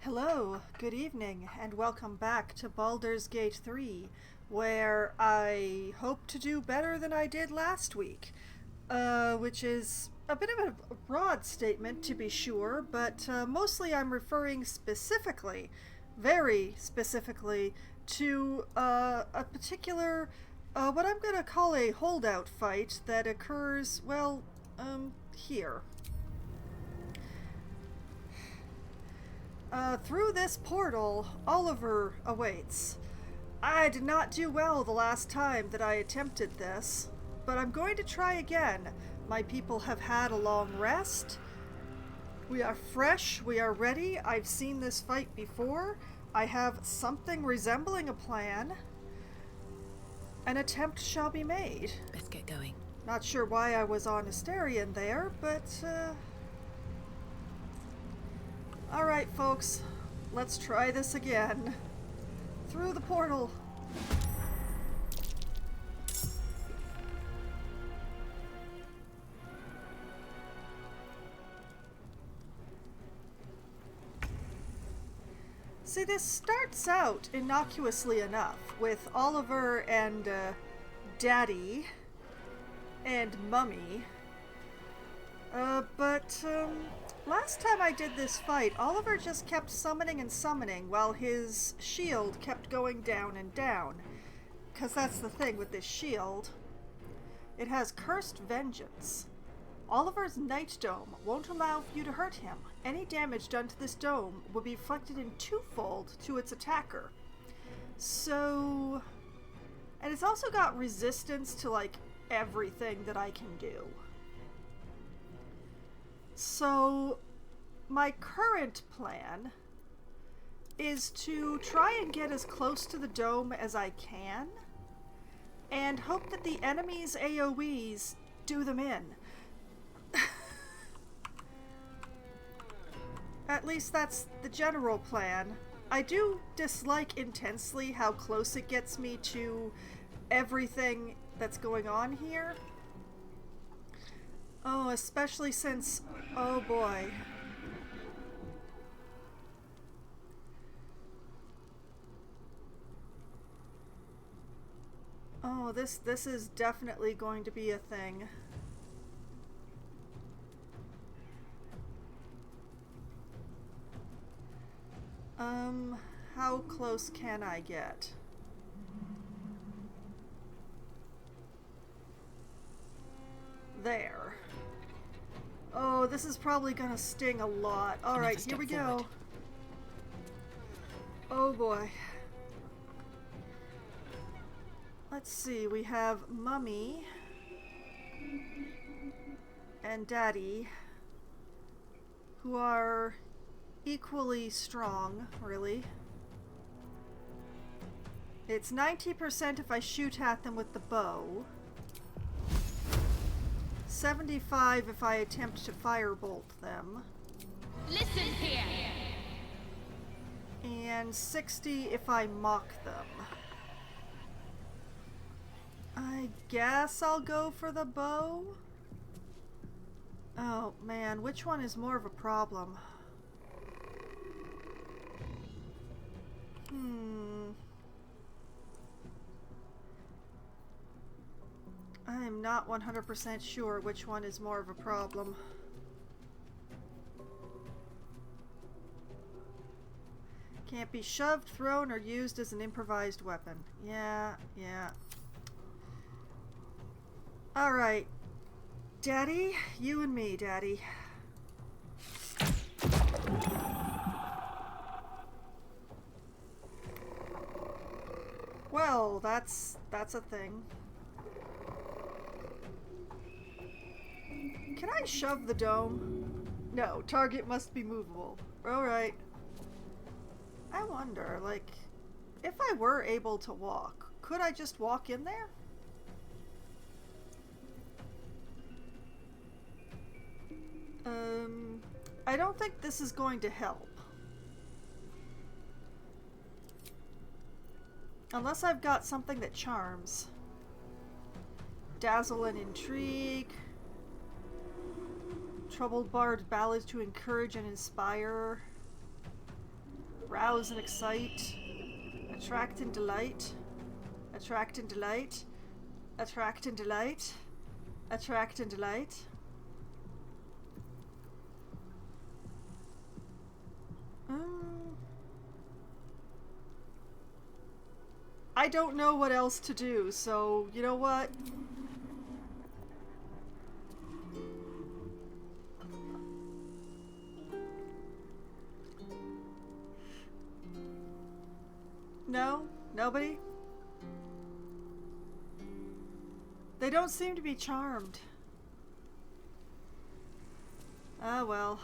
Hello, good evening, and welcome back to Baldur's Gate 3, where I hope to do better than I did last week. Which is a bit of a broad statement, to be sure, but mostly I'm referring specifically, very specifically, to a particular, what I'm going to call a holdout fight that occurs, well, here. Through this portal, Oliver awaits. I did not do well the last time that I attempted this, but I'm going to try again. My people have had a long rest. We are fresh, we are ready. I've seen this fight before. I have something resembling a plan. An attempt shall be made. Let's get going. Not sure why I was on Asterion there, but, Alright, folks. Let's try this again. Through the portal. See, this starts out innocuously enough, with Oliver and, Daddy and Mummy. But last time I did this fight, Oliver just kept summoning and summoning while his shield kept going down and down. Because that's the thing with this shield. It has cursed vengeance. Oliver's Night Dome won't allow you to hurt him. Any damage done to this dome will be reflected in twofold to its attacker. So... And it's also got resistance to, like, everything that I can do. So, my current plan is to try and get as close to the dome as I can, and hope that the enemy's AoEs do them in. At least that's the general plan. I do dislike intensely how close it gets me to everything that's going on here. Oh, especially since... oh boy. Oh, this is definitely going to be a thing. How close can I get? There. Oh, this is probably gonna sting a lot. Alright, here we go. Oh boy. Let's see, we have Mummy and Daddy, who are equally strong, really. It's 90% if I shoot at them with the bow. 75 if I attempt to firebolt them. Listen here! And 60 if I mock them. I guess I'll go for the bow? Oh man, which one is more of a problem? I am not 100% sure which one is more of a problem. Can't be shoved, thrown, or used as an improvised weapon. Yeah. Alright. Daddy, you and me, Daddy. Well, that's a thing. Can I shove the dome? No, target must be movable. Alright. I wonder, like, if I were able to walk, could I just walk in there? I don't think this is going to help. Unless I've got something that charms. Dazzle and intrigue. Troubled bard ballads to encourage and inspire. Rouse and excite. Attract and delight. Attract and delight. Attract and delight. Attract and delight. I don't know what else to do, so you know what? No? Nobody? They don't seem to be charmed. Ah, well.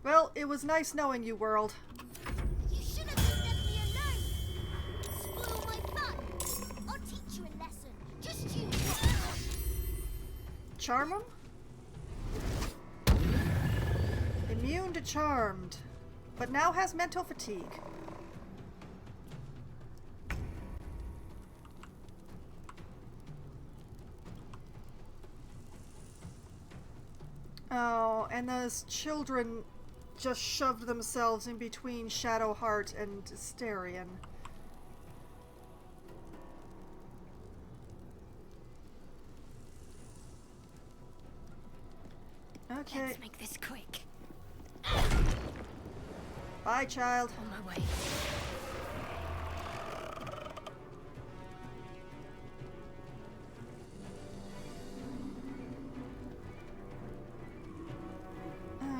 Well, it was nice knowing you, world. You should have just left me alone. Spoil my fun. I'll teach you a lesson. Just you. Charm him? Immune to charmed, but now has mental fatigue. Oh, and those children just shoved themselves in between Shadowheart and Asterion. Okay. Let's make this quick. Bye, child. On my way.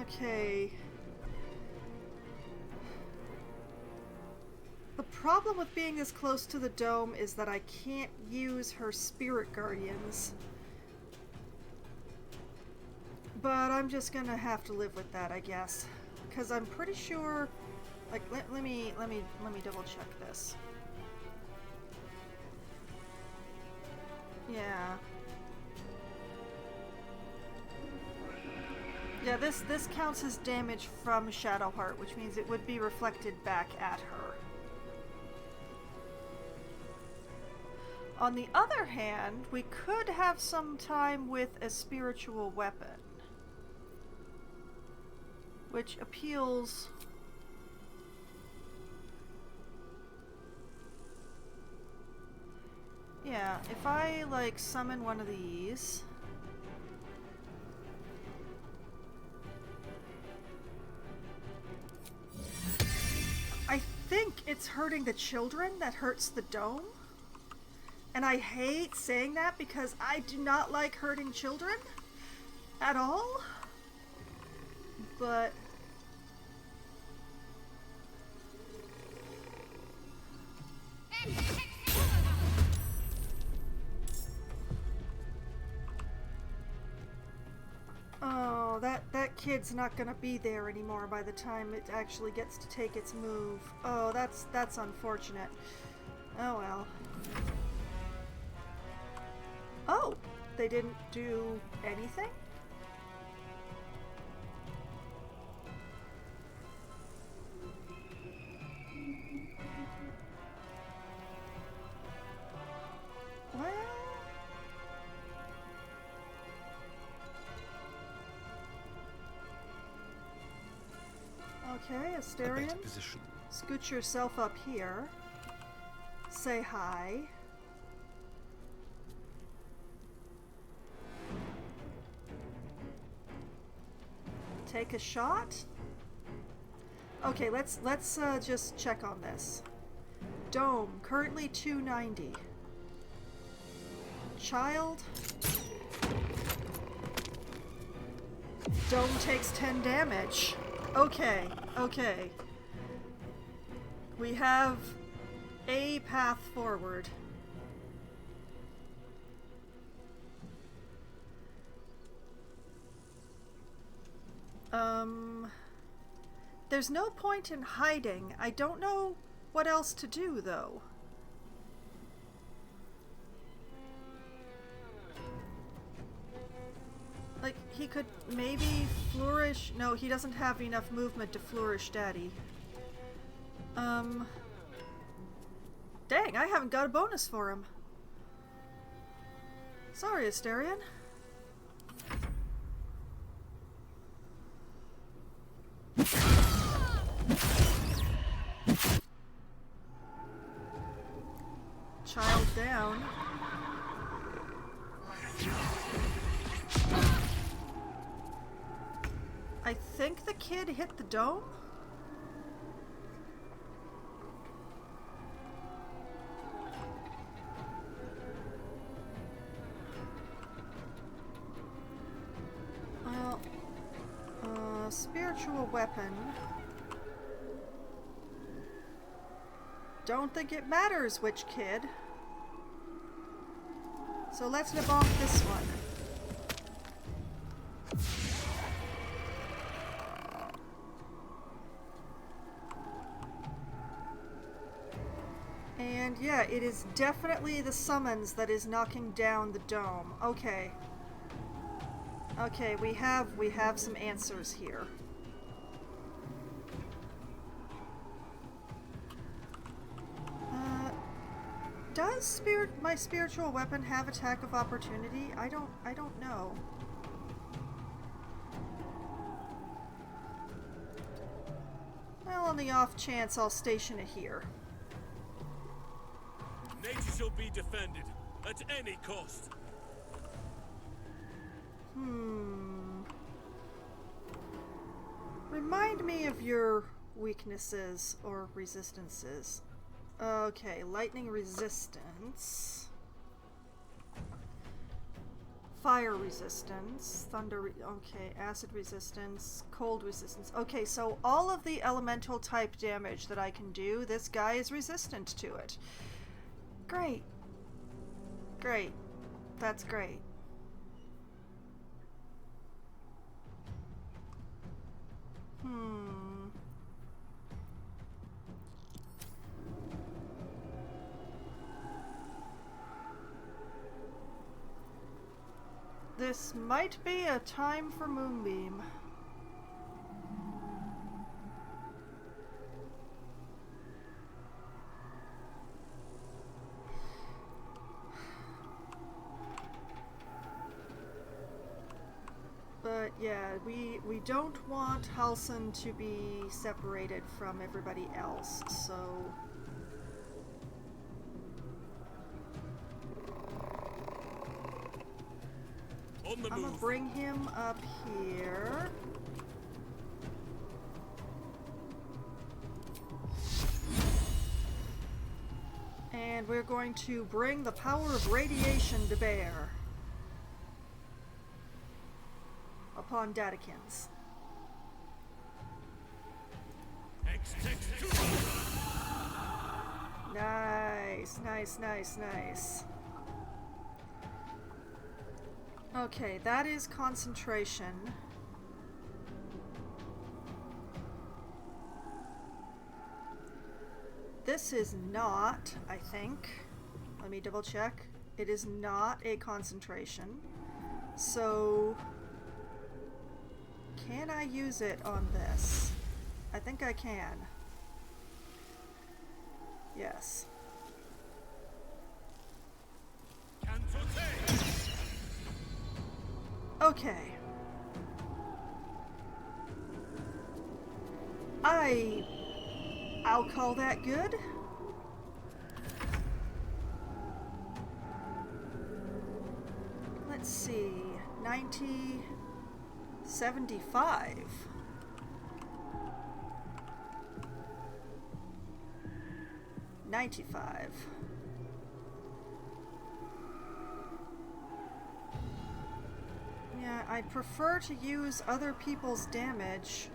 Okay. The problem with being this close to the dome is that I can't use her spirit guardians. But I'm just gonna have to live with that, I guess. Because I'm pretty sure, like, let me double check this. Yeah. Yeah, this counts as damage from Shadowheart, which means it would be reflected back at her. On the other hand, we could have some time with a spiritual weapon, which appeals. Yeah, if I, like, summon one of these. I think it's hurting the children that hurts the dome. And I hate saying that because I do not like hurting children at all. But oh, that kid's not gonna be there anymore by the time it actually gets to take its move. Oh, that's unfortunate. Oh well. Oh, they didn't do anything? Well, okay, Asterion, scoot yourself up here. Say hi. Take a shot. Okay, let's just check on this. Dome currently 290. Child. Dome takes 10 damage. Okay, okay. We have a path forward. There's no point in hiding. I don't know what else to do, though. Like, he could maybe flourish. No, he doesn't have enough movement to flourish Daddy. Dang, I haven't got a bonus for him. Sorry, Asterion. down. I think the kid hit the dome? Well, spiritual weapon. Don't think it matters which kid. So let's debunk this one. And yeah, it is definitely the summons that is knocking down the dome. Okay. Okay, we have some answers here. Does my spiritual weapon have attack of opportunity? I don't know. Well, on the off chance, I'll station it here. Nature shall be defended at any cost. Remind me of your weaknesses or resistances. Okay, lightning resistance. Fire resistance. Okay, acid resistance. Cold resistance. Okay, so all of the elemental type damage that I can do, this guy is resistant to it. Great. Great. That's great. This might be a time for Moonbeam. But yeah, we don't want Halson to be separated from everybody else, so... On the I'm gonna bring him up here. And we're going to bring the power of radiation to bear upon Dadekins. Nice, nice, nice, nice. Okay, that is concentration. This is not, I think. Let me double check. It is not a concentration. So, can I use it on this? I think I can. Yes. Okay. I'll call that good. Let's see. 90, 75. 95. Yeah, I'd prefer to use other people's damage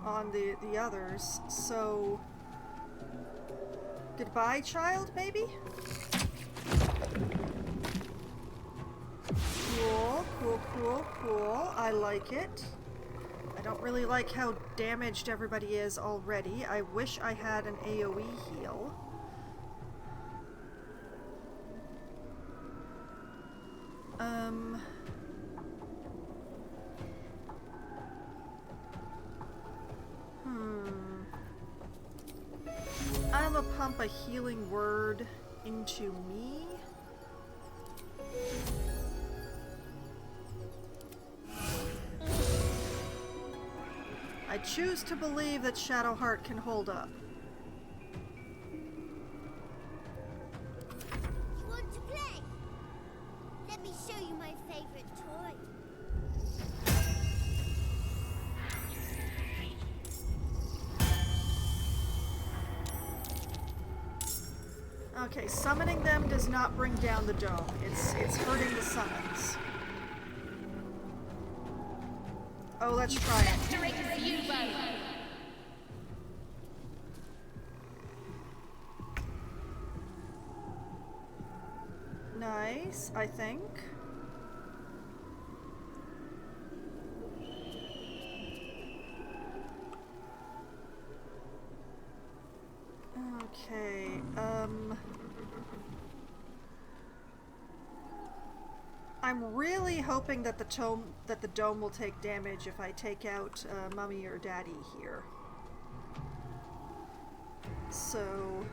on the others, so... Goodbye, child, maybe? Cool, cool, cool, cool. I like it. I don't really like how damaged everybody is already. I wish I had an AoE heal. I'm gonna pump a healing word into me. I choose to believe that Shadowheart can hold up. Okay, summoning them does not bring down the dome. It's hurting the summons. Oh, let's try it. Nice, I think. Okay, I'm really hoping that the dome will take damage if I take out Mummy or Daddy here. So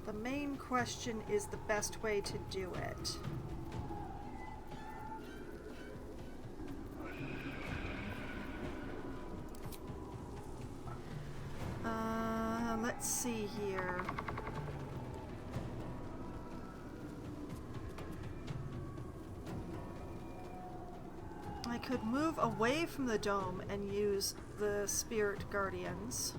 the main question is the best way to do it. Let's see here. I could move away from the dome and use the Spirit Guardians.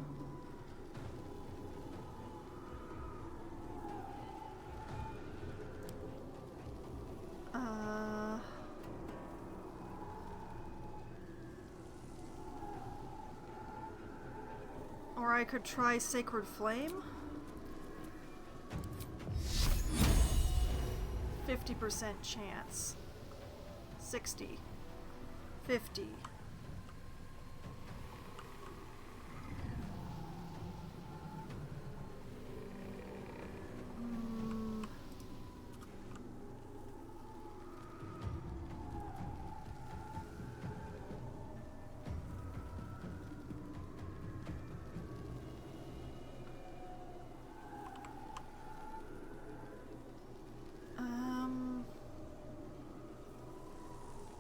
Or I could try Sacred Flame. 50% chance. 60. 50.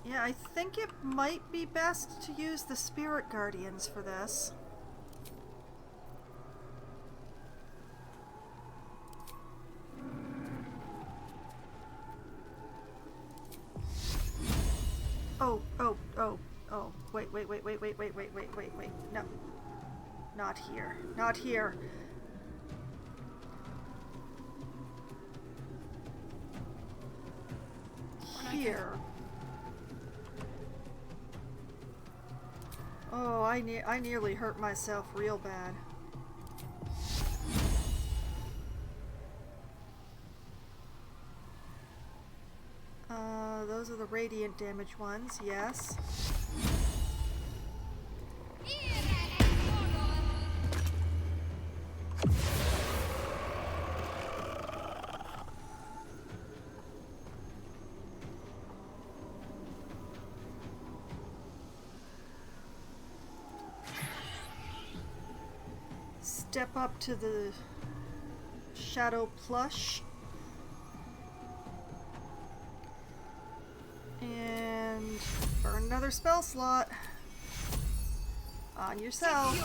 Yeah, I think it might be best to use the Spirit Guardians for this. Oh, wait. No. Not here. Not here. Here. Oh, I nearly hurt myself real bad. Those are the radiant damage ones, yes. Step up to the Shadow Plush. And burn another spell slot on yourself.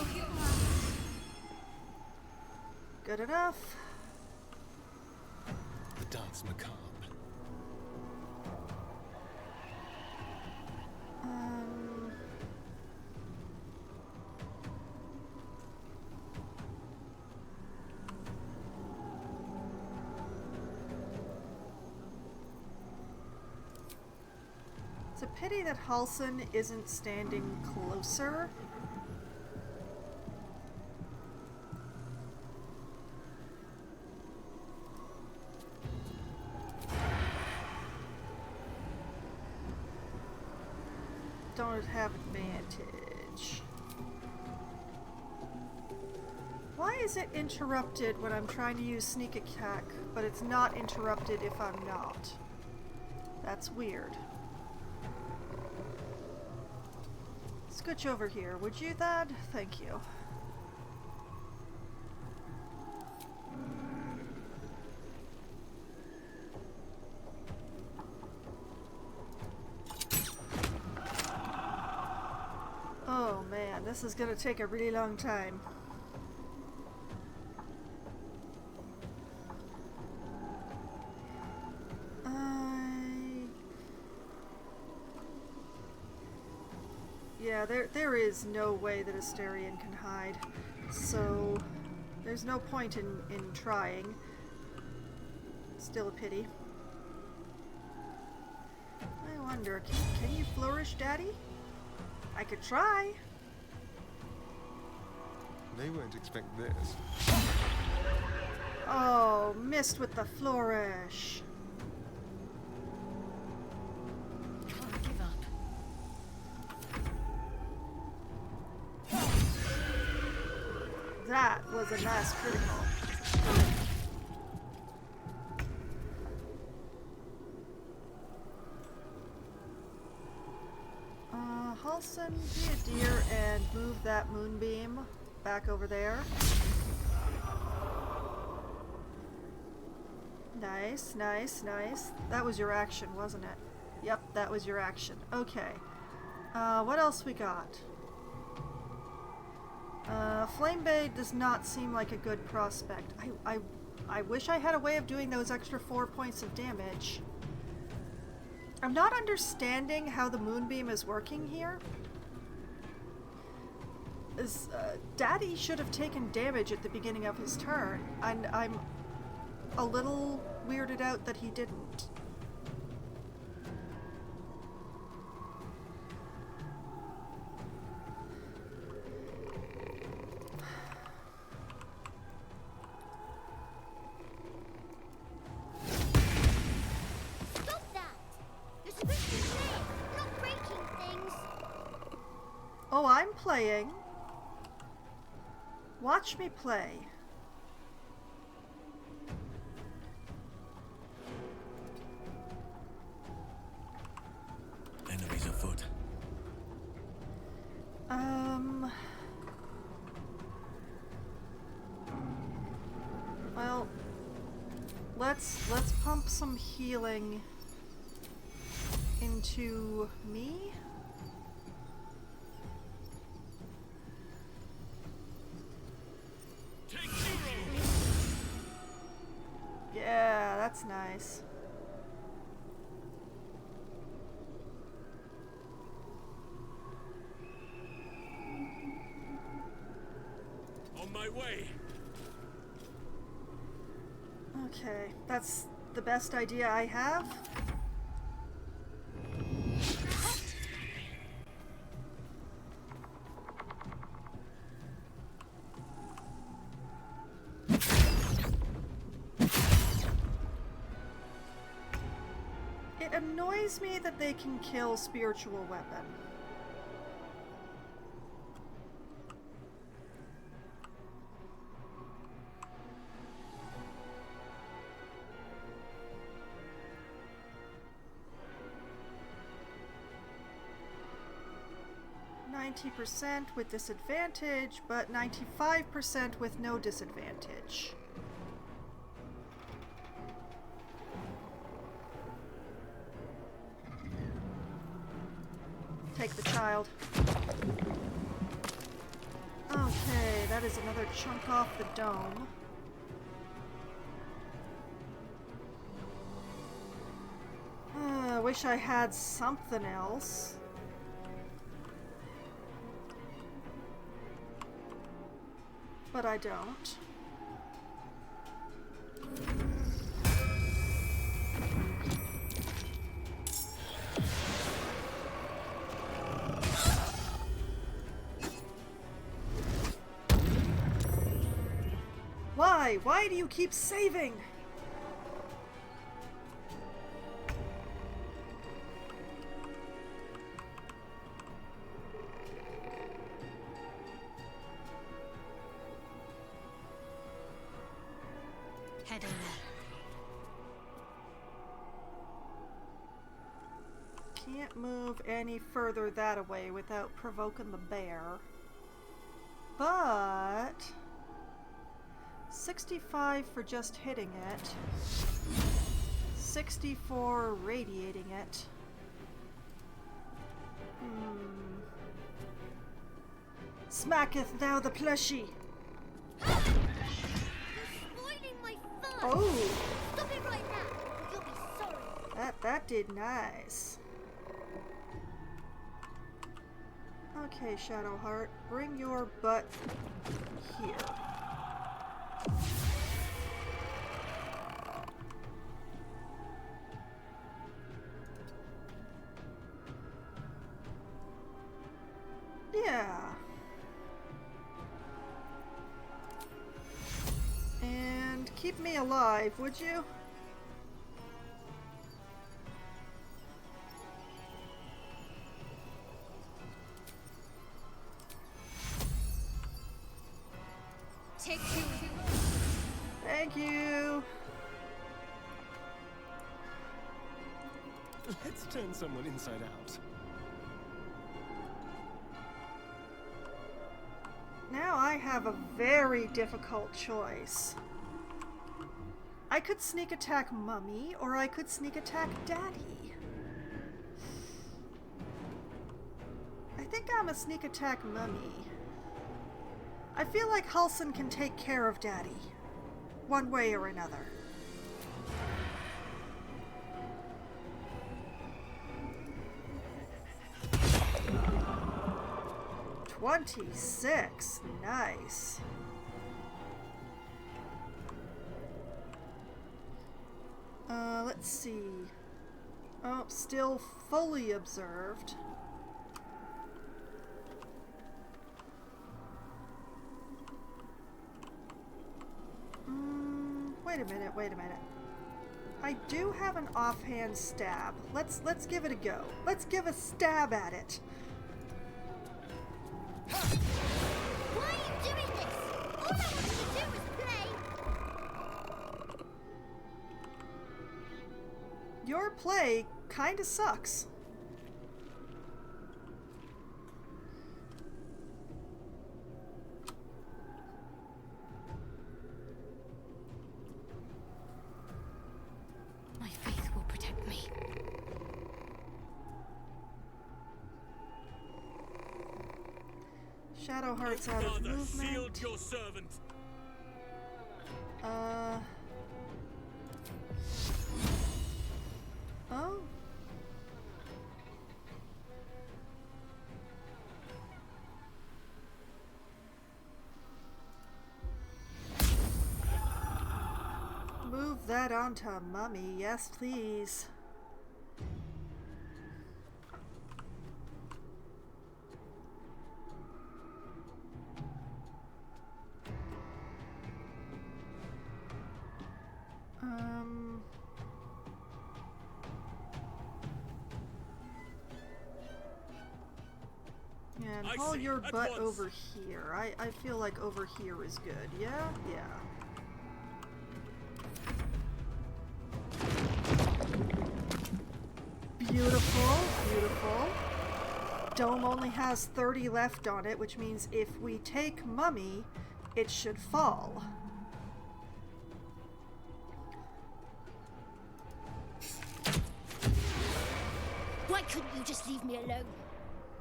Good enough. The dance macabre. It's a pity that Halson isn't standing closer. Don't have advantage. Why is it interrupted when I'm trying to use sneak attack, but it's not interrupted if I'm not? That's weird. Scooch over here, would you, Thad? Thank you. Oh man, this is gonna take a really long time. Yeah, there is no way that Asterion can hide. So There's no point in trying. Still a pity. I wonder, can you flourish, Daddy? I could try. They won't expect this. Oh, missed with the flourish. Can't give up. That was a nice critical. Halson, be a deer and move that moonbeam back over there. Nice, nice, nice. That was your action, wasn't it? Yep, that was your action. Okay. What else we got? Flame Bay does not seem like a good prospect. I wish I had a way of doing those extra 4 points of damage. I'm not understanding how the moonbeam is working here. Daddy should have taken damage at the beginning of his turn, and I'm a little weirded out that he didn't. Stop that! You're supposed to play, not breaking things. Oh, I'm playing. Watch me play. Enemies afoot. Well, let's pump some healing into me. Take zero. Yeah, that's nice. On my way. Okay, that's the best idea I have. It annoys me that they can kill spiritual weapon. %, with disadvantage, but 95% with no disadvantage. Take the child. Okay, that is another chunk off the dome. I wish I had something else. But I don't. Why? Why do you keep saving? Head over. Can't move any further that away without provoking the bear. But 65 for just hitting it. 60 for radiating it. Smacketh thou the plushie. You're spoiling my fun! Oh, Stop it right now, or you'll be sorry. that did nice. Okay, Shadowheart, bring your butt here. Yeah. And keep me alive, would you? Take two. Thank you. Let's turn someone inside out. Now I have a very difficult choice. I could sneak attack Mummy, or I could sneak attack Daddy. I think I'm a sneak attack Mummy. I feel like Halsin can take care of Daddy, one way or another. $26. Nice. Let's see. Oh, still fully observed. Wait a minute. I do have an offhand stab. Let's give it a go. Let's give a stab at it. Why are you doing this? All I wanted to do was play. Your play kinda sucks. My faith will protect me. Shadowheart's out of Father, movement. shield your servant. Oh. Move that onto Mummy. Yes, please. Yeah, and I haul see. your At butt once. over here. I feel like over here is good. Yeah? Yeah. Beautiful, beautiful. Dome only has 30 left on it, which means if we take Mummy, it should fall. Why couldn't you just leave me alone?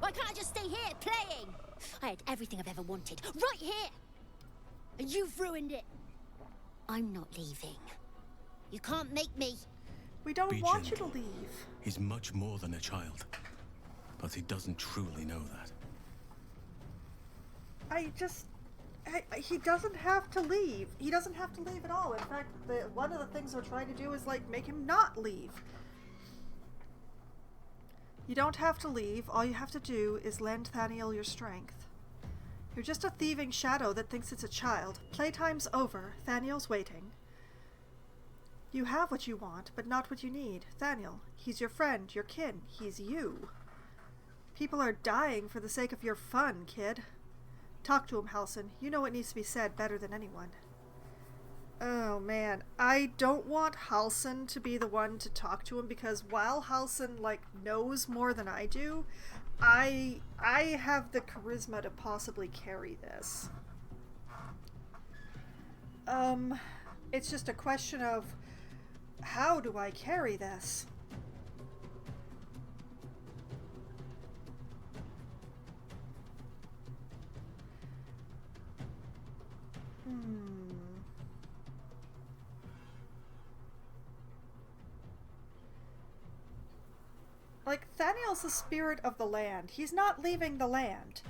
Why can't I just stay here playing? I had everything I've ever wanted right here. And you've ruined it. I'm not leaving. You can't make me. We don't Be want you gentle. to leave. He's much more than a child. But he doesn't truly know that. He doesn't have to leave. He doesn't have to leave at all. In fact, one of the things we're trying to do is, like, make him not leave. You don't have to leave. All you have to do is lend Thaniel your strength. You're just a thieving shadow that thinks it's a child. Playtime's over. Thaniel's waiting. You have what you want, but not what you need. Thaniel, he's your friend, your kin. He's you. People are dying for the sake of your fun, kid. Talk to him, Halsin. You know what needs to be said better than anyone. Oh man, I don't want Halsin to be the one to talk to him, because while Halsin, like, knows more than I do, I have the charisma to possibly carry this. It's just a question of how do I carry this? Like, Thaniel's the spirit of the land. He's not leaving the land.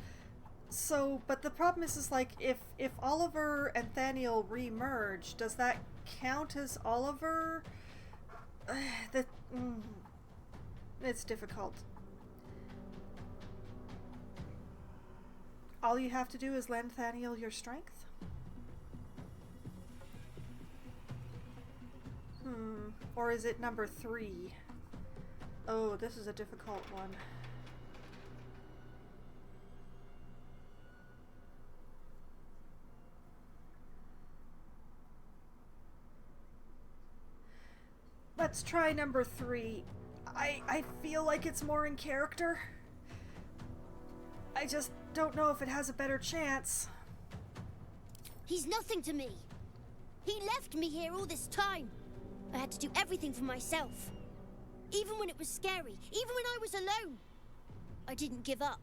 So, but the problem is like, if Oliver and Thaniel re-merge, does that count as Oliver? That it's difficult. All you have to do is lend Thaniel your strength? Or is it number 3? Oh, this is a difficult one. Let's try number 3. I feel like it's more in character. I just don't know if it has a better chance. He's nothing to me. He left me here all this time. I had to do everything for myself. Even when it was scary, even when I was alone. I didn't give up.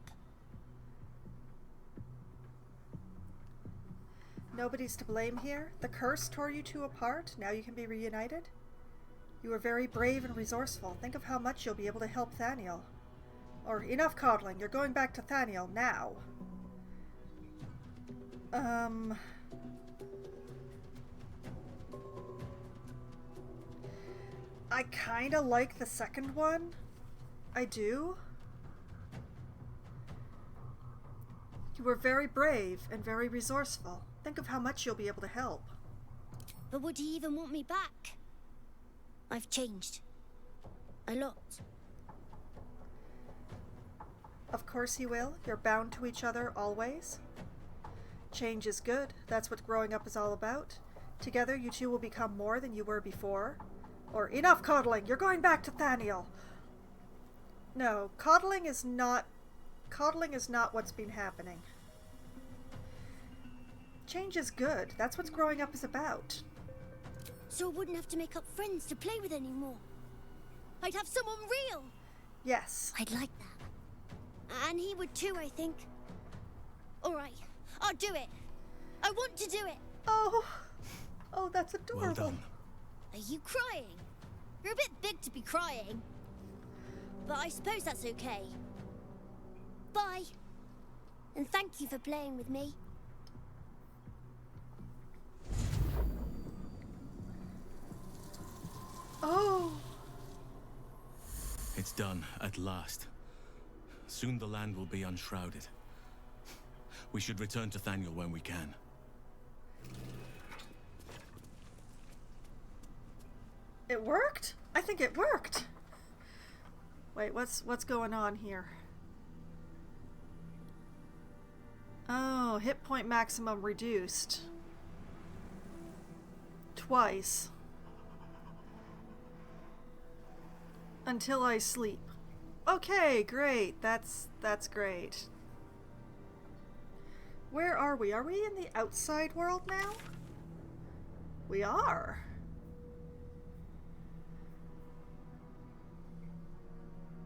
Nobody's to blame here. The curse tore you two apart. Now you can be reunited. You were very brave and resourceful. Think of how much you'll be able to help Thaniel. Or enough coddling. You're going back to Thaniel now. I kinda like the second one. I do. You were very brave and very resourceful. Think of how much you'll be able to help. But would he even want me back? I've changed. A lot. Of course he will. You're bound to each other always. Change is good. That's what growing up is all about. Together you two will become more than you were before. Or enough coddling! You're going back to Thaniel! No, coddling is not what's been happening. Change is good. That's what growing up is about. So I wouldn't have to make up friends to play with anymore. I'd have someone real! Yes. I'd like that. And he would too, I think. Alright, I'll do it. I want to do it. Oh, that's adorable. Well done. Are you crying? You're a bit big to be crying. But I suppose that's okay. Bye. And thank you for playing with me. Oh. It's done, at last. Soon the land will be unshrouded. We should return to Thaniel when we can. It worked? I think it worked. Wait, what's going on here? Oh, hit point maximum reduced. Twice. Until I sleep. Okay, great. That's great. Where are we? Are we in the outside world now? We are.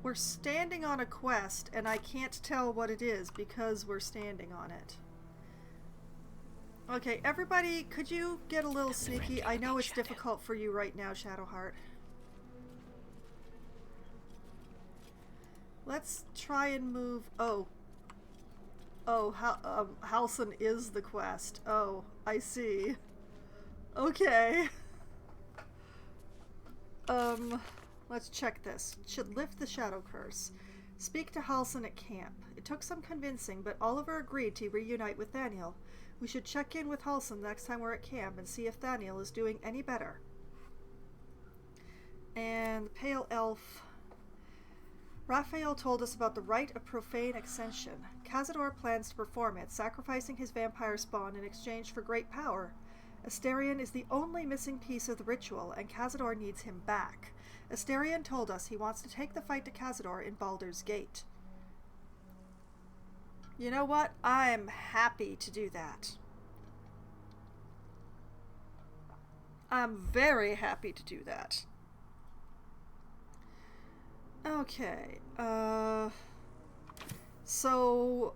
We're standing on a quest, and I can't tell what it is because we're standing on it. Okay, everybody, could you get a little sneaky? I know it's difficult for you right now, Shadowheart. Let's try and move... Oh, Halsin is the quest. Oh, I see. Okay. Let's check this. Should lift the shadow curse. Speak to Halsin at camp. It took some convincing, but Oliver agreed to reunite with Thaniel. We should check in with Halsin next time we're at camp and see if Thaniel is doing any better. And the Pale Elf... Raphael told us about the rite of profane ascension. Cazador plans to perform it, sacrificing his vampire spawn in exchange for great power. Asterion is the only missing piece of the ritual, and Cazador needs him back. Asterion told us he wants to take the fight to Cazador in Baldur's Gate. You know what? I'm happy to do that. I'm very happy to do that. Okay, so,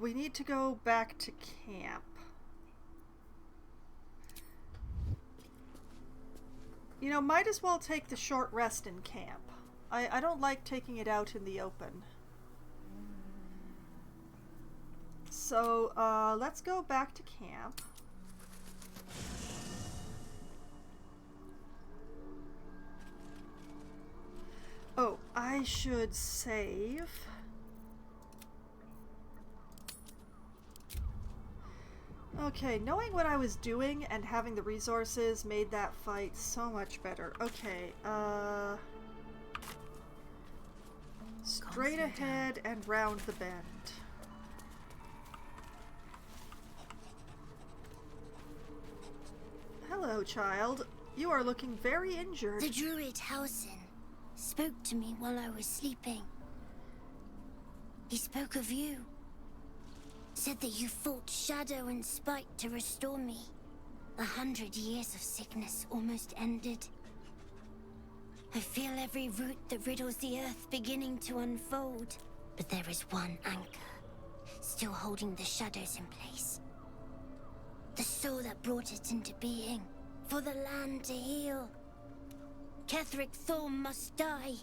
we need to go back to camp. You know, might as well take the short rest in camp. I don't like taking it out in the open. So, let's go back to camp. Oh, I should save. Okay, knowing what I was doing and having the resources made that fight so much better. Okay, straight ahead and round the bend. Hello, child. You are looking very injured. The druid Halsin spoke to me while I was sleeping. He spoke of you. Said that you fought shadow and spite to restore me. 100 years of sickness almost ended. I feel every root that riddles the earth beginning to unfold. But there is one anchor, still holding the shadows in place. The soul that brought it into being, for the land to heal. Ketheric Thorm must die.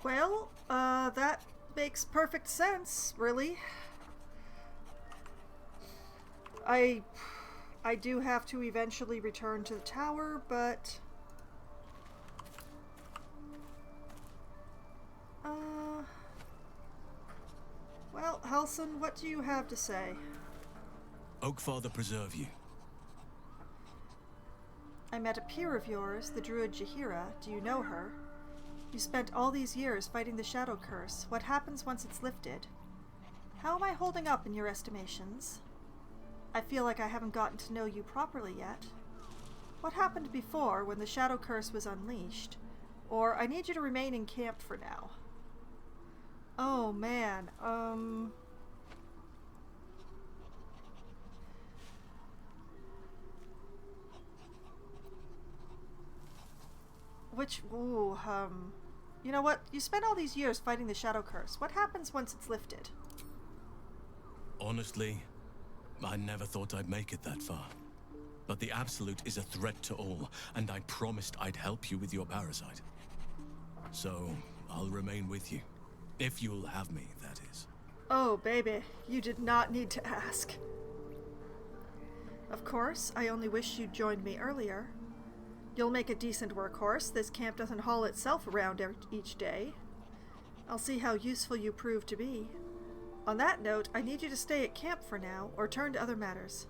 Well, that makes perfect sense, really. I do have to eventually return to the tower, but... Well, Halsin, what do you have to say? Oakfather preserve you. I met a peer of yours, the druid Jaheira. Do you know her? You spent all these years fighting the Shadow Curse. What happens once it's lifted? How am I holding up in your estimations? I feel like I haven't gotten to know you properly yet. What happened before when the Shadow Curse was unleashed? Or I need you to remain in camp for now. Oh man, you know what? You spent all these years fighting the Shadow Curse. What happens once it's lifted? Honestly, I never thought I'd make it that far. But the Absolute is a threat to all, and I promised I'd help you with your parasite. So, I'll remain with you. If you'll have me, that is. Oh, baby, you did not need to ask. Of course, I only wish you'd joined me earlier. You'll make a decent workhorse. This camp doesn't haul itself around each day. I'll see how useful you prove to be. On that note, I need you to stay at camp for now, or turn to other matters.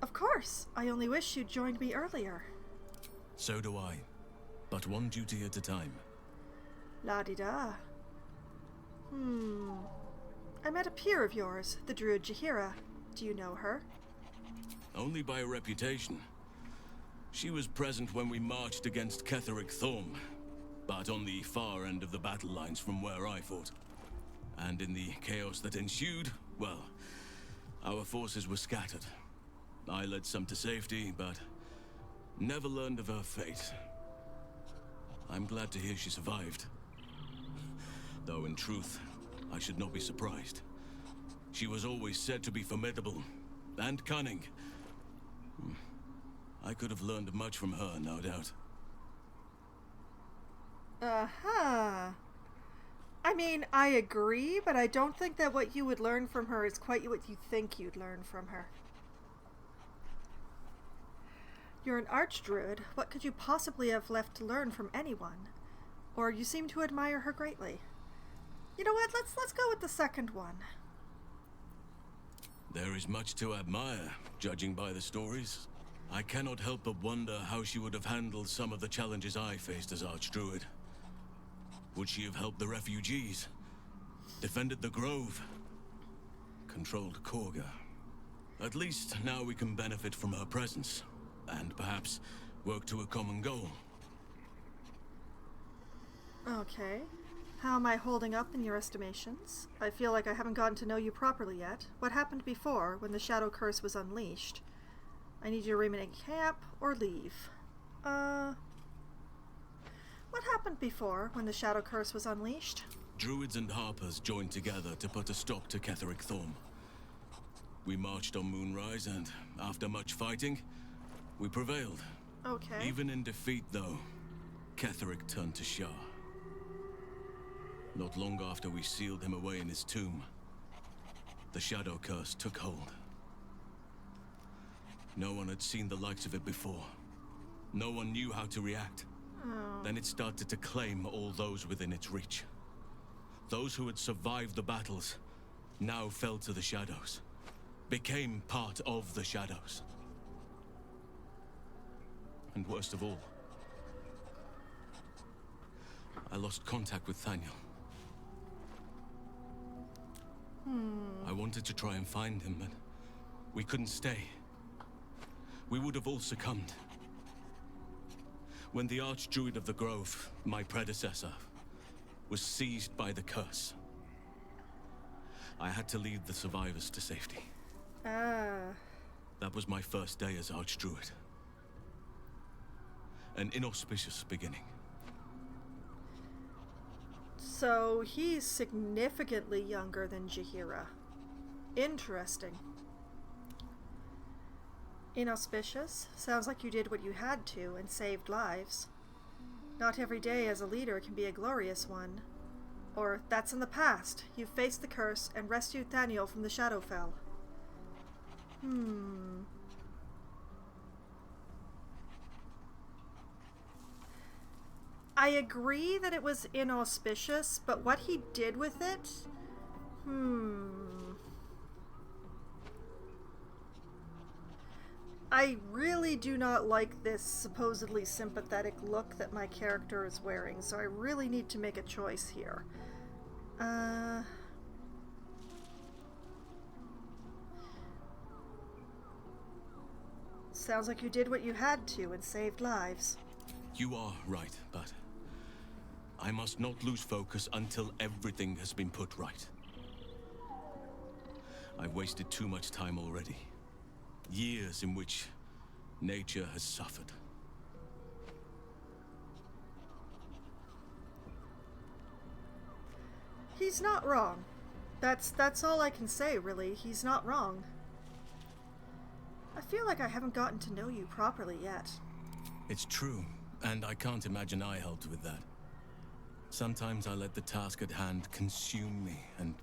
Of course, I only wish you'd joined me earlier. So do I. But one duty at a time. La-di-da. I met a peer of yours, the druid Jaheira. Do you know her? Only by reputation. She was present when we marched against Ketheric Thorm, but on the far end of the battle lines from where I fought. And in the chaos that ensued, well, our forces were scattered. I led some to safety, but never learned of her fate. I'm glad to hear she survived. Though in truth, I should not be surprised. She was always said to be formidable and cunning. I could have learned much from her, no doubt. I mean, I agree, but I don't think that what you would learn from her is quite what you think you'd learn from her. You're an archdruid. What could you possibly have left to learn from anyone? Or you seem to admire her greatly. You know what? Let's go with the second one. There is much to admire, judging by the stories. I cannot help but wonder how she would have handled some of the challenges I faced as Archdruid. Would she have helped the refugees? Defended the Grove? Controlled Korga? At least now we can benefit from her presence, and perhaps work to a common goal. Okay. How am I holding up in your estimations? I feel like I haven't gotten to know you properly yet. What happened before, when the Shadow Curse was unleashed? I need you to remain in camp, or leave. What happened before, when the Shadow Curse was unleashed? Druids and Harpers joined together to put a stop to Ketheric Thorm. We marched on Moonrise, and after much fighting, we prevailed. Okay. Even in defeat, though, Ketheric turned to Shah. Not long after we sealed him away in his tomb, the shadow curse took hold. No one had seen the likes of it before. No one knew how to react. Then it started to claim all those within its reach. Those who had survived the battles now fell to the shadows, became part of the shadows. And worst of all, I lost contact with Thaniel. I wanted to try and find him, but we couldn't stay. We would have all succumbed. When the Archdruid of the Grove, my predecessor, was seized by the curse, I had to lead the survivors to safety. That was my first day as Archdruid. An inauspicious beginning. So he's significantly younger than Jaheira. Interesting. Inauspicious? Sounds like you did what you had to and saved lives. Not every day as a leader can be a glorious one. Or that's in the past. You've faced the curse and rescued Thaniel from the Shadowfell. I agree that it was inauspicious, but what he did with it? I really do not like this supposedly sympathetic look that my character is wearing, so I really need to make a choice here. Sounds like you did what you had to and saved lives. You are right, but I must not lose focus until everything has been put right. I've wasted too much time already. Years in which nature has suffered. He's not wrong. That's all I can say, really. He's not wrong. I feel like I haven't gotten to know you properly yet. It's true, and I can't imagine I helped with that. Sometimes I let the task at hand consume me, and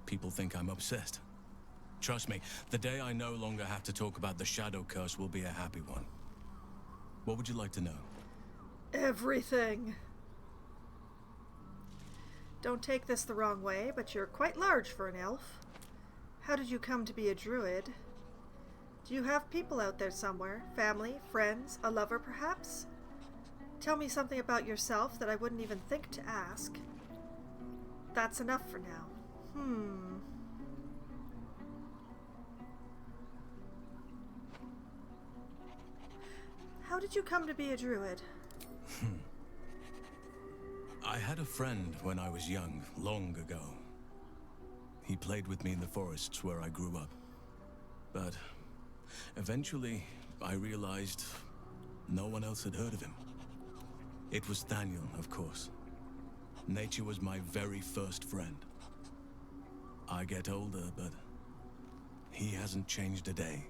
people think I'm obsessed. Trust me, the day I no longer have to talk about the Shadow Curse will be a happy one. What would you like to know? Everything. Don't take this the wrong way, but you're quite large for an elf. How did you come to be a druid? Do you have people out there somewhere? Family, friends, a lover perhaps? Tell me something about yourself that I wouldn't even think to ask. That's enough for now. How did you come to be a druid? I had a friend when I was young, long ago. He played with me in the forests where I grew up. But eventually, I realized no one else had heard of him. It was Thaniel, of course. Nature was my very first friend. I get older, but he hasn't changed a day.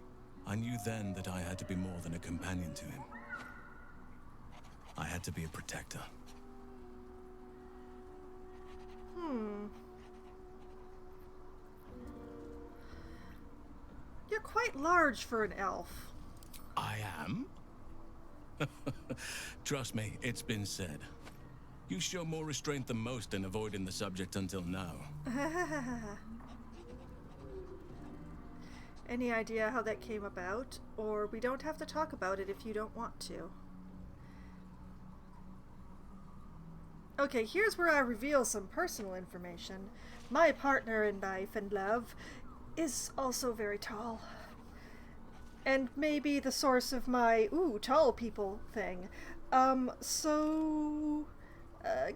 I knew then that I had to be more than a companion to him. I had to be a protector. You're quite large for an elf. I am? Trust me, it's been said. You show more restraint than most in avoiding the subject until now. Any idea how that came about? Or we don't have to talk about it if you don't want to. Okay, here's where I reveal some personal information. My partner in life and love is also very tall. And maybe the source of my, ooh, tall people thing.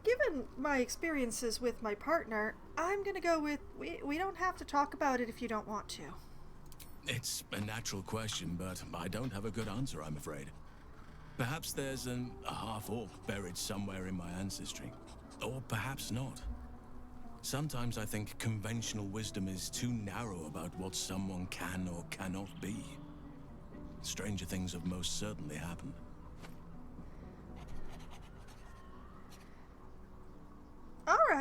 Given my experiences with my partner, I'm gonna go with, we don't have to talk about it if you don't want to. It's a natural question, but I don't have a good answer, I'm afraid. Perhaps there's a half-orc buried somewhere in my ancestry. Or perhaps not. Sometimes I think conventional wisdom is too narrow about what someone can or cannot be. Stranger things have most certainly happened.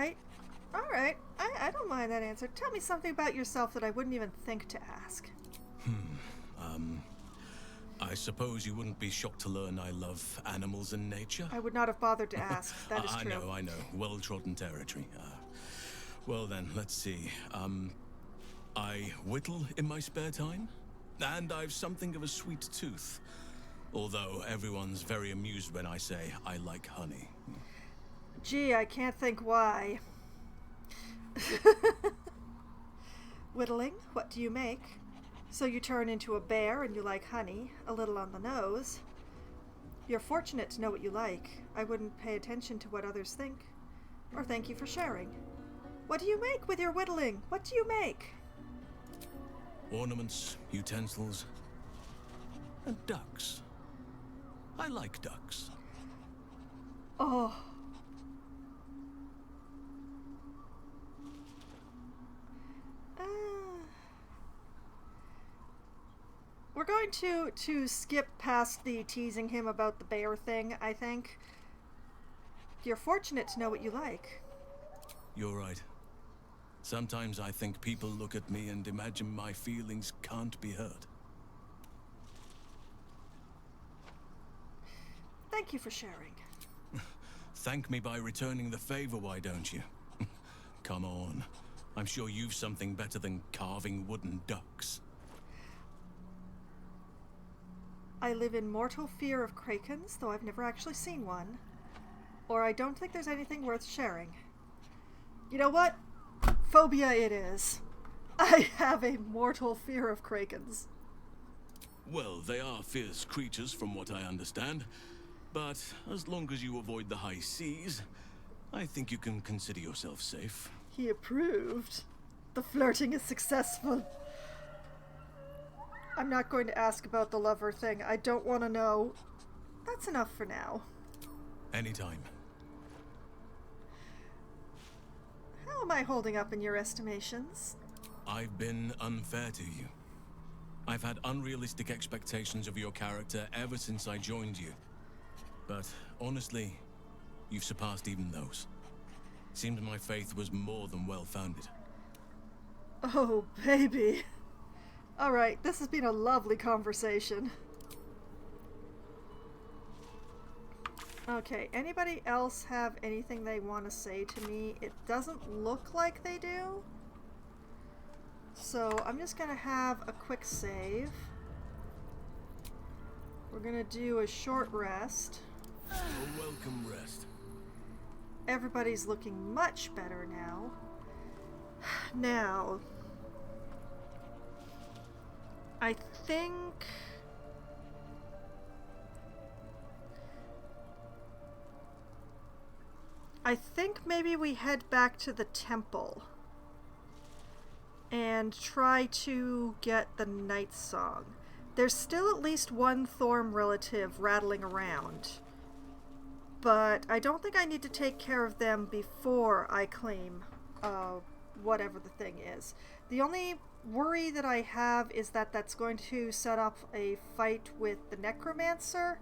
Alright. Alright. I don't mind that answer. Tell me something about yourself that I wouldn't even think to ask. I suppose you wouldn't be shocked to learn I love animals and nature? I would not have bothered to ask. That is true. I know. Well-trodden territory. Well then, let's see. I whittle in my spare time, and I've something of a sweet tooth. Although everyone's very amused when I say I like honey. Gee, I can't think why. Whittling, what do you make? So you turn into a bear and you like honey, a little on the nose. You're fortunate to know what you like. I wouldn't pay attention to what others think. Or thank you for sharing. What do you make with your whittling? What do you make? Ornaments, utensils, and ducks. I like ducks. Oh. We're going to skip past the teasing him about the bear thing, I think. You're fortunate to know what you like. You're right. Sometimes I think people look at me and imagine my feelings can't be hurt. Thank you for sharing. Thank me by returning the favor, why don't you? Come on. I'm sure you've something better than carving wooden ducks. I live in mortal fear of krakens, though I've never actually seen one. Or I don't think there's anything worth sharing. You know what? Phobia it is. I have a mortal fear of krakens. Well, they are fierce creatures from what I understand. But as long as you avoid the high seas, I think you can consider yourself safe. He approved. The flirting is successful. I'm not going to ask about the lover thing. I don't want to know. That's enough for now. Anytime. How am I holding up in your estimations? I've been unfair to you. I've had unrealistic expectations of your character ever since I joined you. But honestly, you've surpassed even those. Seems my faith was more than well-founded. Oh, baby. Alright, this has been a lovely conversation. Okay, anybody else have anything they want to say to me? It doesn't look like they do. So I'm just gonna have a quick save. We're gonna do a short rest. A welcome rest. Everybody's looking much better now. Now, I think maybe we head back to the temple and try to get the night song. There's still at least one Thorm relative rattling around, but I don't think I need to take care of them before I claim whatever the thing is. The only worry that I have is that that's going to set up a fight with the necromancer,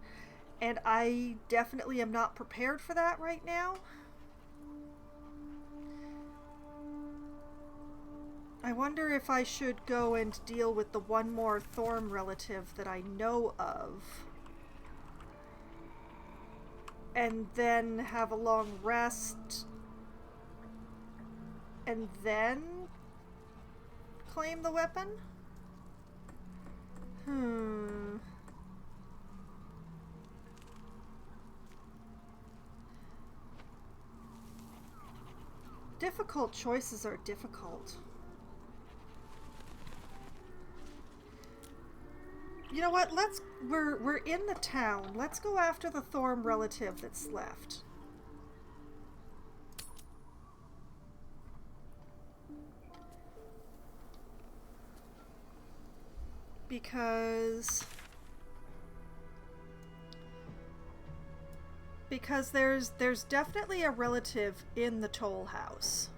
and I definitely am not prepared for that right now. I wonder if I should go and deal with the one more Thorm relative that I know of, and then have a long rest, and then claim the weapon? Difficult choices are difficult. You know what? We're in the town. Let's go after the Thorm relative that's left. Because there's definitely a relative in the toll house.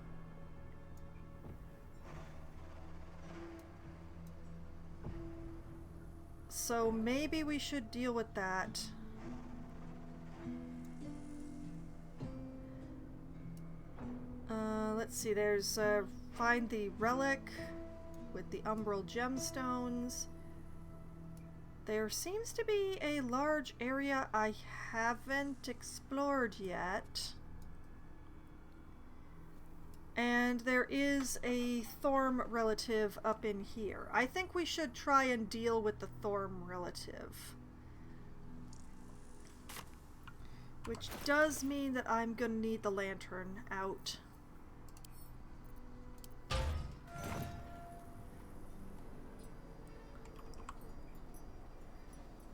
So maybe we should deal with that. let's see, there's find the relic with the umbral gemstones. There seems to be a large area I haven't explored yet. And there is a Thorm relative up in here. I think we should try and deal with the Thorm relative. Which does mean that I'm gonna need the lantern out.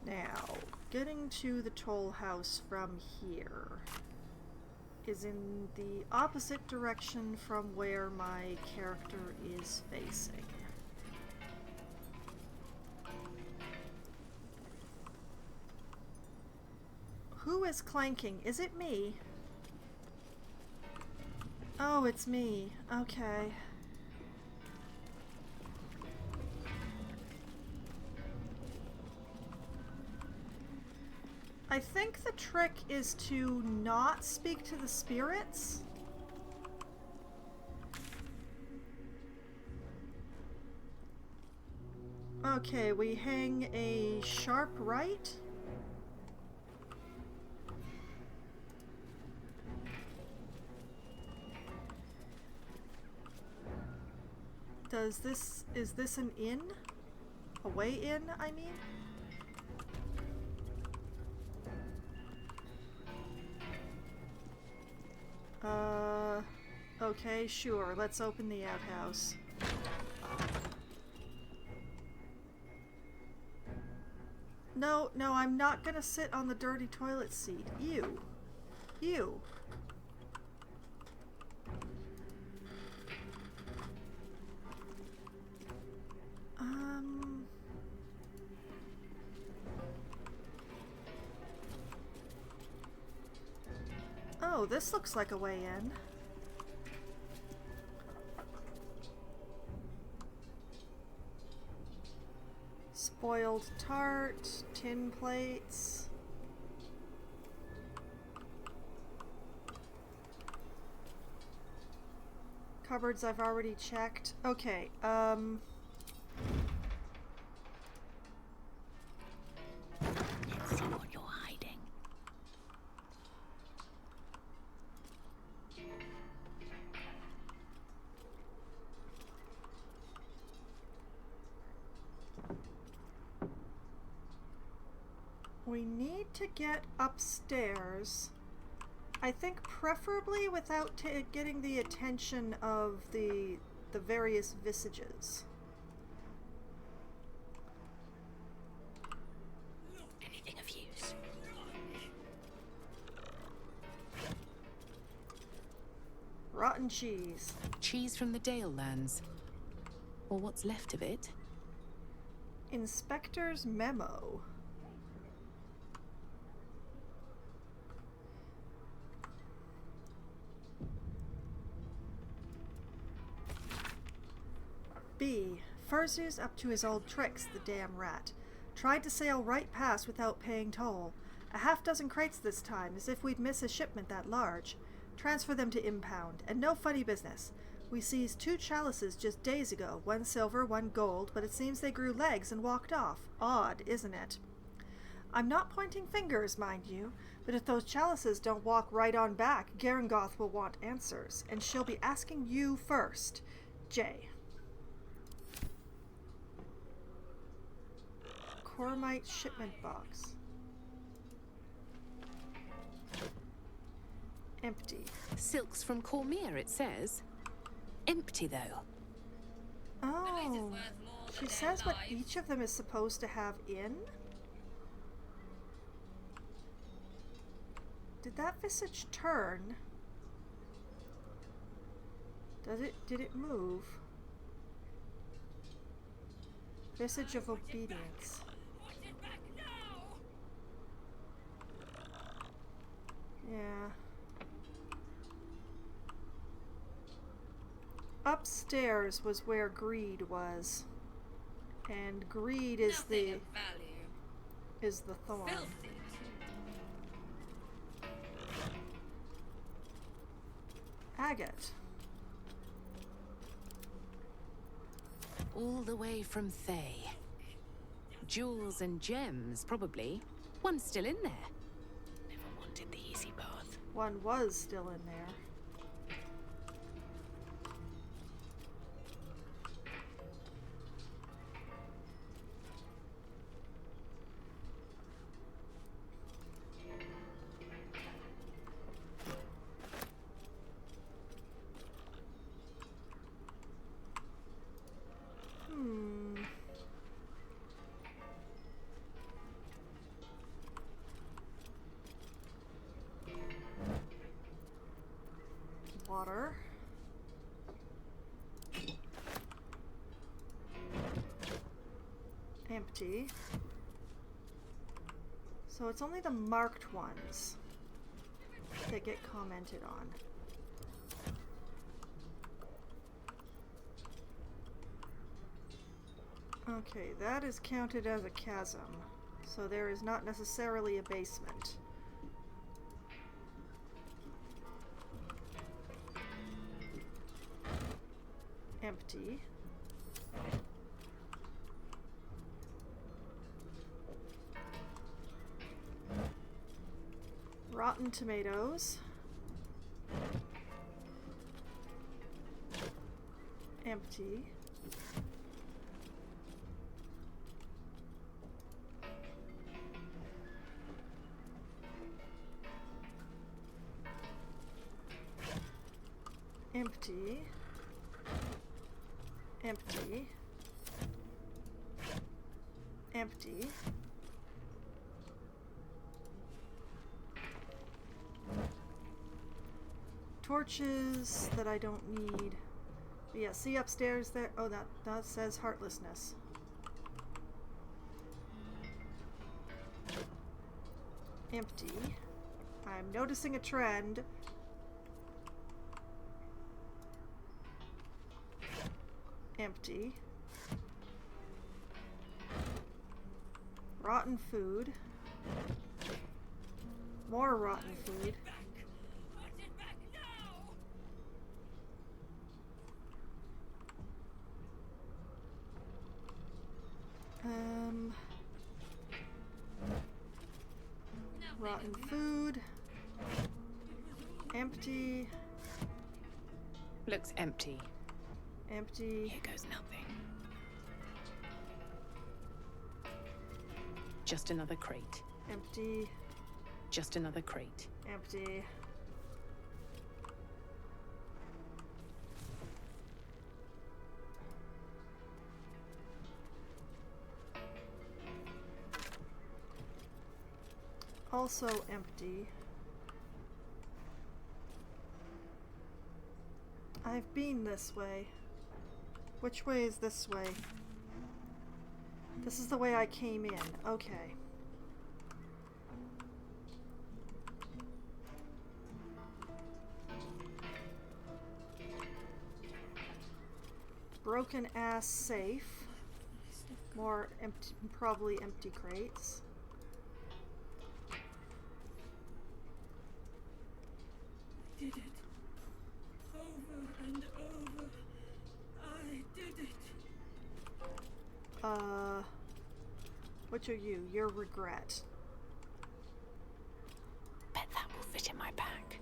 Now, getting to the toll house from here is in the opposite direction from where my character is facing. Who is clanking? Is it me? Oh, it's me. Okay. I think the trick is to not speak to the spirits. Okay, we hang a sharp right. Is this an inn? A way in, I mean? Okay, sure. Let's open the outhouse. No, I'm not gonna sit on the dirty toilet seat. Ew. Ew. Oh, this looks like a way in. Spoiled tart, tin plates. Cupboards I've already checked. Okay, Let's see what you're hiding. we need to get upstairs. I think preferably without getting the attention of the various visages. Anything of use? Rotten cheese. Cheese from the Dale lands. Or what's left of it. Inspector's memo. B. Furzu's up to his old tricks, the damn rat. Tried to sail right past without paying toll. A half-dozen crates this time, as if we'd miss a shipment that large. Transfer them to impound, and no funny business. We seized 2 chalices just days ago, 1 silver, 1 gold, but it seems they grew legs and walked off. Odd, isn't it? I'm not pointing fingers, mind you, but if those chalices don't walk right on back, Garangoth will want answers, and she'll be asking you first. J. Cormite shipment box. Empty. Silks from Cormier, it says. Empty, though. Oh, she says what each of them is supposed to have in? Did that visage turn? Did it move? Visage of obedience. Yeah. Upstairs was where greed was. And greed is the thorn. Agate. All the way from Thay. Jewels and gems, probably. One's still in there. Never wanted the easy path. One was still in there. Water. Empty. So it's only the marked ones that get commented on. Okay, that is counted as a chasm, so there is not necessarily a basement. Empty. Rotten tomatoes. Empty. Empty. Empty. Empty. Torches that I don't need. But yeah, see upstairs there? Oh, that says heartlessness. Empty. I'm noticing a trend. Empty. Rotten food. More rotten food. Rotten food. Empty. Looks empty. Empty. Here goes nothing. Just another crate. Empty. Just another crate. Empty. Also empty. I've been this way. Which way is this way? This is the way I came in. Okay. Broken ass safe. More empty, probably empty crates. Did it. Over and over. I did it. Which are you? Your regret. Bet that will fit in my pack.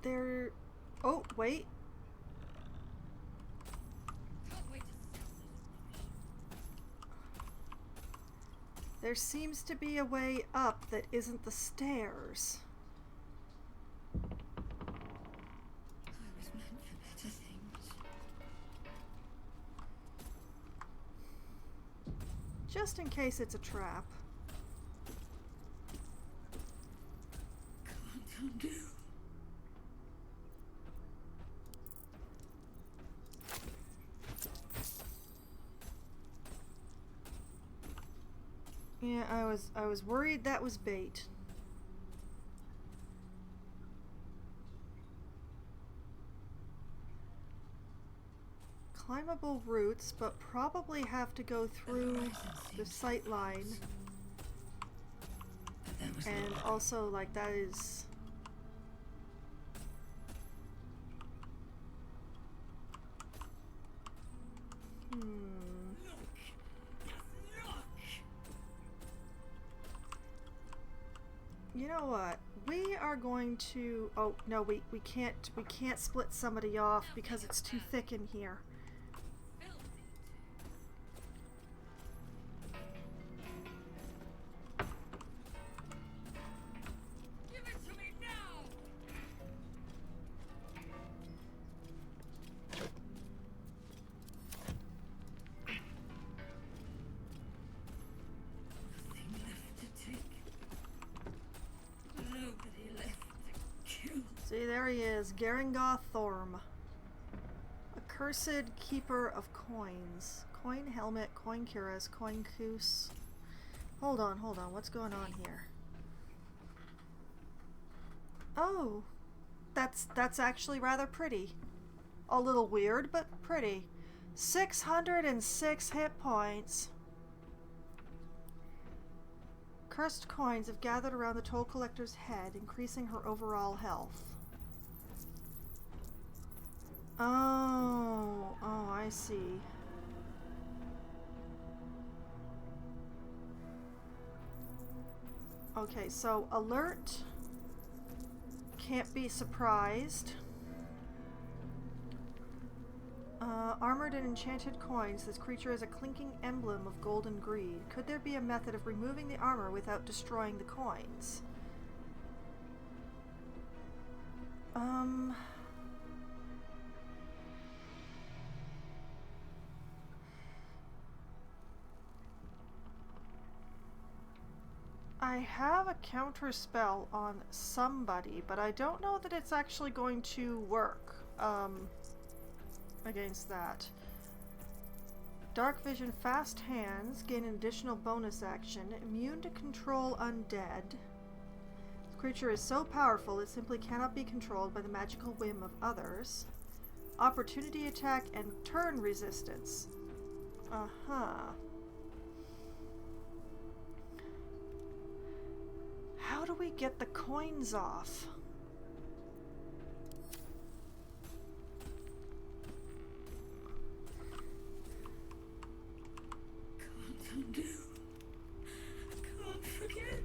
There... Oh, wait. There seems to be a way up that isn't the stairs. I was meant for better things. Just in case it's a trap. Can't undo. Yeah, I was worried that was bait. Climbable routes, but probably have to go through the sight line. And also, like, that is... You know what? We are going to... Oh, no, we can't split somebody off because it's too thick in here. Give it to me now! Nothing left to take. Nobody left to kill. See, there he is, Garangoth Thorm. Accursed Keeper of Coins. Coin Helmet, Coin Cuirass, Coin Koos. Hold on, what's going on here? Oh, that's actually rather pretty. A little weird, but pretty. 606 hit points. Cursed coins have gathered around the toll collector's head, increasing her overall health. Oh, I see. Okay, so alert. Can't be surprised. Armored and enchanted coins. This creature is a clinking emblem of golden greed. Could there be a method of removing the armor without destroying the coins? I have a counter spell on somebody, but I don't know that it's actually going to work against that. Dark Vision, Fast Hands, gain an additional bonus action. Immune to control undead. This creature is so powerful it simply cannot be controlled by the magical whim of others. Opportunity attack and turn resistance. How do we get the coins off? Can't undo. Can't forget.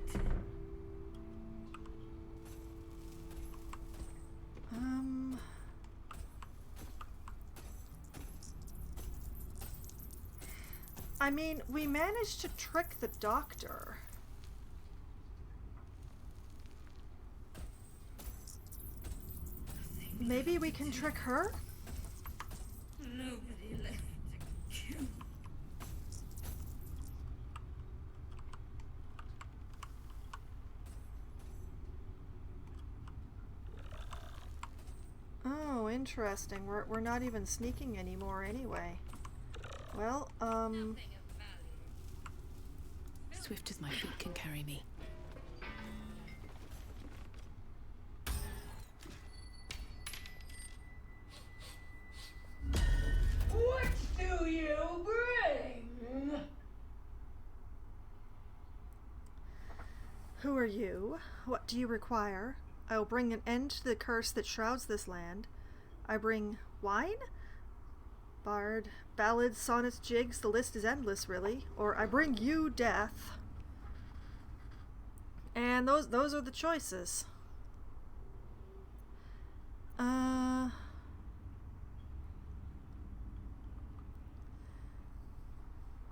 I mean, we managed to trick the doctor. Maybe we can trick her? Nobody left to kill. Oh, interesting. We're not even sneaking anymore anyway. Well, Swift as my feet can carry me. What do you bring? who are you? What do you require? I will bring an end to the curse that shrouds this land. I bring wine? Bard, ballads, sonnets, jigs, the list is endless, really. Or I bring you death. And those are the choices.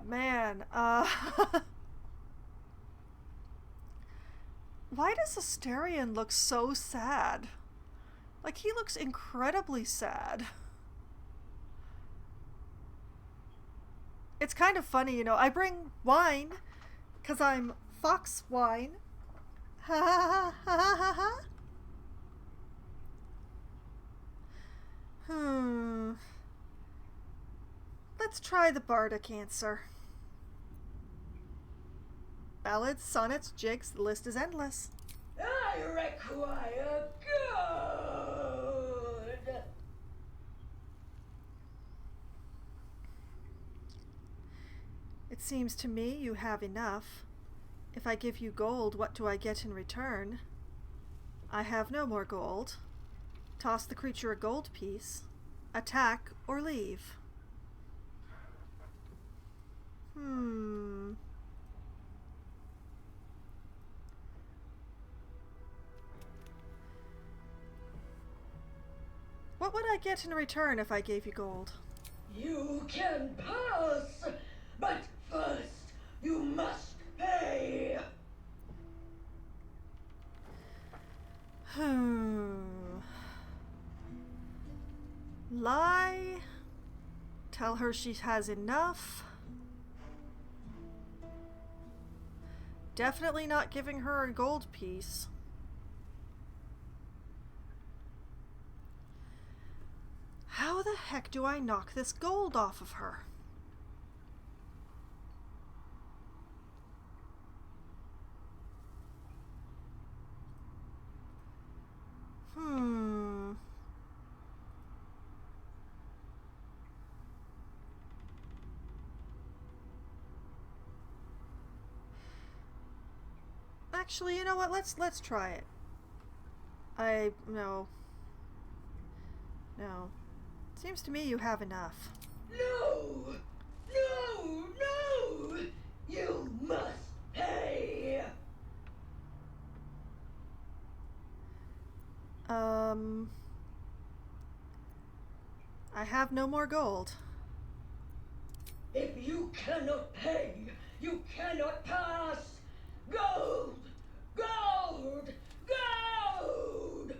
Man, why does Asterion look so sad? Like, he looks incredibly sad. It's kind of funny, you know, I bring wine because I'm Foxwine. Ha ha ha ha ha ha. Let's try the bardic answer. Ballads, sonnets, jigs, the list is endless. I require good. It seems to me you have enough. If I give you gold, what do I get in return? I have no more gold. Toss the creature a gold piece. Attack or leave. What would I get in return if I gave you gold? You can pass, but first you must pay. Lie. Tell her she has enough. Definitely not giving her a gold piece. How the heck do I knock this gold off of her? Actually, you know what? Let's try it. No. Seems to me you have enough. No! No! No! You must pay! I have no more gold. If you cannot pay, you cannot pass! Gold! Gold! Gold!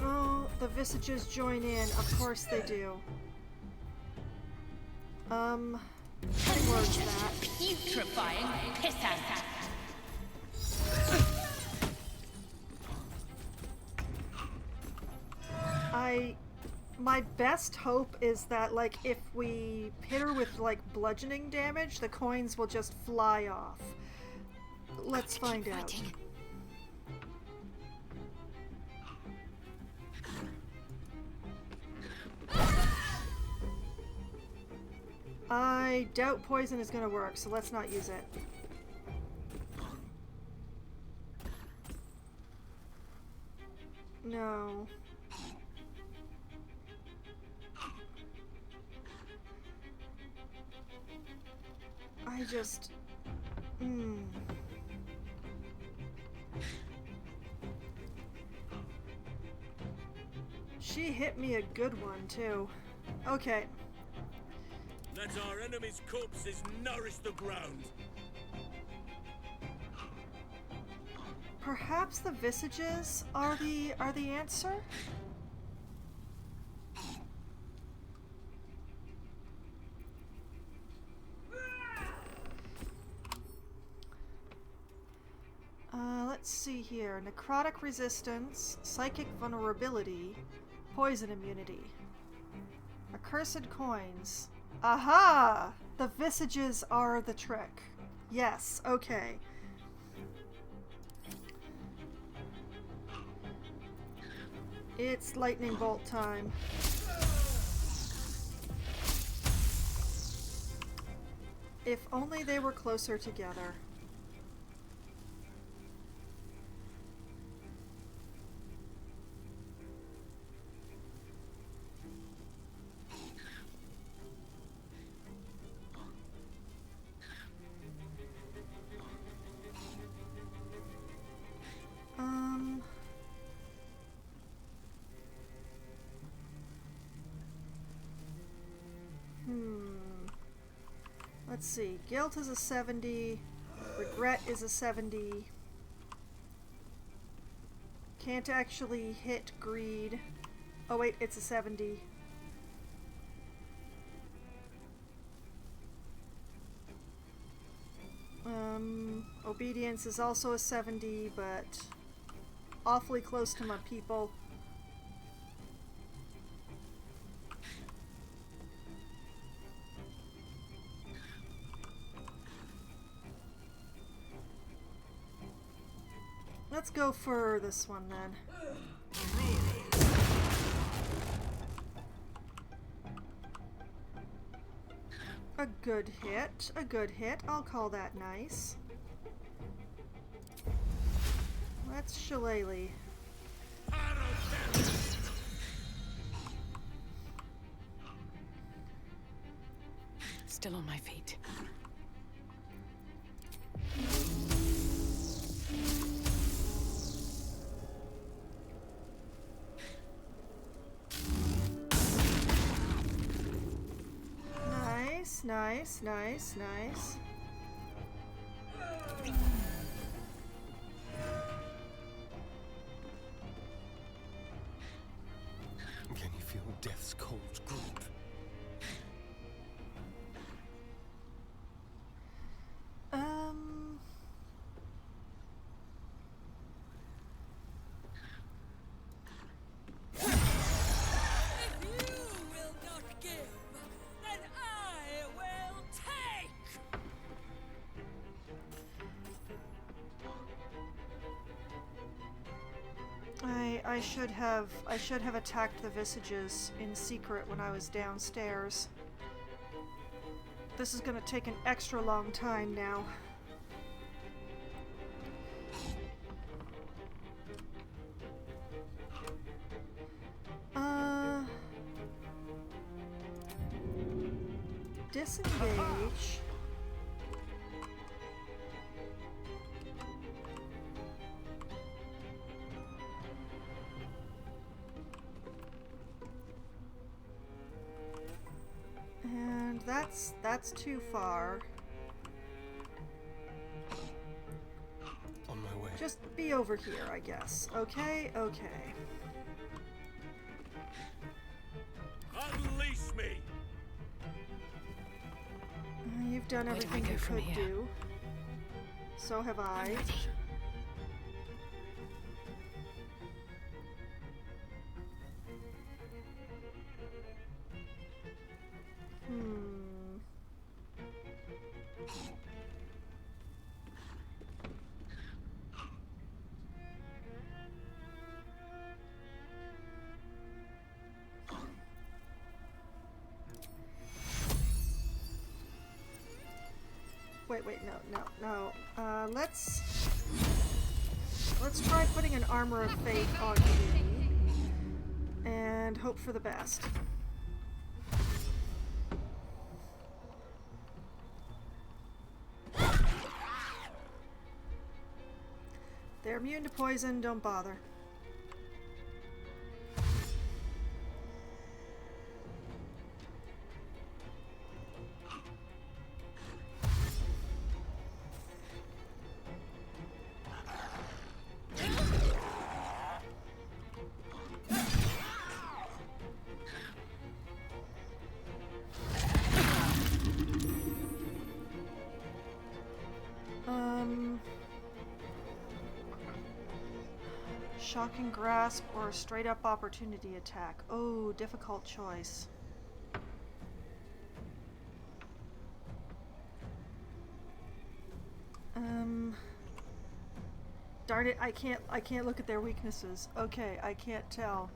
Oh, the visages join in. Of course they do. Where's that? Putrefying piss ass. My best hope is that, like, if we hit her with, like, bludgeoning damage, the coins will just fly off. Let's find out. I doubt poison is gonna work, so let's not use it. No. I just... She hit me a good one, too. Okay. Let our enemies' corpses nourish the ground. Perhaps the visages are the answer? Let's see here. Necrotic resistance, psychic vulnerability, poison immunity. Accursed coins. Aha! The visages are the trick. Yes, okay. It's lightning bolt time. If only they were closer together. Let's see. Guilt is a 70. Regret is a 70. Can't actually hit greed. Oh wait, it's a 70. Obedience is also a 70, but awfully close to my people. Let's go for this one then. A good hit. A good hit. I'll call that nice. Let's shillelagh. Still on my feet. Nice, nice, nice, nice. Can you feel death's cold grip? If you will not give, then I will take! I should have attacked the visages in secret when I was downstairs. This is gonna take an extra long time now. Disengage. And that's too far. On my way. Just be over here, I guess. Okay, okay. Unleash me! You've done Where do I everything go you from could here? do. So have I. Ready. Wait, no. Let's try putting an armor of faith on you and hope for the best. They're immune to poison, don't bother. Shocking grasp or a straight up opportunity attack. Oh, difficult choice. Darn it, I can't look at their weaknesses. Okay, I can't tell.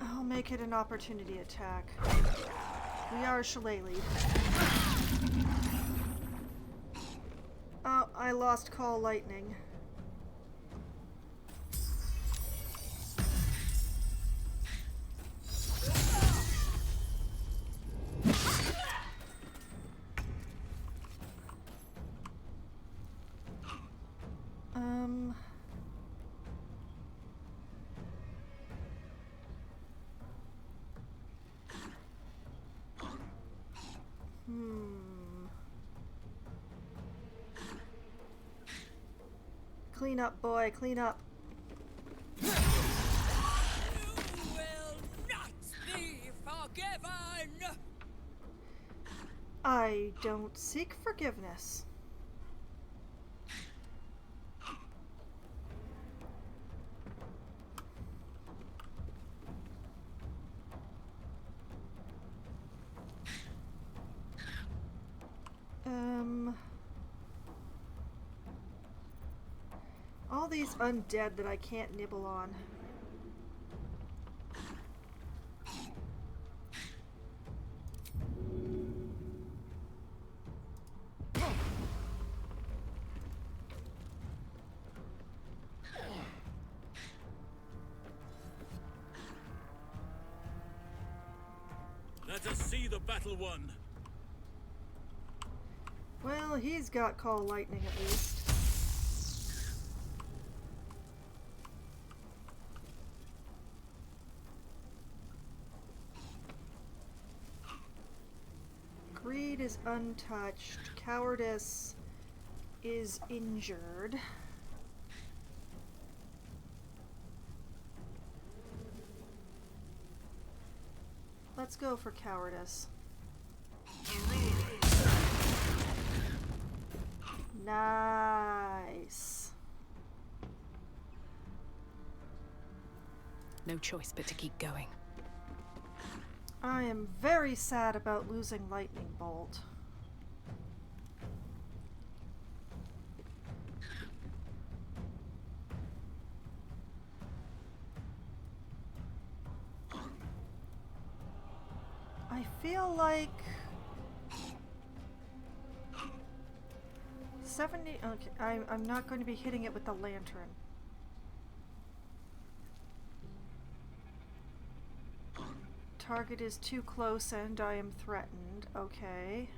I'll make it an opportunity attack. We are shillelaghed. Oh, I lost call lightning. Clean up, boy, clean up. You will not be forgiven! I don't seek forgiveness. All these undead that I can't nibble on. Let us see the battle won. Well, he's got call lightning at least. Greed is untouched. Cowardice is injured. Let's go for cowardice. Nice. No choice but to keep going. I am very sad about losing Lightning Bolt. I feel like 70. Okay, I'm not going to be hitting it with the lantern. Target is too close and I am threatened. Okay.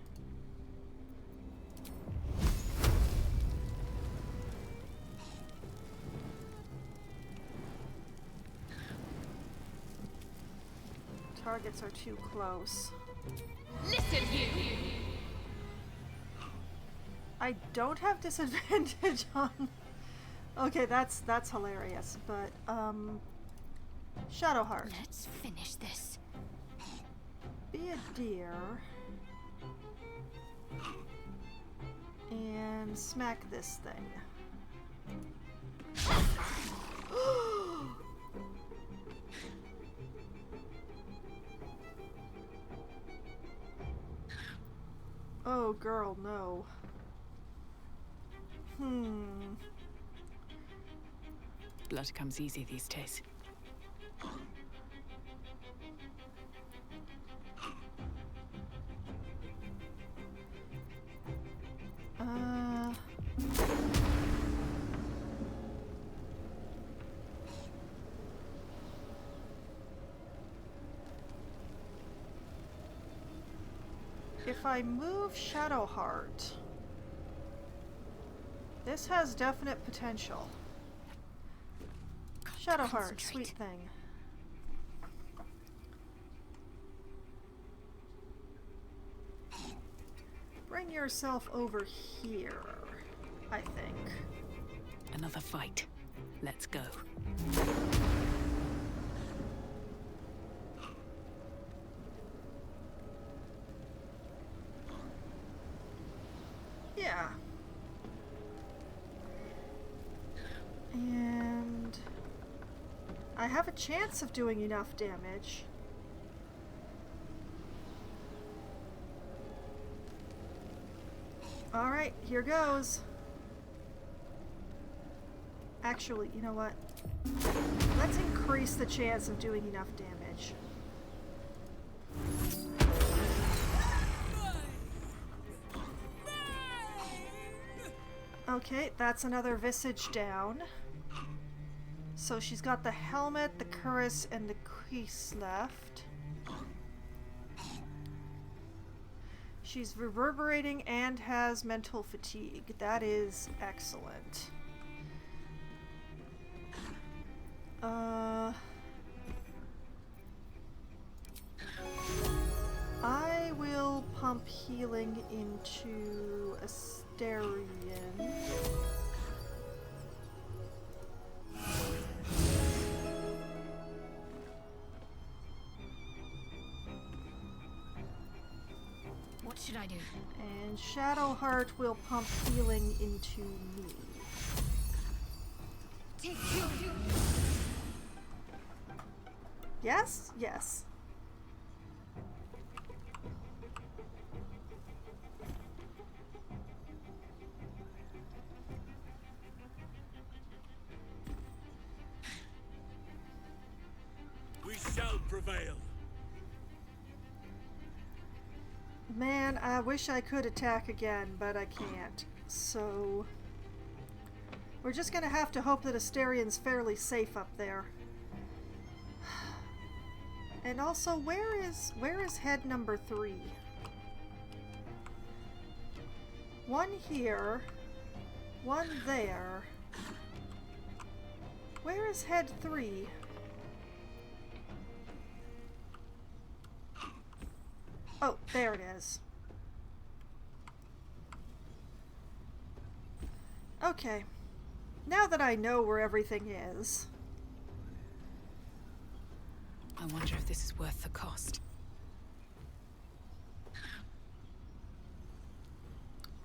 Targets are too close. Listen, you! I don't have disadvantage on... Okay, that's hilarious, but, Shadowheart. Let's finish this. Be a deer. And smack this thing. Oh, girl, no. Blood comes easy these days. If I move Shadowheart, this has definite potential. Shadowheart, sweet thing. Bring yourself over here, I think. Another fight. Let's go. Yeah. And I have a chance of doing enough damage. Alright, here goes. Actually, you know what? Let's increase the chance of doing enough damage. Okay, that's another Visage down. So she's got the helmet, the cuirass, and the crease left. She's reverberating and has mental fatigue. That is excellent. I will pump healing into Asterion. What should I do? And Shadowheart will pump healing into me. Take you. Yes? Yes. prevail. Man, I wish I could attack again, but I can't. So we're just gonna have to hope that Asterian's fairly safe up there. And also, where is head number 3? One here, one there. Where is head 3? Oh, there it is. Okay. Now that I know where everything is. I wonder if this is worth the cost.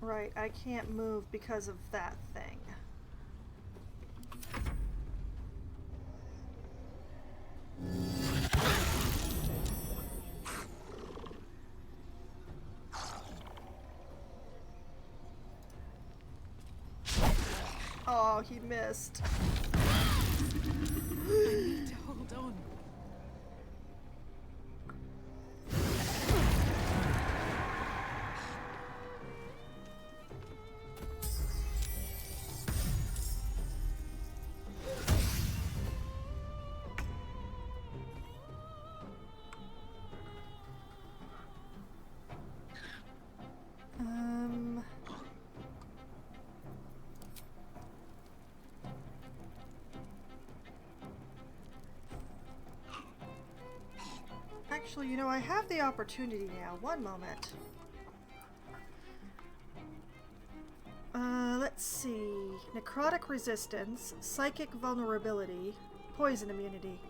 Right, I can't move because of that thing. Oh, he missed. I need to hold on. Actually, you know, I have the opportunity now. One moment. Let's see. Necrotic resistance, psychic vulnerability, poison immunity.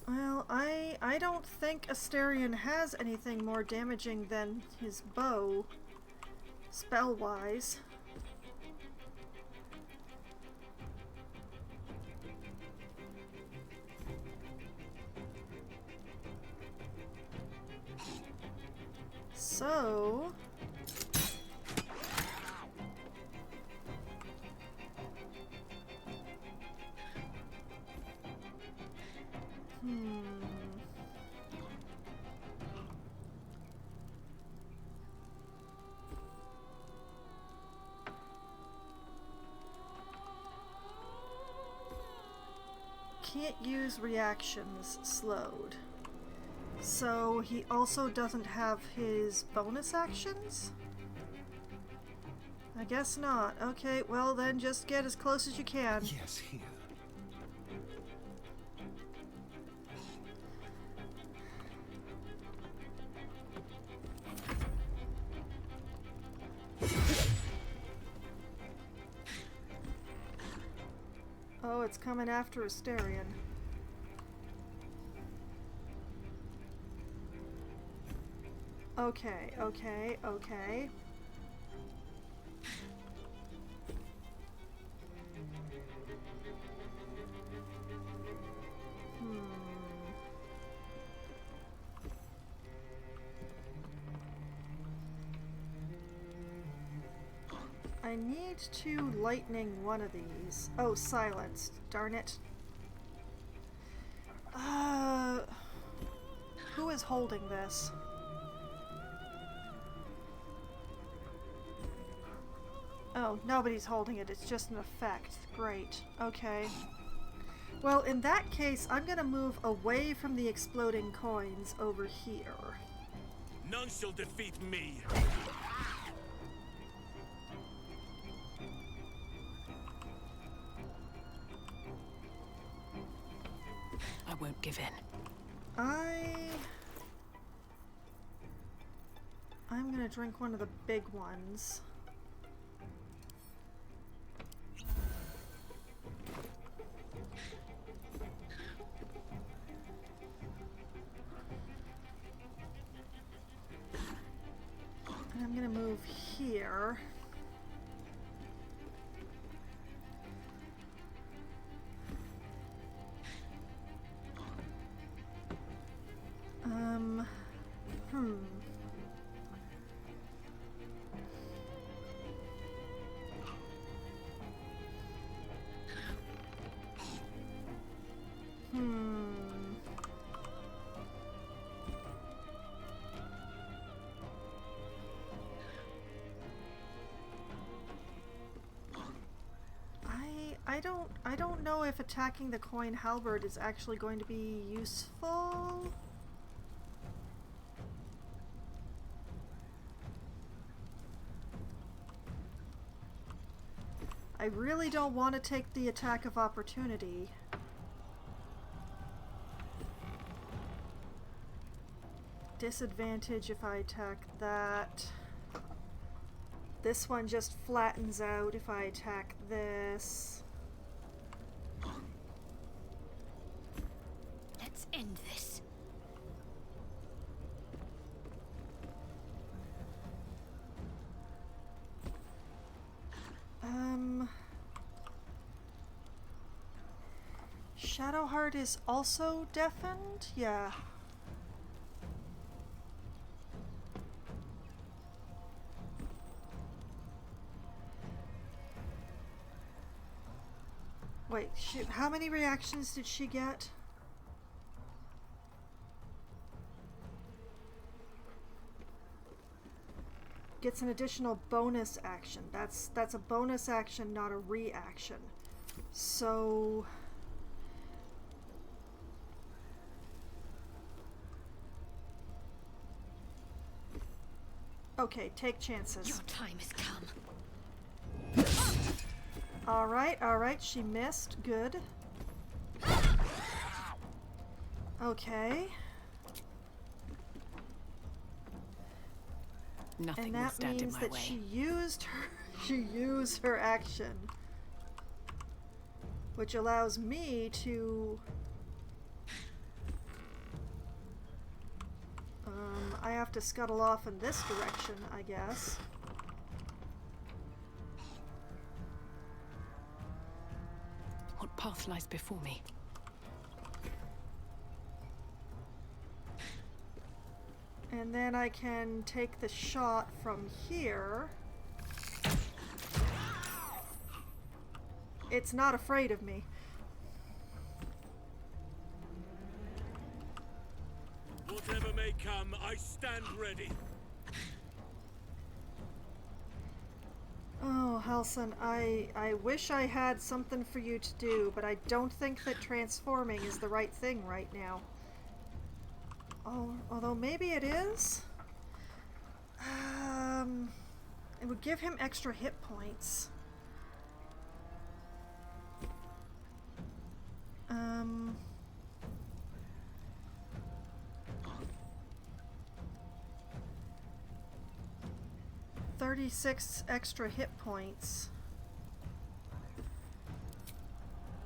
Well, I don't think Asterion has anything more damaging than his bow, spell-wise. So... Can't use reactions slowed. So he also doesn't have his bonus actions? I guess not. Okay, well then just get as close as you can. Yes, here. Oh, it's coming after Asterion. Okay, okay, okay. I need to lightning one of these. Oh, silenced. Darn it. Who is holding this? Oh, nobody's holding it. It's just an effect. Great. Okay. Well, in that case, I'm gonna move away from the exploding coins over here. None shall defeat me. I won't give in. I'm gonna drink one of the big ones. And I'm gonna move here. I don't know if attacking the coin halberd is actually going to be useful. I really don't want to take the attack of opportunity. Disadvantage if I attack that. This one just flattens out if I attack this. Let's end this. Shadowheart is also deafened? Yeah. Wait, how many reactions did she get? Gets an additional bonus action. That's a bonus action, not a reaction. So okay, take chances. Your time has come. Alright, she missed. Good. Okay. Nothing And will that stand in means my that way. she used her action. Which allows me to I have to scuttle off in this direction, I guess. What path lies before me? And then I can take the shot from here. It's not afraid of me. Whatever may come, I stand ready. Oh, Halson, I wish I had something for you to do, but I don't think that transforming is the right thing right now. Oh, although maybe it is? It would give him extra hit points. 36 extra hit points.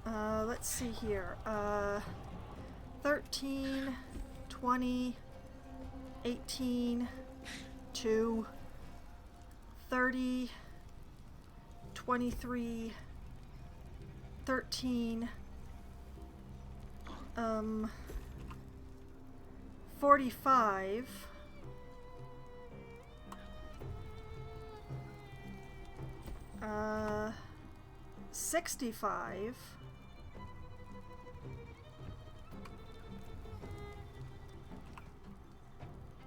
Let's see here. 13, 20, 18, 2, 30, 23, 13, 45, 65,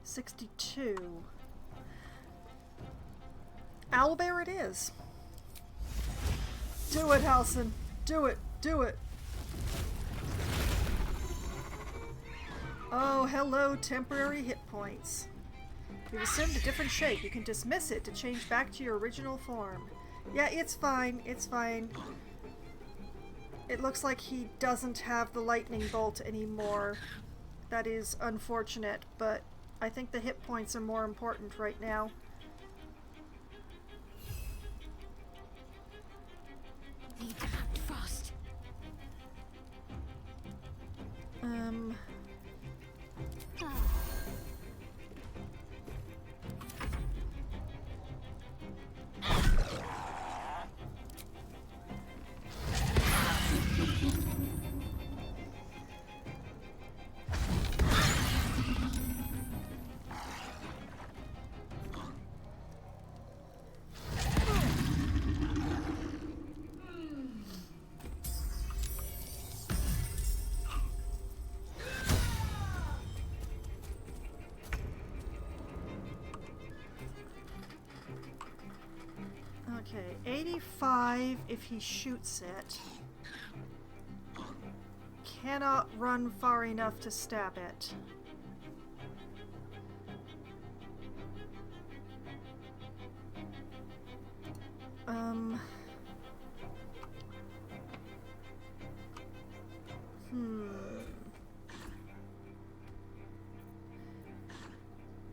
62. Owlbear it is. Do it, Halson. Do it. Do it. Oh, hello, temporary hit points. You've assumed a different shape. You can dismiss it to change back to your original form. Yeah, it's fine. It's fine. It looks like he doesn't have the lightning bolt anymore. That is unfortunate, but I think the hit points are more important right now. Need to act fast. Okay, 85 if he shoots it. cannot run far enough to stab it.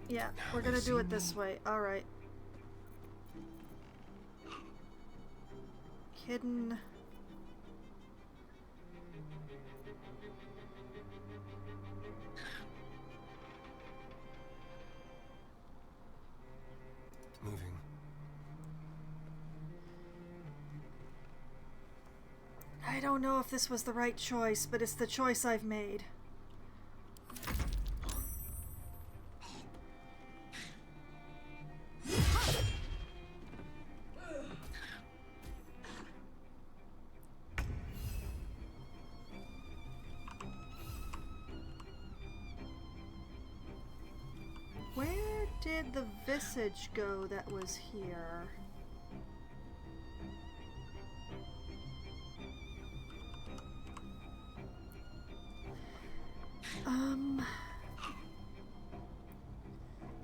Yeah, we're gonna do it this way. Alright. Hidden. Moving. I don't know if this was the right choice, but it's the choice I've made. Where did the visage go that was here?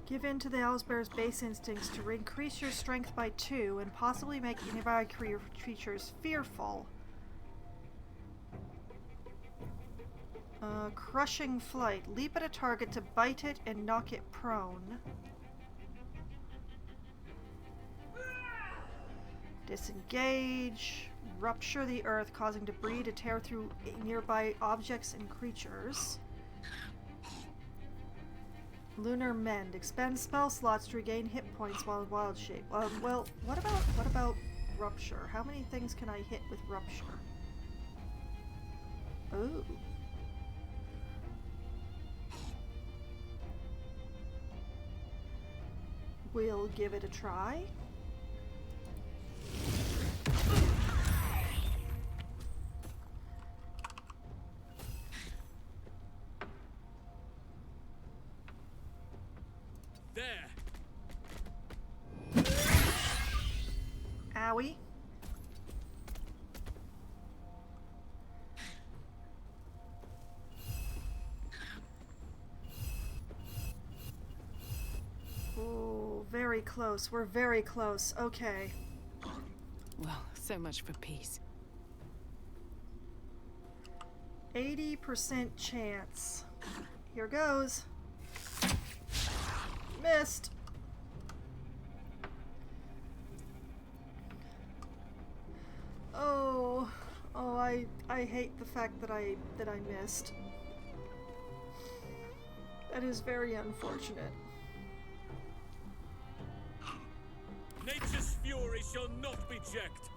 Give in to the owlsbear's base instincts to increase your strength by 2 and possibly make nearby creatures fearful. Crushing flight. Leap at a target to bite it and knock it prone. Disengage. Rupture the earth, causing debris to tear through nearby objects and creatures. Lunar Mend. Expend spell slots to regain hit points while in wild shape. Well, what about Rupture? How many things can I hit with Rupture? Ooh. We'll give it a try. There. Owie. Oh, very close. We're very close. Okay. Well, so much for peace. 80% chance. Here goes. Missed. Oh, I hate the fact that I missed. That is very unfortunate. Nature's fury shall not be checked.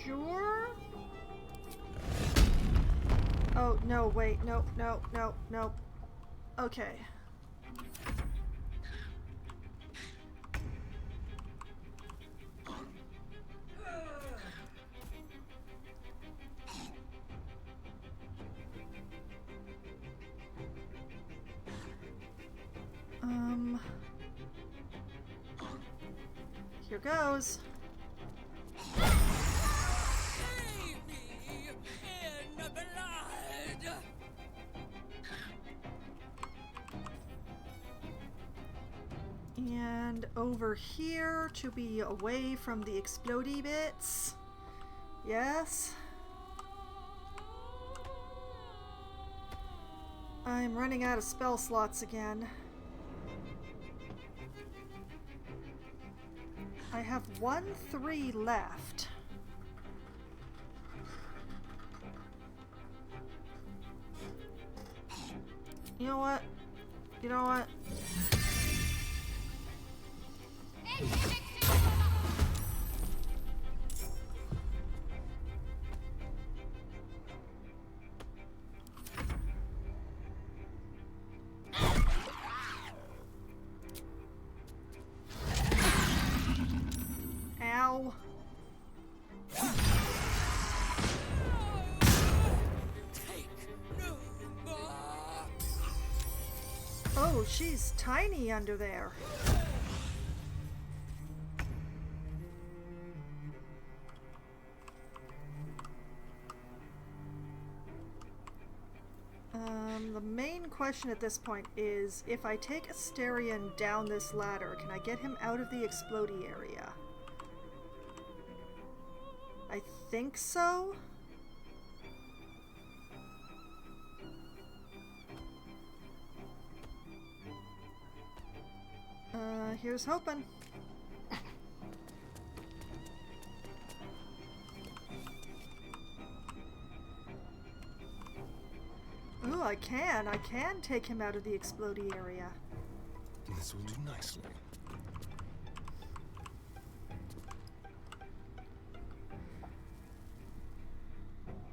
Sure? Oh, no, wait, no. Okay. Here goes. Save me in the blood! And over here to be away from the explodey bits. Yes. I'm running out of spell slots again. I have 3 left. You know what? Oh, she's tiny under there. The main question at this point is, if I take Asterion down this ladder, can I get him out of the explodey area? I think so. Here's hoping. Ooh, I can take him out of the explodey area. This will do nicely.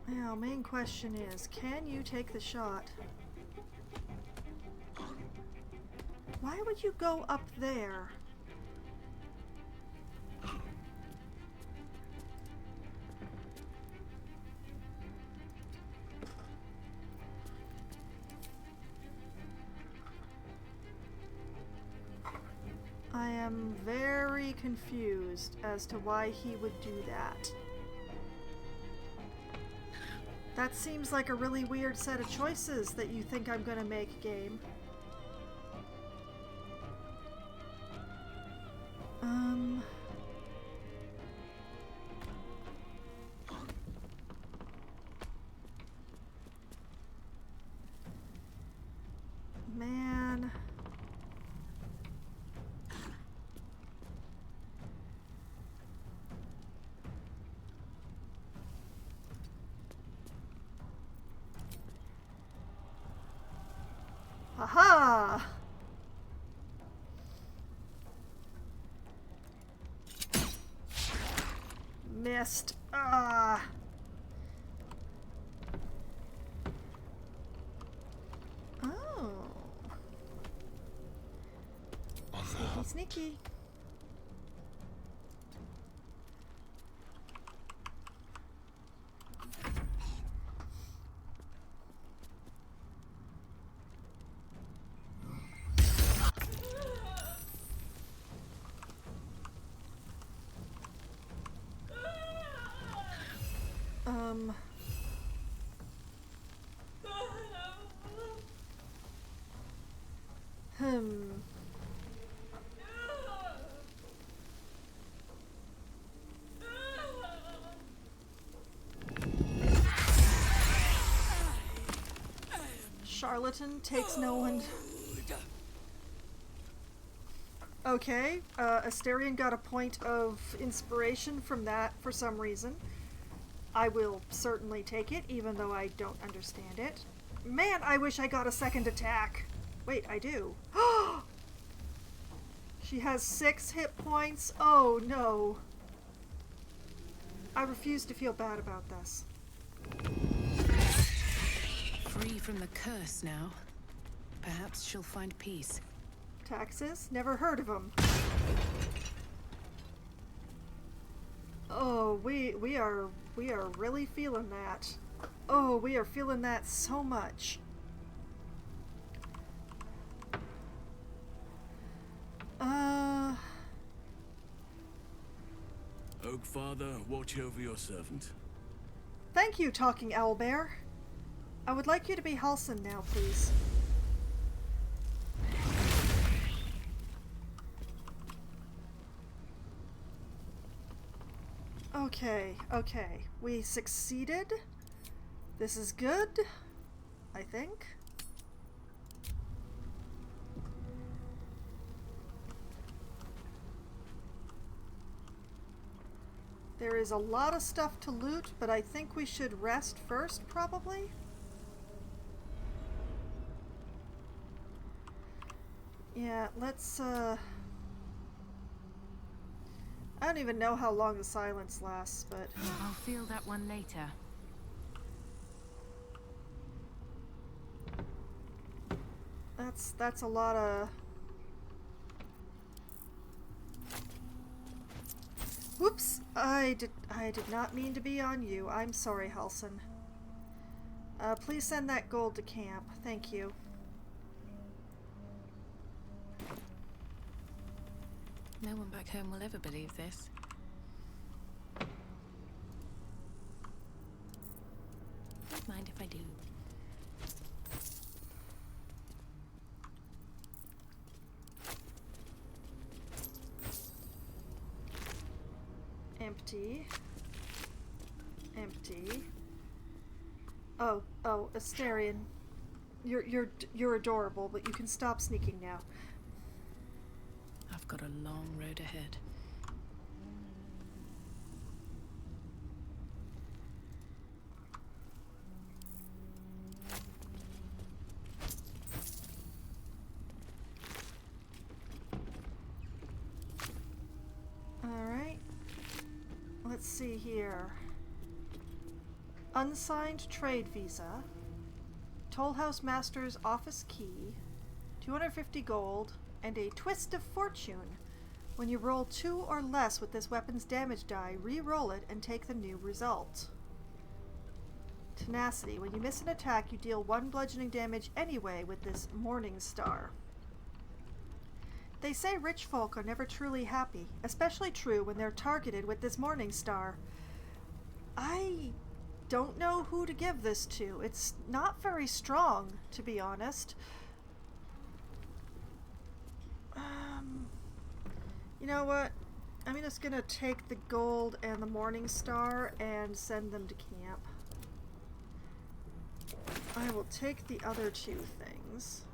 Now, main question is, can you take the shot? Why would you go up there? I am very confused as to why he would do that. That seems like a really weird set of choices that you think I'm gonna make, game. Man. Aha! Missed. Ah. Oh. Sneaky, sneaky. Hmm. Charlatan takes no one. Okay, Asterion got a point of inspiration from that for some reason. I will certainly take it, even though I don't understand it. Man, I wish I got a second attack. Wait, I do. She has 6 hit points. Oh no. I refuse to feel bad about this. Free from the curse now. Perhaps she'll find peace. Taxes? Never heard of them. Oh, we are really feeling that. Oh, we are feeling that so much. Oak Father, watch over your servant. Thank you, Talking Owlbear. I would like you to be Halsin now, please. Okay, okay. We succeeded. This is good, I think. There is a lot of stuff to loot, but I think we should rest first, probably. Yeah, let's, I don't even know how long the silence lasts, but... I'll feel that one later. That's a lot of... Whoops! I did not mean to be on you. I'm sorry, Halsin. Please send that gold to camp. Thank you. No one back home will ever believe this. Don't mind if I do. Empty. Empty. Oh, Asterion. You're adorable, but you can stop sneaking now. I've got a long road ahead. Alright. Let's see here. Unsigned trade visa. Tollhouse Master's office key. 250 gold. And a twist of fortune. When you roll 2 or less with this weapon's damage die, re-roll it and take the new result. Tenacity. When you miss an attack, you deal 1 bludgeoning damage anyway with this Morning Star. They say rich folk are never truly happy, especially true when they're targeted with this Morning Star. I don't know who to give this to. It's not very strong, to be honest. You know what? I'm just gonna take the gold and the Morning Star and send them to camp. I will take the other 2 things.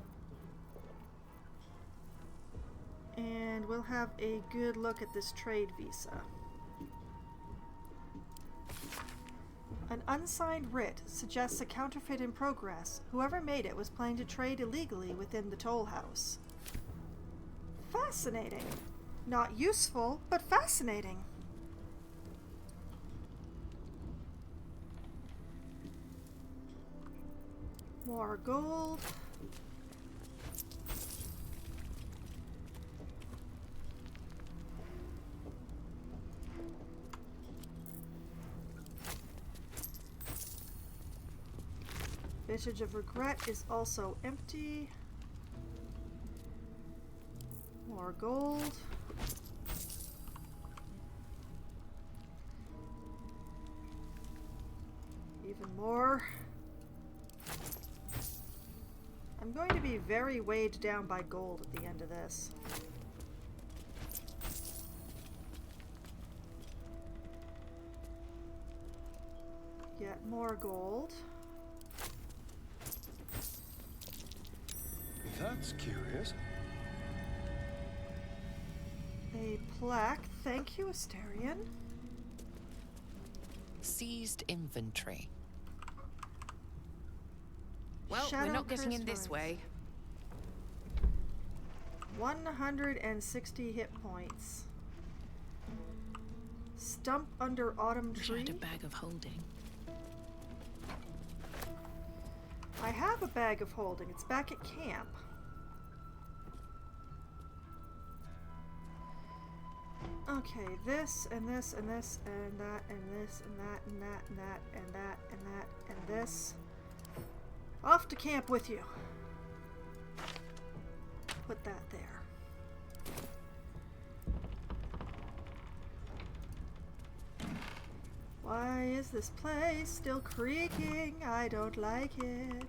And we'll have a good look at this trade visa. An unsigned writ suggests a counterfeit in progress. Whoever made it was planning to trade illegally within the toll house. Fascinating. Not useful, but fascinating. More gold. Visage of Regret is also empty. More gold. Even more. I'm going to be very weighed down by gold at the end of this. Get more gold. That's curious. A plaque. Thank you, Asterion. Seized inventory. Well, Shadow we're not getting in Curse this Words. way. 160 hit points. Stump under autumn Wish I tree. had a bag of holding. I have a bag of holding. It's back at camp. Okay, this and this and this and that and this and that and that and that and that and that and this. Off to camp with you. Put that there. Why is this place still creaking? I don't like it.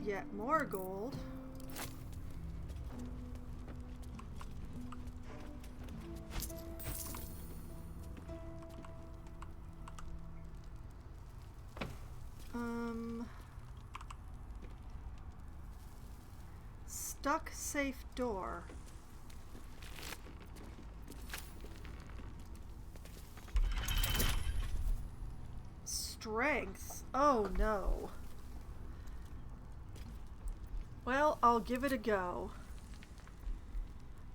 Yet more gold. Stuck safe door. Strength. Oh no. Well, I'll give it a go.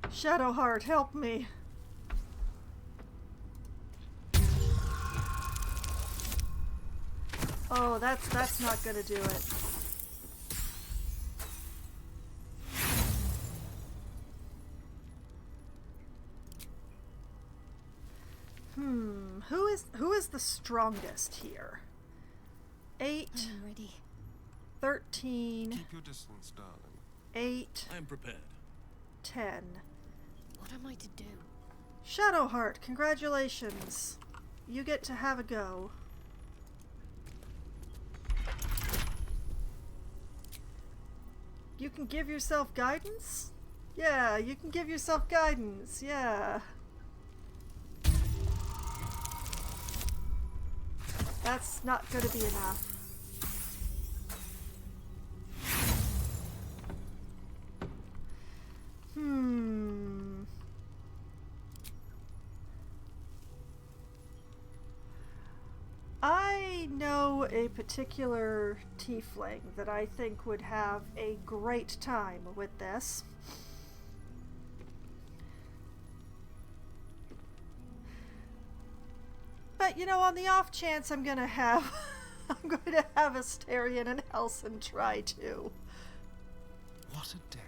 Shadowheart, help me. Oh, that's not gonna do it. Who is the strongest here? 8, I'm ready. 13, Keep your distance, darling. 8, I am prepared. 10. What am I to do? Shadowheart, congratulations. You get to have a go. You can give yourself guidance? Yeah, you can give yourself guidance, yeah. That's not gonna be enough. I know a particular tiefling that I think would have a great time with this. But, you know, on the off chance I'm gonna have I'm going to have Asterion and Helson try too. What a day.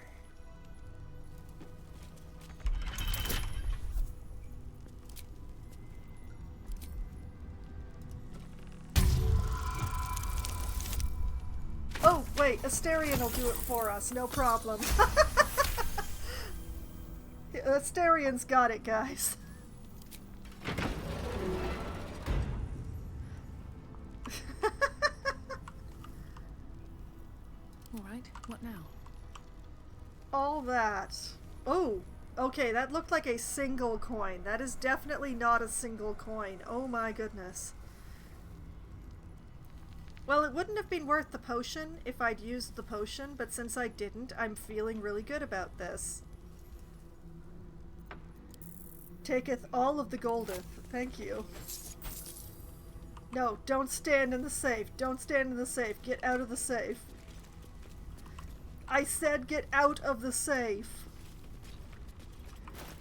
Oh, wait, Asterion will do it for us, no problem. Asterion's got it, guys. Alright, what now? All that. Oh, okay, that looked like a single coin. That is definitely not a single coin. Oh my goodness. Well, it wouldn't have been worth the potion if I'd used the potion, but since I didn't, I'm feeling really good about this. Taketh all of the goldeth. Thank you. No, don't stand in the safe. Don't stand in the safe. Get out of the safe. I said get out of the safe.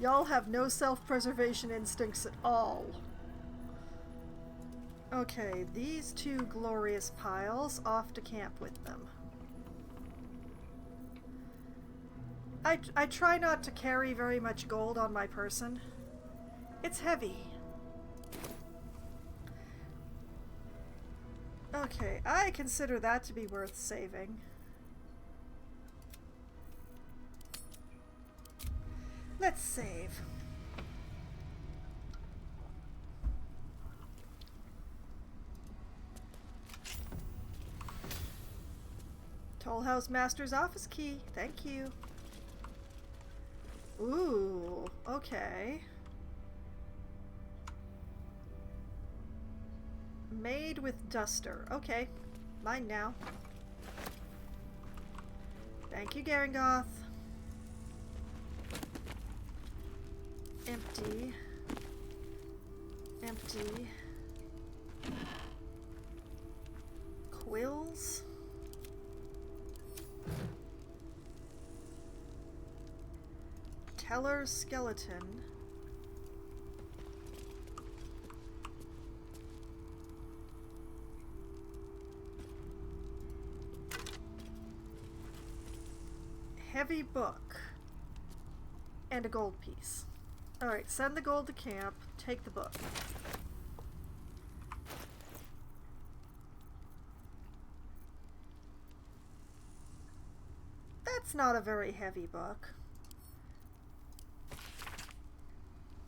Y'all have no self-preservation instincts at all. Okay, these two glorious piles, off to camp with them. I try not to carry very much gold on my person. It's heavy. Okay, I consider that to be worth saving. Let's save. Tollhouse Master's office key. Thank you. Ooh, okay. Made with duster. Okay, mine now. Thank you, Garangoth. Empty. Empty. Quills. Teller's skeleton. Heavy book. And a gold piece. Alright, send the gold to camp. Take the book. That's not a very heavy book.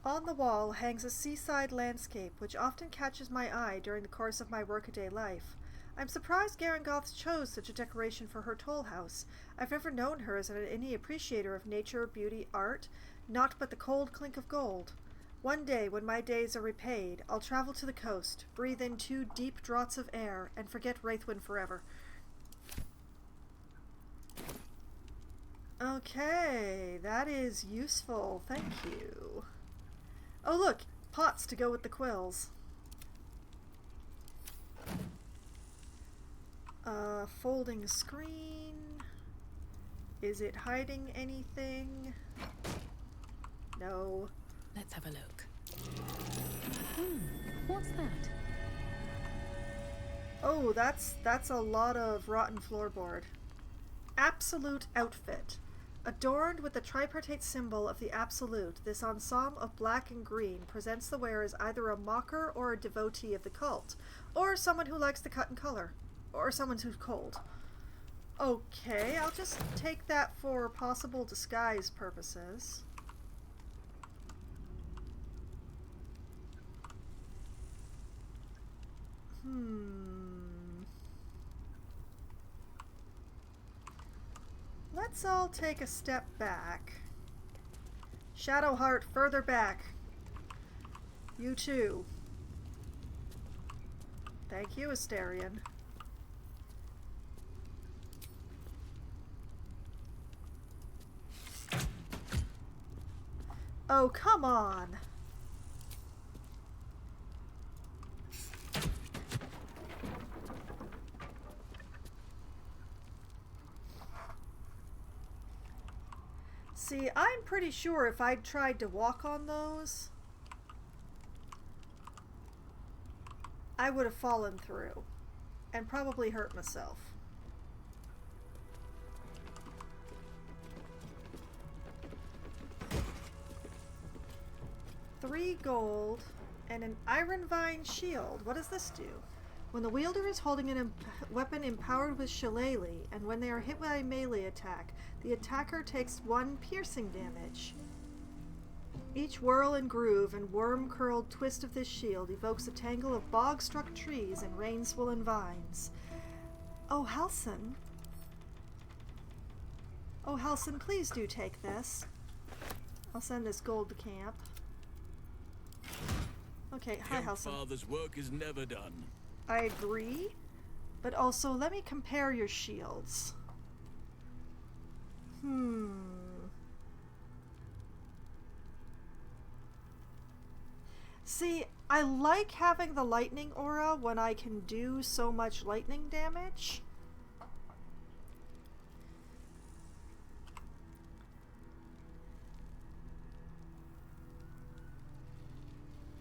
On the wall hangs a seaside landscape which often catches my eye during the course of my workaday life. I'm surprised Garangoth chose such a decoration for her toll house. I've never known her as any appreciator of nature, beauty, art, naught but the cold clink of gold. One day, when my days are repaid, I'll travel to the coast, breathe in 2 deep draughts of air, and forget Wraithwyn forever. Okay, that is useful. Thank you. Oh look, pots to go with the quills. Folding screen. Is it hiding anything? No. Let's have a look. What's that? Oh, that's a lot of rotten floorboard. Absolute outfit. Adorned with the tripartite symbol of the Absolute, this ensemble of black and green presents the wearer as either a mocker or a devotee of the cult, or someone who likes to cut and color, or someone who's cold. Okay, I'll just take that for possible disguise purposes. Let's all take a step back. Shadowheart, further back. You too. Thank you, Asterion. Oh, come on. See, I'm pretty sure if I'd tried to walk on those, I would have fallen through and probably hurt myself. $3 gold and an iron vine shield. What does this do? When the wielder is holding a weapon empowered with shillelagh, and when they are hit by a melee attack, the attacker takes 1 piercing damage. Each whirl and groove and worm-curled twist of this shield evokes a tangle of bog-struck trees and rain-swollen vines. Oh, Halsin. Oh, Halsin, please do take this. I'll send this gold to camp. Okay, hi, Halsin. Father's work is never done. I agree, but also let me compare your shields. See, I like having the lightning aura when I can do so much lightning damage.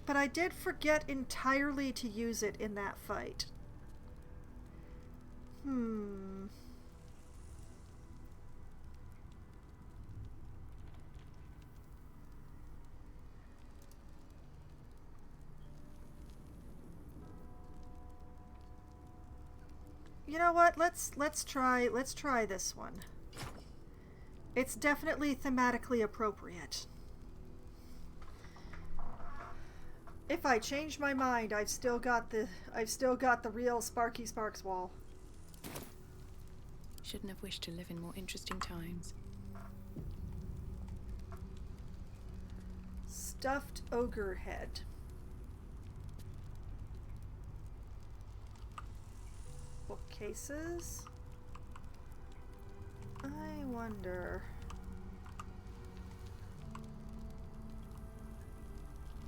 But I did forget entirely to use it in that fight. You know what? Let's try this one. It's definitely thematically appropriate. If I change my mind, I've still got the real Sparky Sparks wall. Shouldn't have wished to live in more interesting times. Stuffed ogre head. Bookcases. I wonder.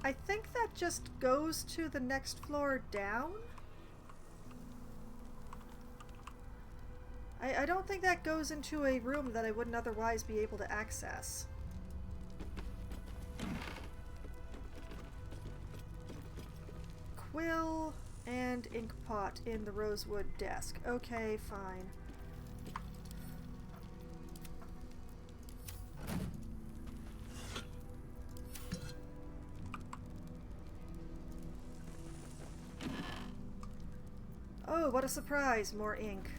I think that just goes to the next floor down. I don't think that goes into a room that I wouldn't otherwise be able to access. Quill and ink pot in the rosewood desk. Okay, fine. Oh, what a surprise! More ink.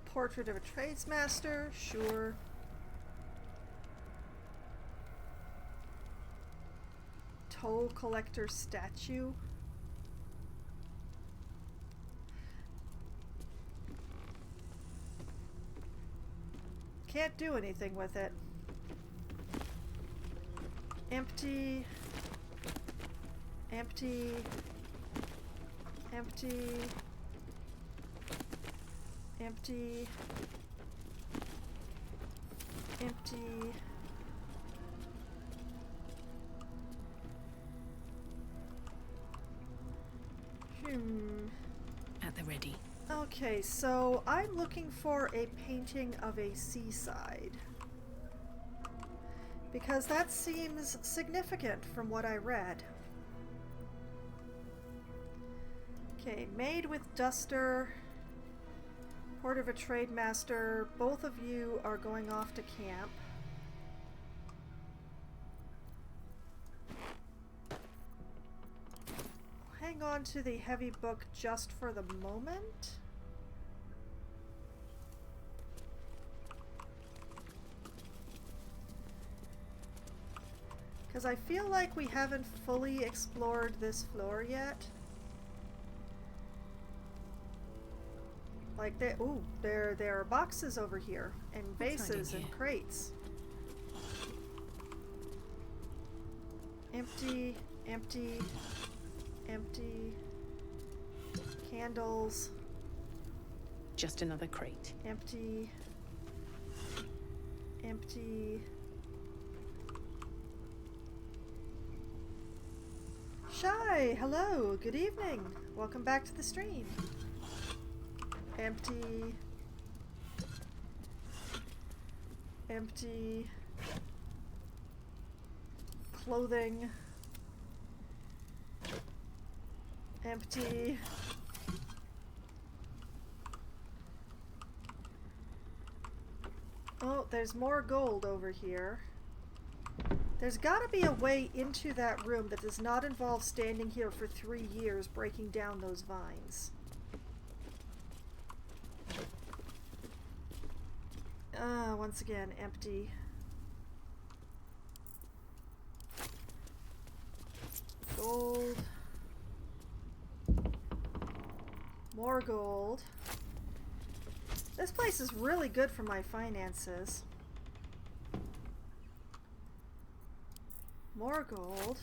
Portrait of a tradesmaster, sure. Toll collector statue. Can't do anything with it. Empty. Empty. Empty. Empty. Empty. At the ready. Okay, so I'm looking for a painting of a seaside. Because that seems significant from what I read. Okay, made with duster. Port of a trade master. Both of you are going off to camp. on to the heavy book just for the moment. Because I feel like we haven't fully explored this floor yet. Like, there are boxes over here, and What's hiding vases and here? crates. Empty, empty, empty. Candles, Just another crate. empty, empty. Shy, hello, good evening. Welcome back to the stream. Empty. Empty. Clothing. Empty. Oh, there's more gold over here. There's gotta be a way into that room that does not involve standing here for 3 years breaking down those vines. Once again, empty. Gold. More gold. This place is really good for my finances. More gold.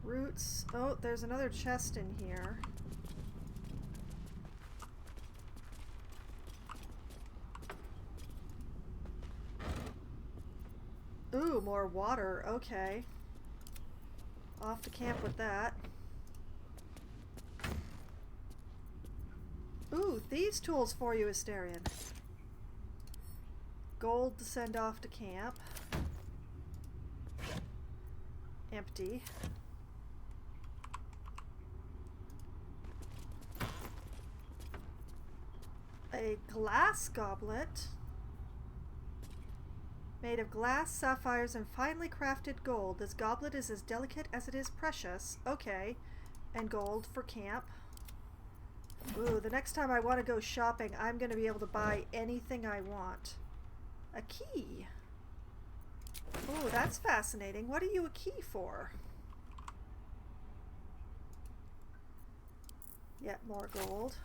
Roots. Oh, there's another chest in here. Ooh, more water. Okay. Off to camp with that. Ooh, thieves' tools for you, Asterion. Gold to send off to camp. Empty. A glass goblet. Made of glass, sapphires, and finely crafted gold. This goblet is as delicate as it is precious. Okay. And gold for camp. Ooh, the next time I want to go shopping, I'm going to be able to buy anything I want. A key. Ooh, that's fascinating. What are you a key for? Yet more gold.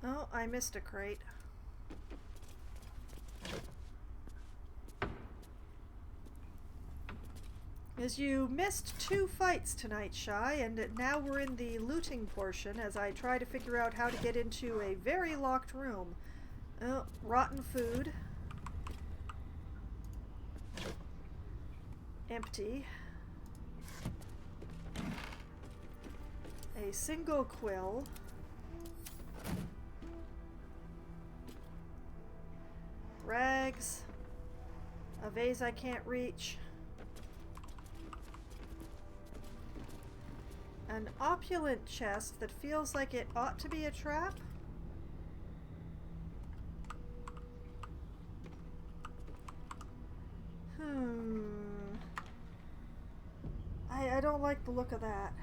Oh, I missed a crate. As you missed 2 fights tonight, Shy, and now we're in the looting portion as I try to figure out how to get into a very locked room. Oh, rotten food. Empty. A single quill. Rags. A vase I can't reach. An opulent chest that feels like it ought to be a trap. I don't like the look of that.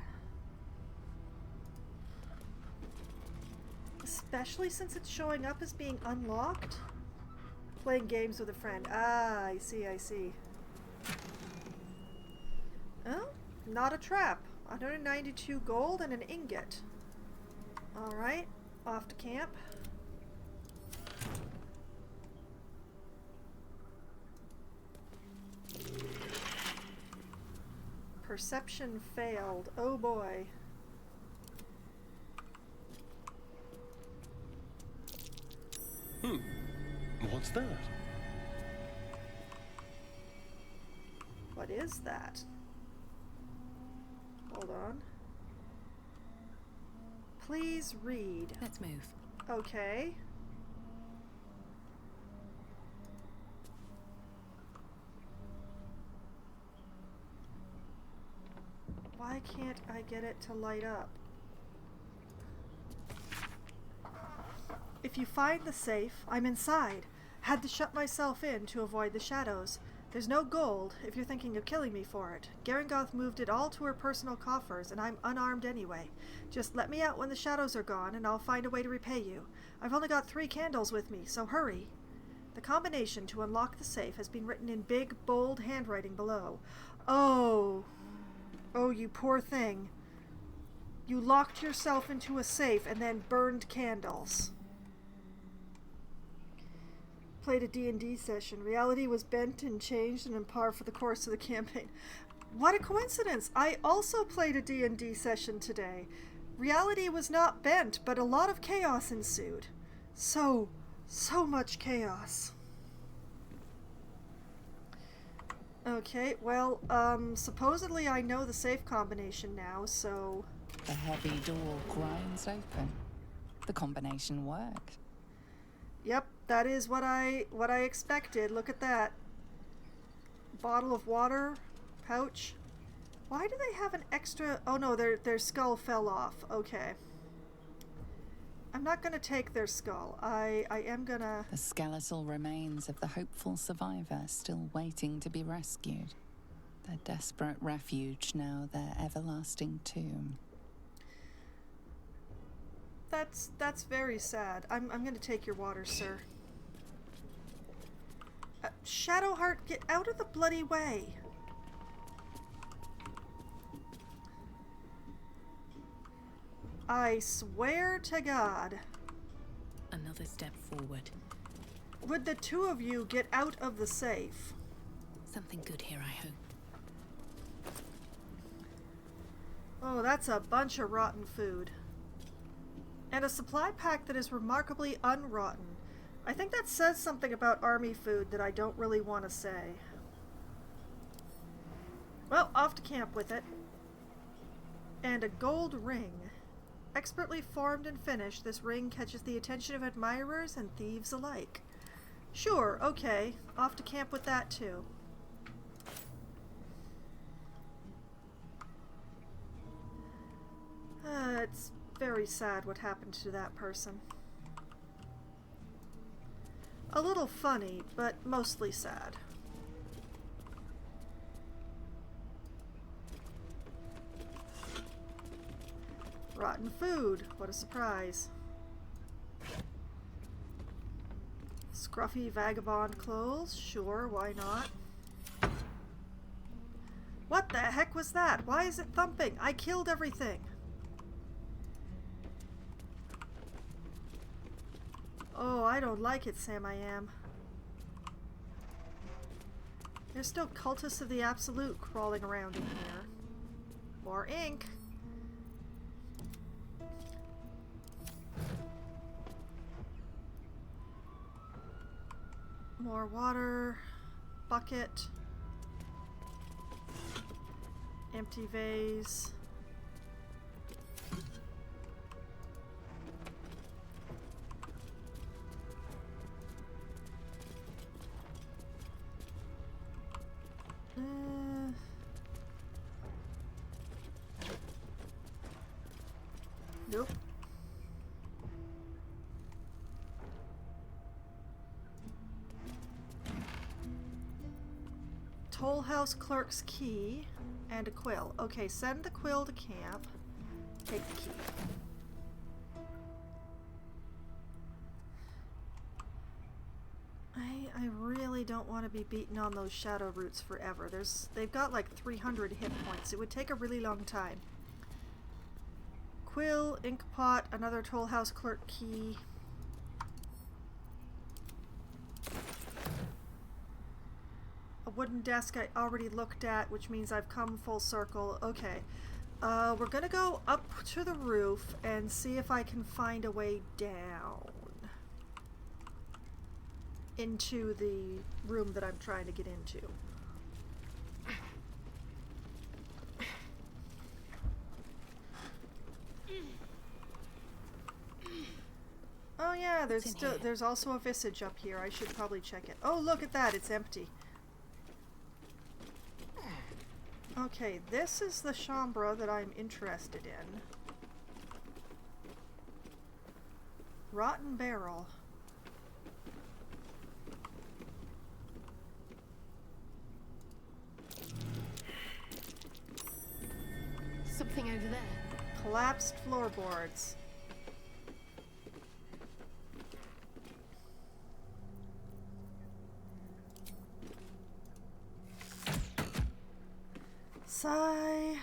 Especially since it's showing up as being unlocked. Playing games with a friend. Ah, I see, I see. Oh, not a trap. 192 gold and an ingot. Alright, off to camp. Perception failed. Oh boy. What's that? What is that? Hold on. Please read. Let's move. Okay. Why can't I get it to light up? If you find the safe, I'm inside. Had to shut myself in to avoid the shadows. There's no gold, if you're thinking of killing me for it. Garangoth moved it all to her personal coffers, and I'm unarmed anyway. Just let me out when the shadows are gone, and I'll find a way to repay you. I've only got 3 candles with me, so hurry. The combination to unlock the safe has been written in big, bold handwriting below. Oh. Oh, you poor thing. You locked yourself into a safe and then burned candles. Played a D&D session. Reality was bent and changed and in par for the course of the campaign. What a coincidence! I also played a D&D session today. Reality was not bent, but a lot of chaos ensued. So much chaos. Okay, well, supposedly I know the safe combination now, so... The heavy door grinds open. The combination worked. Yep, that is what I expected. Look at that. Bottle of water, pouch. Why do they have an extra... Oh no, their skull fell off. Okay. I'm not gonna take their skull. I am gonna... The skeletal remains of the hopeful survivor still waiting to be rescued. Their desperate refuge now their everlasting tomb. That's very sad. I'm gonna take your water, sir. Shadowheart, get out of the bloody way. I swear to God. Another step forward. Would the 2 of you get out of the safe? Something good here, I hope. Oh, that's a bunch of rotten food. And a supply pack that is remarkably unrotten. I think that says something about army food that I don't really want to say. Well, off to camp with it. And a gold ring. Expertly formed and finished, this ring catches the attention of admirers and thieves alike. Sure, okay. Off to camp with that too. It's very sad what happened to that person. A little funny, but mostly sad. Rotten food. What a surprise. Scruffy vagabond clothes. Sure, why not? What the heck was that? Why is it thumping? I killed everything. Oh, I don't like it, Sam I am. There's still cultists of the Absolute crawling around in here. More ink. More water. Bucket. Empty vase. Nope. Toll House clerk's key and a quill. Okay, send the quill to camp. Take the key. I really don't want to be beating on those shadow roots forever. They've got like 300 hit points. It would take a really long time. Quill, ink pot, another Toll House clerk key. A wooden desk I already looked at, which means I've come full circle. Okay. We're gonna go up to the roof and see if I can find a way down into the room that I'm trying to get into. Oh yeah, there's also a visage up here. I should probably check it. Oh, look at that, it's empty. Okay, this is the chambre that I'm interested in. Rotten barrel. Something over there. Collapsed floorboards. Sigh.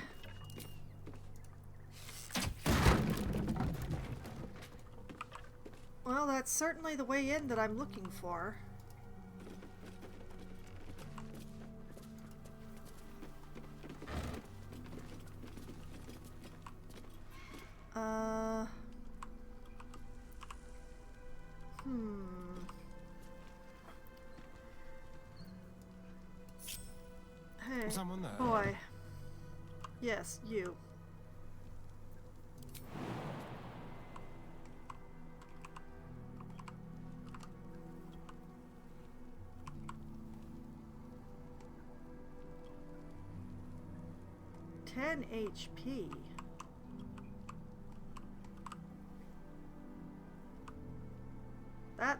Well, that's certainly the way in that I'm looking for. Hey, Someone there? boy. Yes, you. HP.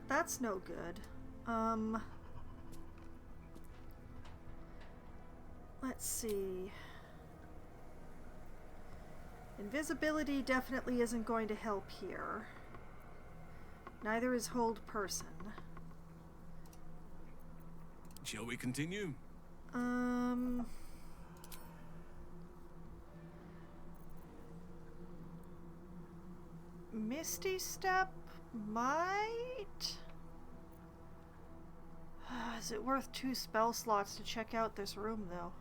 That's no good. Let's see. Invisibility definitely isn't going to help here. Neither is hold person. Shall we continue? Misty Step might? Is it worth 2 spell slots to check out this room, though?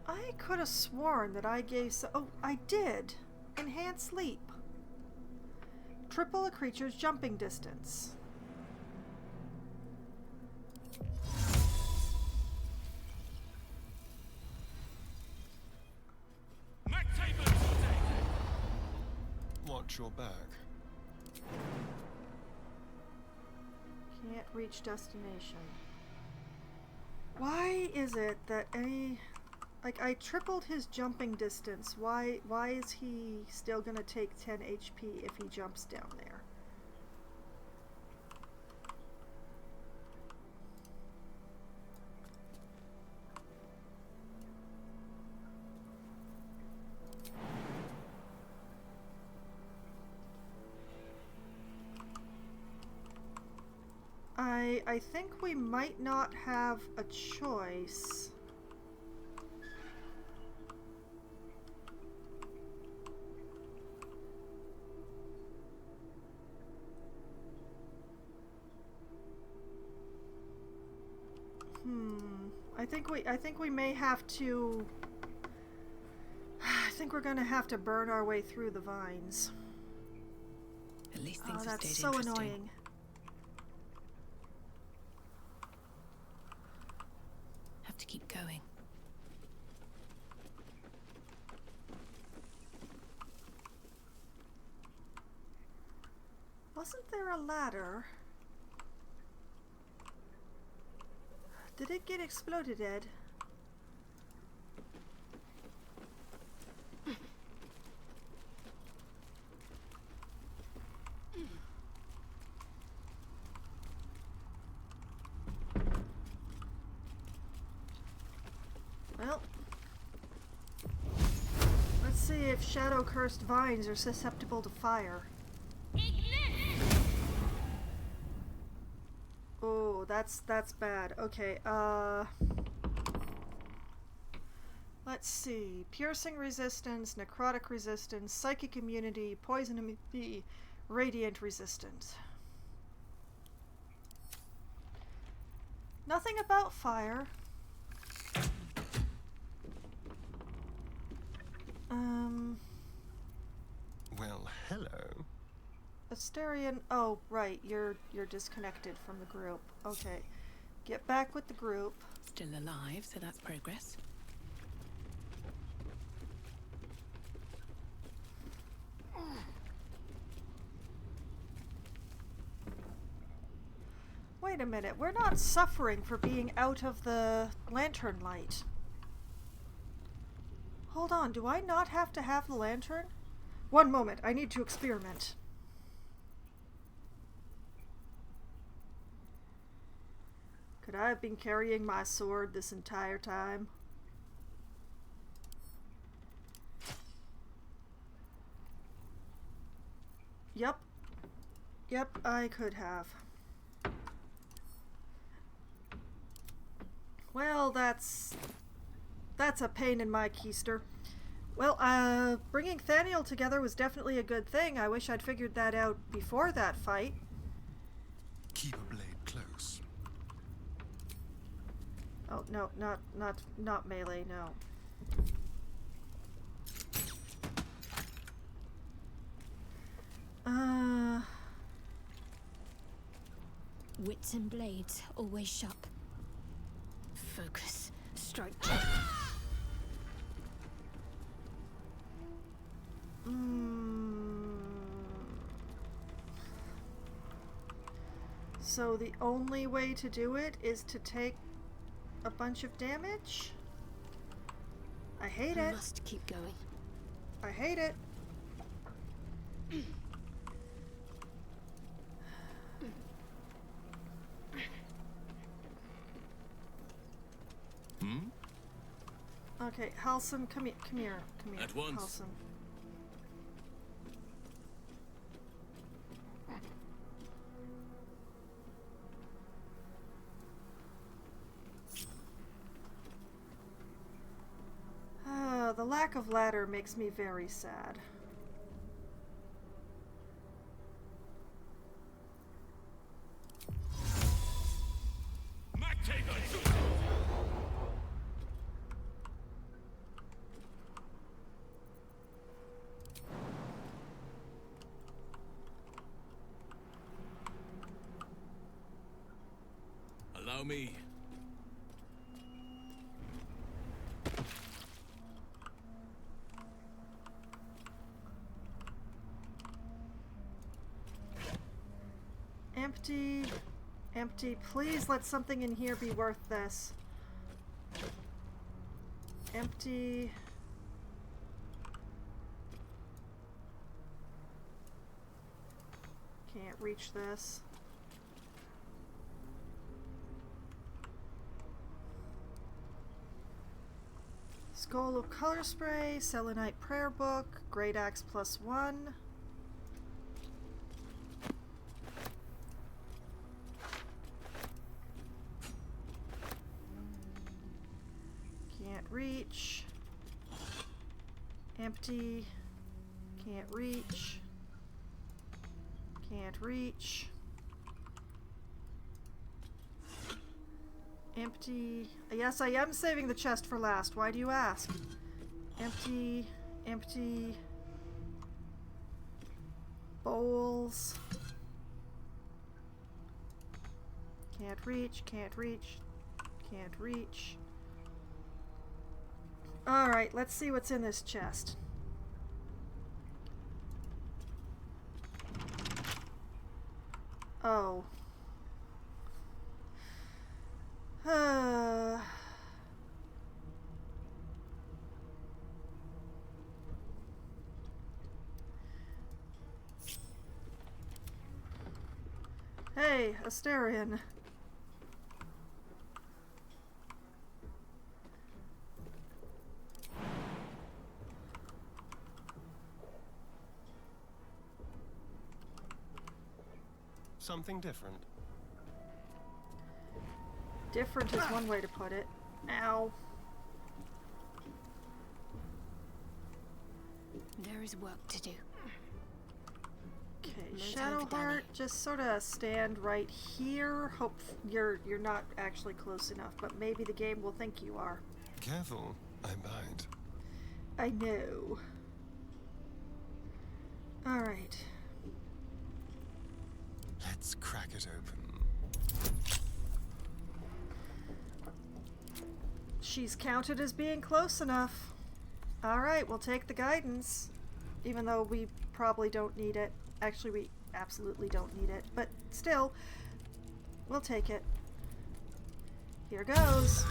I could have sworn that I gave oh, I did! Enhanced Leap. Triple a creature's jumping distance. Watch your back. Can't reach destination. Why is it that any... Like, I tripled his jumping distance. Why is he still gonna take 10 HP if he jumps down there? I think we might not have a choice. I think we may have to... I think we're gonna have to burn our way through the vines. At least things Oh, have that's stayed so interesting. annoying. Have to keep going. Wasn't there a ladder? Did it get exploded, Ed? Well, let's see if shadow-cursed vines are susceptible to fire. Oh, that's bad. Okay, let's see. Piercing resistance, necrotic resistance, psychic immunity, poison immunity, radiant resistance. Nothing about fire. Well, hello. Asterion. Oh, right. You're disconnected from the group. Okay. Get back with the group. Still alive, so that's progress. Wait a minute. We're not suffering for being out of the lantern light. Hold on, do I not have to have the lantern? One moment, I need to experiment. Could I have been carrying my sword this entire time? Yep. Yep, I could have. Well, that's a pain in my keister. Well, bringing Thaniel together was definitely a good thing. I wish I'd figured that out before that fight. Keep a blade close. Oh, no, not melee, no. Wits and blades, always sharp. Focus. Strike. So the only way to do it is to take a bunch of damage? I hate it. Must keep going. I hate it. Okay, Halson, come here. At once. Halson. The lack of ladder makes me very sad. Allow me. Empty. Empty. Please let something in here be worth this. Empty. Can't reach this. Skull of Color Spray, Selenite Prayer Book, Great Axe +1. Can't reach. Empty. Can't reach. Can't reach. Empty. Yes, I am saving the chest for last. Why do you ask? Empty. Empty. Bowls. Can't reach. Can't reach. Can't reach. Alright, let's see what's in this chest. Oh. Hey, Asterion. Something different. Different is one way to put it. Ow. There is work to do. Okay, Move Shadowheart, over, Danny. just sort of stand right here. Hope you're not actually close enough, but maybe the game will think you are. Careful, I bite. I know. All right. Let's crack it open. She's counted as being close enough. All right, we'll take the guidance, even though we probably don't need it. Actually, we absolutely don't need it, but still, we'll take it. Here goes.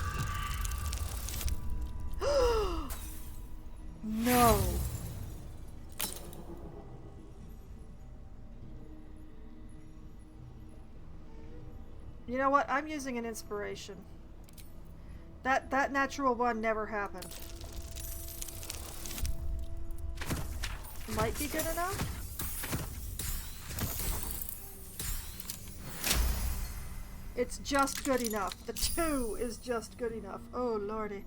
You know what? I'm using an inspiration. That natural one never happened. Might be good enough. It's just good enough. The 2 is just good enough. Oh lordy.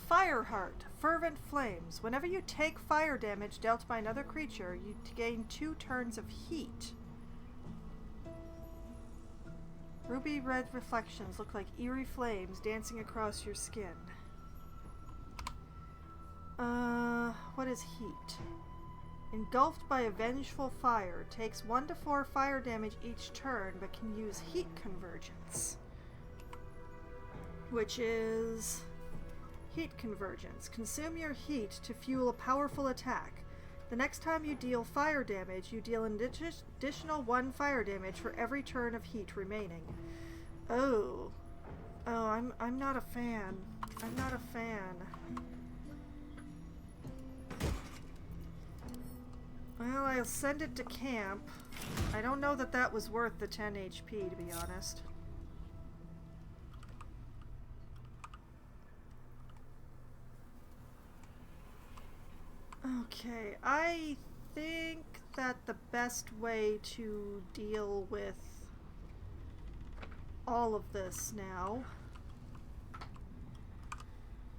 Fireheart. Fervent flames. Whenever you take fire damage dealt by another creature, you gain 2 turns of heat. Ruby red reflections look like eerie flames dancing across your skin. What is heat? Engulfed by a vengeful fire. Takes 1 to 4 fire damage each turn, but can use heat convergence. Which is... Heat convergence. Consume your heat to fuel a powerful attack. The next time you deal fire damage, you deal an additional 1 fire damage for every turn of heat remaining. Oh. Oh, I'm not a fan. I'm not a fan. Well, I'll send it to camp. I don't know that that was worth the 10 HP, to be honest. Okay, I think that the best way to deal with all of this now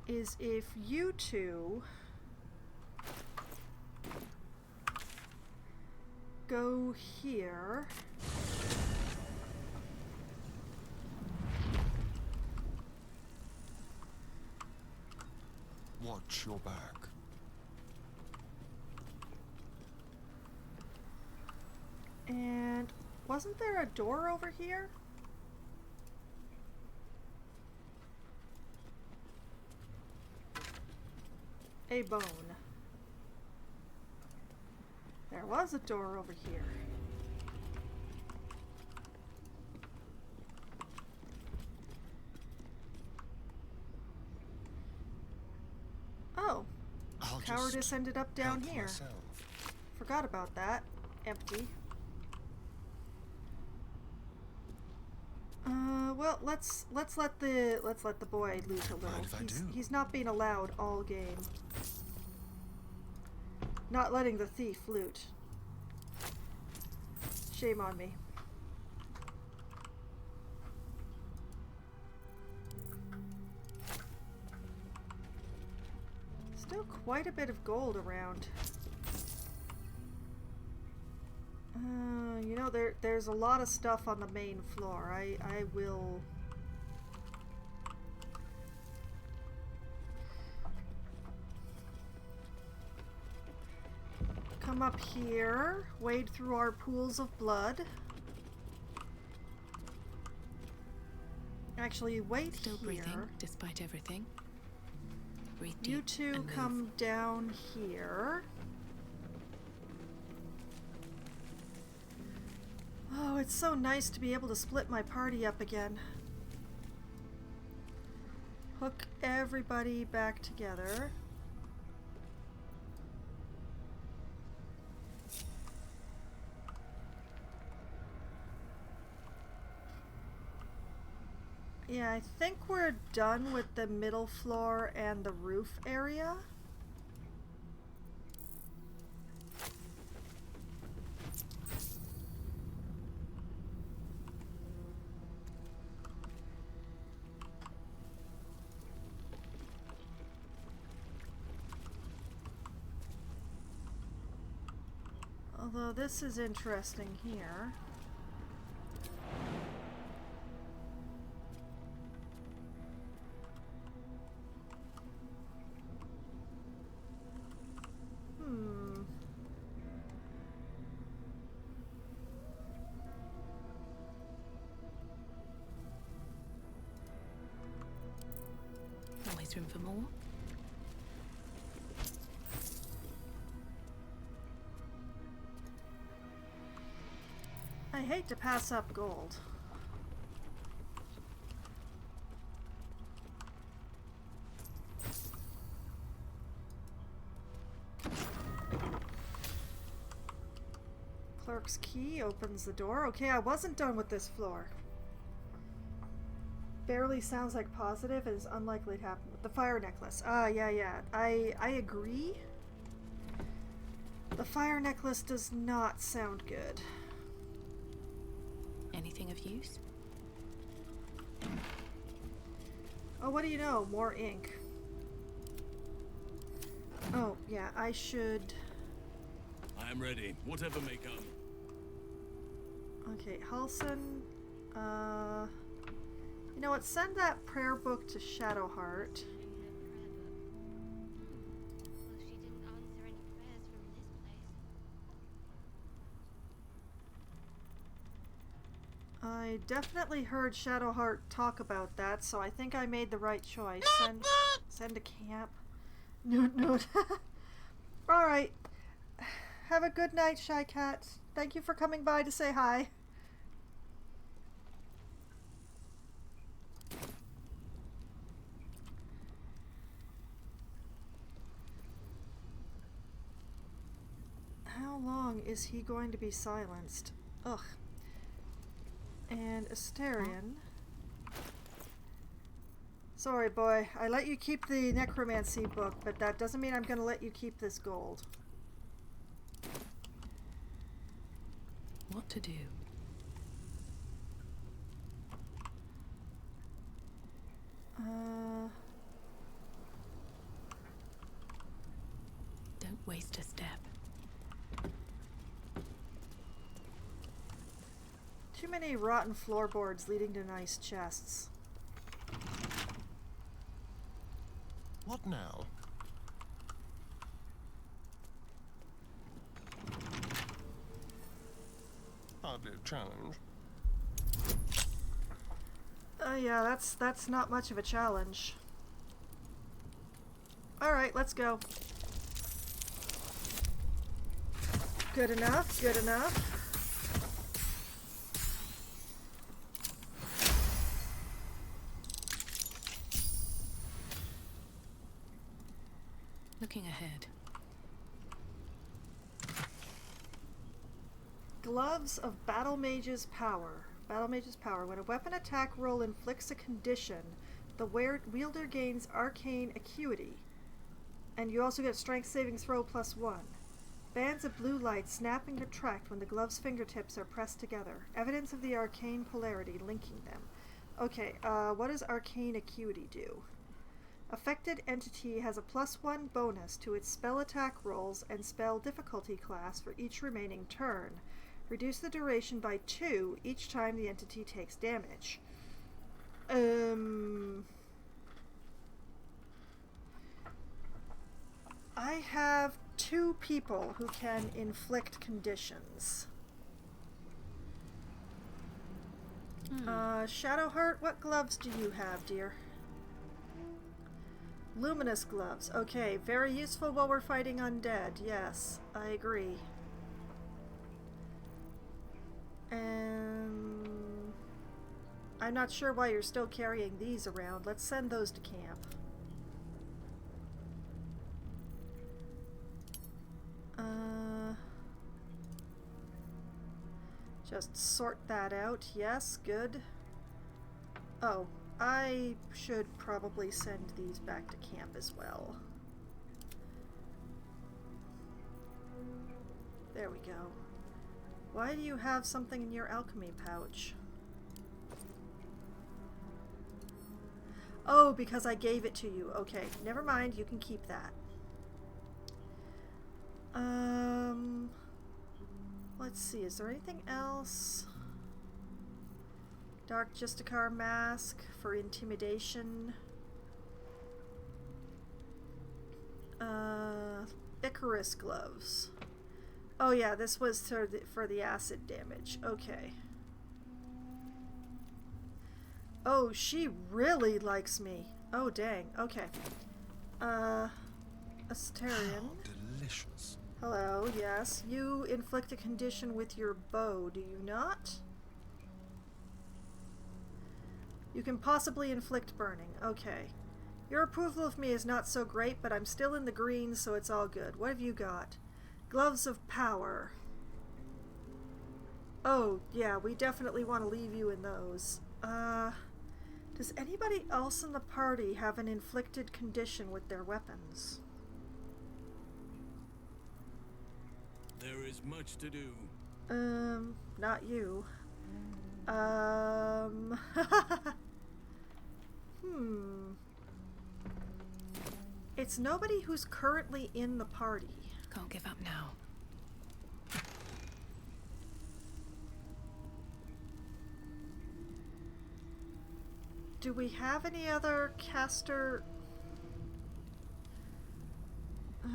is if you two go here. Watch your back. And wasn't there a door over here? A bone. There was a door over here. Oh. I'll Cowardice just ended up down help here. myself. Forgot about that. Empty. Well, let's let the boy loot a little. Mind if I do? He's not being allowed all game. Not letting the thief loot. Shame on me. Still quite a bit of gold around. You know, there's a lot of stuff on the main floor. I will... come up here, wade through our pools of blood. Actually, wait Still here. breathing, despite everything. Breathe deep. You two and come move. down here. Oh, it's so nice to be able to split my party up again. Hook everybody back together. Yeah, I think we're done with the middle floor and the roof area. Although this is interesting here. Always room for more. I hate to pass up gold. Orc's key opens the door. Okay, I wasn't done with this floor. Barely sounds like positive and is unlikely to happen with the fire necklace. Ah, yeah. I agree. The fire necklace does not sound good. Anything of use? Oh, what do you know? More ink. Oh, yeah, I should... I am ready, whatever may come. Okay, Halson, you know what, send that prayer book to Shadowheart. I definitely heard Shadowheart talk about that, so I think I made the right choice. Send to camp. No. Alright. Have a good night, Shy Cat. Thank you for coming by to say hi. How long is he going to be silenced? Ugh. And Asterion. Sorry, boy. I let you keep the necromancy book, but that doesn't mean I'm going to let you keep this gold. What to do? Don't waste a step. Too many rotten floorboards leading to nice chests. What now? Hardly a challenge. Yeah, that's not much of a challenge. Alright, let's go. Good enough, good enough. Looking ahead. Gloves of Battle Mage's Power. Battle Mage's Power. When a weapon attack roll inflicts a condition, the wielder gains arcane acuity. And you also get strength saving throw +1. Bands of blue light snap and contract when the glove's fingertips are pressed together. Evidence of the arcane polarity linking them. Okay, what does arcane acuity do? Affected entity has a +1 bonus to its spell attack rolls and spell difficulty class for each remaining turn. Reduce the duration by 2 each time the entity takes damage. I have 2 people who can inflict conditions. Shadowheart, what gloves do you have, dear? Luminous gloves. Okay, very useful while we're fighting undead. Yes, I agree. And I'm not sure why you're still carrying these around. Let's send those to camp. Just sort that out. Yes, good. Oh, I should probably send these back to camp as well. There we go. Why do you have something in your alchemy pouch? Oh, because I gave it to you. Okay, never mind. You can keep that. Let's see. Is there anything else? Dark Justicar mask for intimidation. Icarus gloves. Oh yeah, this was for the acid damage. Okay. Oh, she really likes me. Oh dang. Okay. Asterion. Delicious. Hello, yes. You inflict a condition with your bow, do you not? You can possibly inflict burning. Okay. Your approval of me is not so great, but I'm still in the green, so it's all good. What have you got? Gloves of Power. Oh, yeah, we definitely want to leave you in those. Does anybody else in the party have an inflicted condition with their weapons? There is much to do. Not you. It's nobody who's currently in the party. Can't give up now. Do we have any other caster?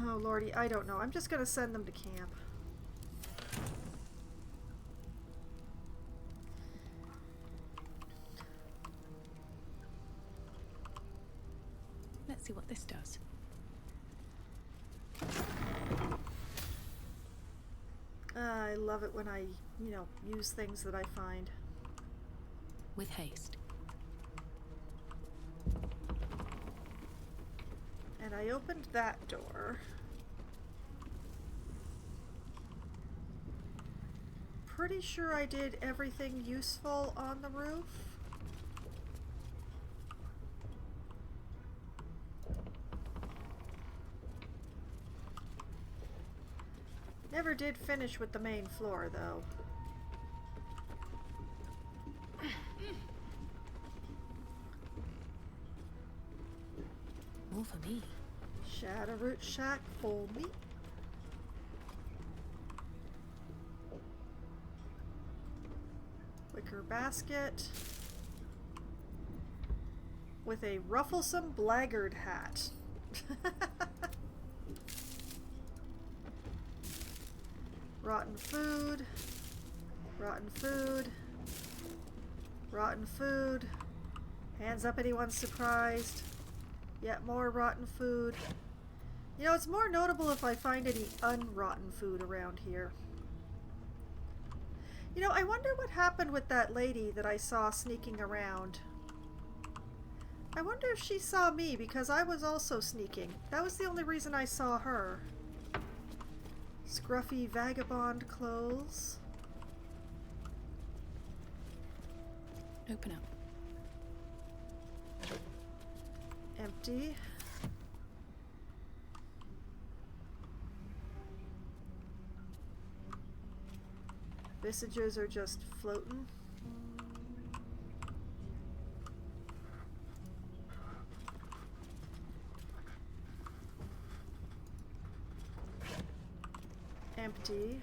Oh, lordy, I don't know. I'm just gonna send them to camp. Let's see what this does. I love it when I, use things that I find. With haste. And I opened that door. Pretty sure I did everything useful on the roof. Never did finish with the main floor, though. More for me. Shadowroot shack for me. Wicker basket. With a rufflesome blackguard hat. Rotten food. Rotten food. Rotten food. Hands up, anyone surprised? Yet more rotten food. It's more notable if I find any unrotten food around here. I wonder what happened with that lady that I saw sneaking around. I wonder if she saw me, because I was also sneaking. That was the only reason I saw her. Scruffy vagabond clothes. Open up. Empty. Visages are just floating. Empty.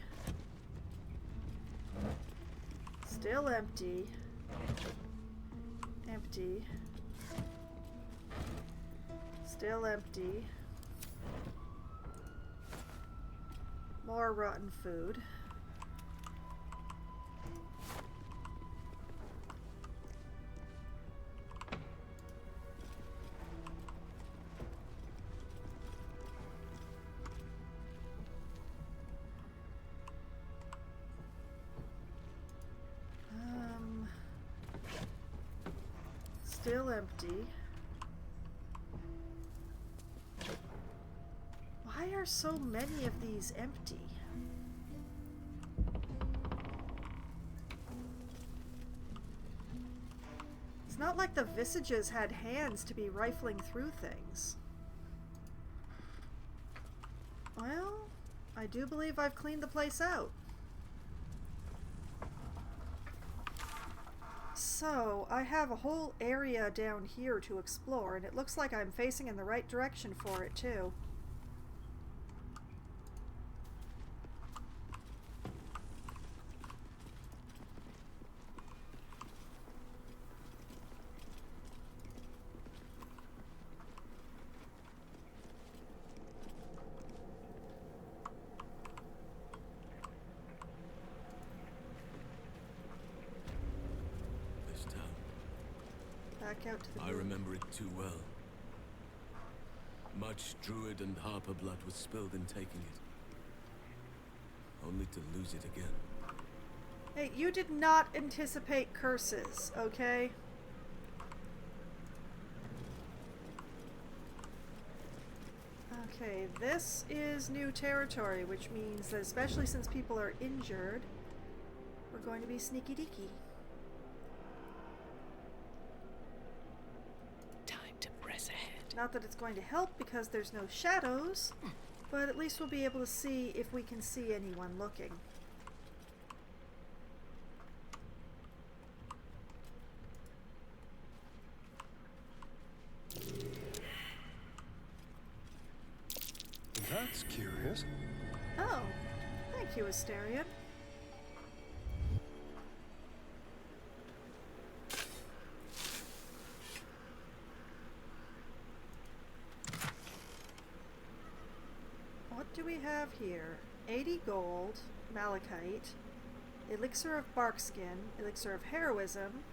Still empty. Empty. Still empty. More rotten food. Still empty. Why are so many of these empty? It's not like the visages had hands to be rifling through things. Well, I do believe I've cleaned the place out. So, I have a whole area down here to explore, and it looks like I'm facing in the right direction for it, too. Back out to the I remember it too well. Much druid and harper blood was spilled in taking it. Only to lose it again. Hey, you did not anticipate curses, okay? Okay, this is new territory, which means that especially since people are injured, we're We're going to be sneaky deaky. Time to press ahead. Not that it's going to help because there's no shadows, but at least we'll be able to see if we can see anyone looking. That's curious. Oh, thank you, Asterion. What do we have here? 80 gold, malachite, elixir of barkskin, elixir of heroism,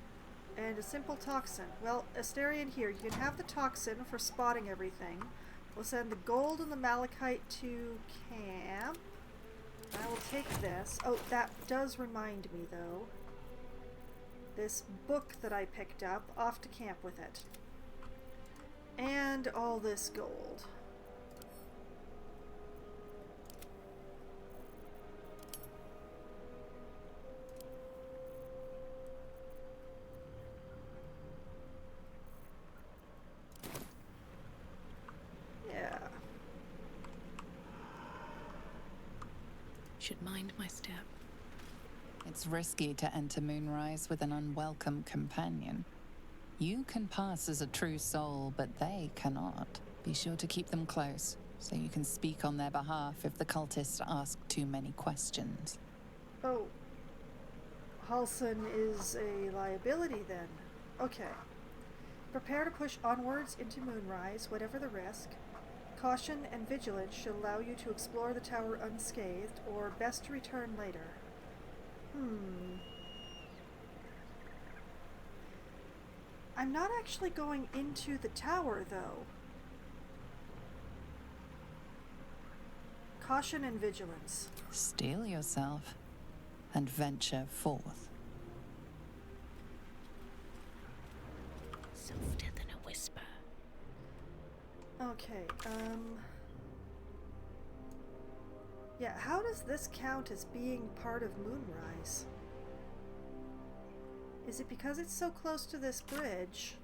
and a simple toxin. Well, Asterion, here, you can have the toxin for spotting everything. We'll send the gold and the malachite to camp. I will take this. Oh, that does remind me, though. This book that I picked up, off to camp with it. And all this gold. Yeah. Should mind my step. It's risky to enter Moonrise with an unwelcome companion. You can pass as a true soul, but they cannot. Be sure to keep them close, so you can speak on their behalf if the cultists ask too many questions. Oh. Halsin is a liability then. Okay. Prepare to push onwards into Moonrise, whatever the risk. Caution and vigilance should allow you to explore the tower unscathed, or best to return later. I'm not actually going into the tower, though. Caution and vigilance. Steel yourself and venture forth. Softer than a whisper. Okay, yeah, how does this count as being part of Moonrise? Is it because it's so close to this bridge?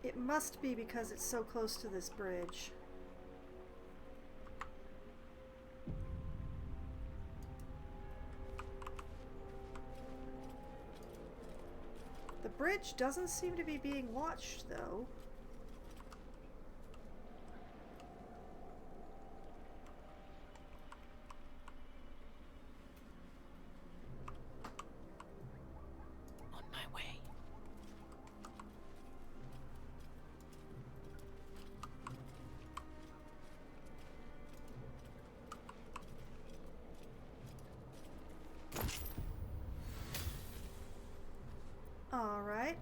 It must be because it's so close to this bridge. The bridge doesn't seem to be being watched, though. On my way.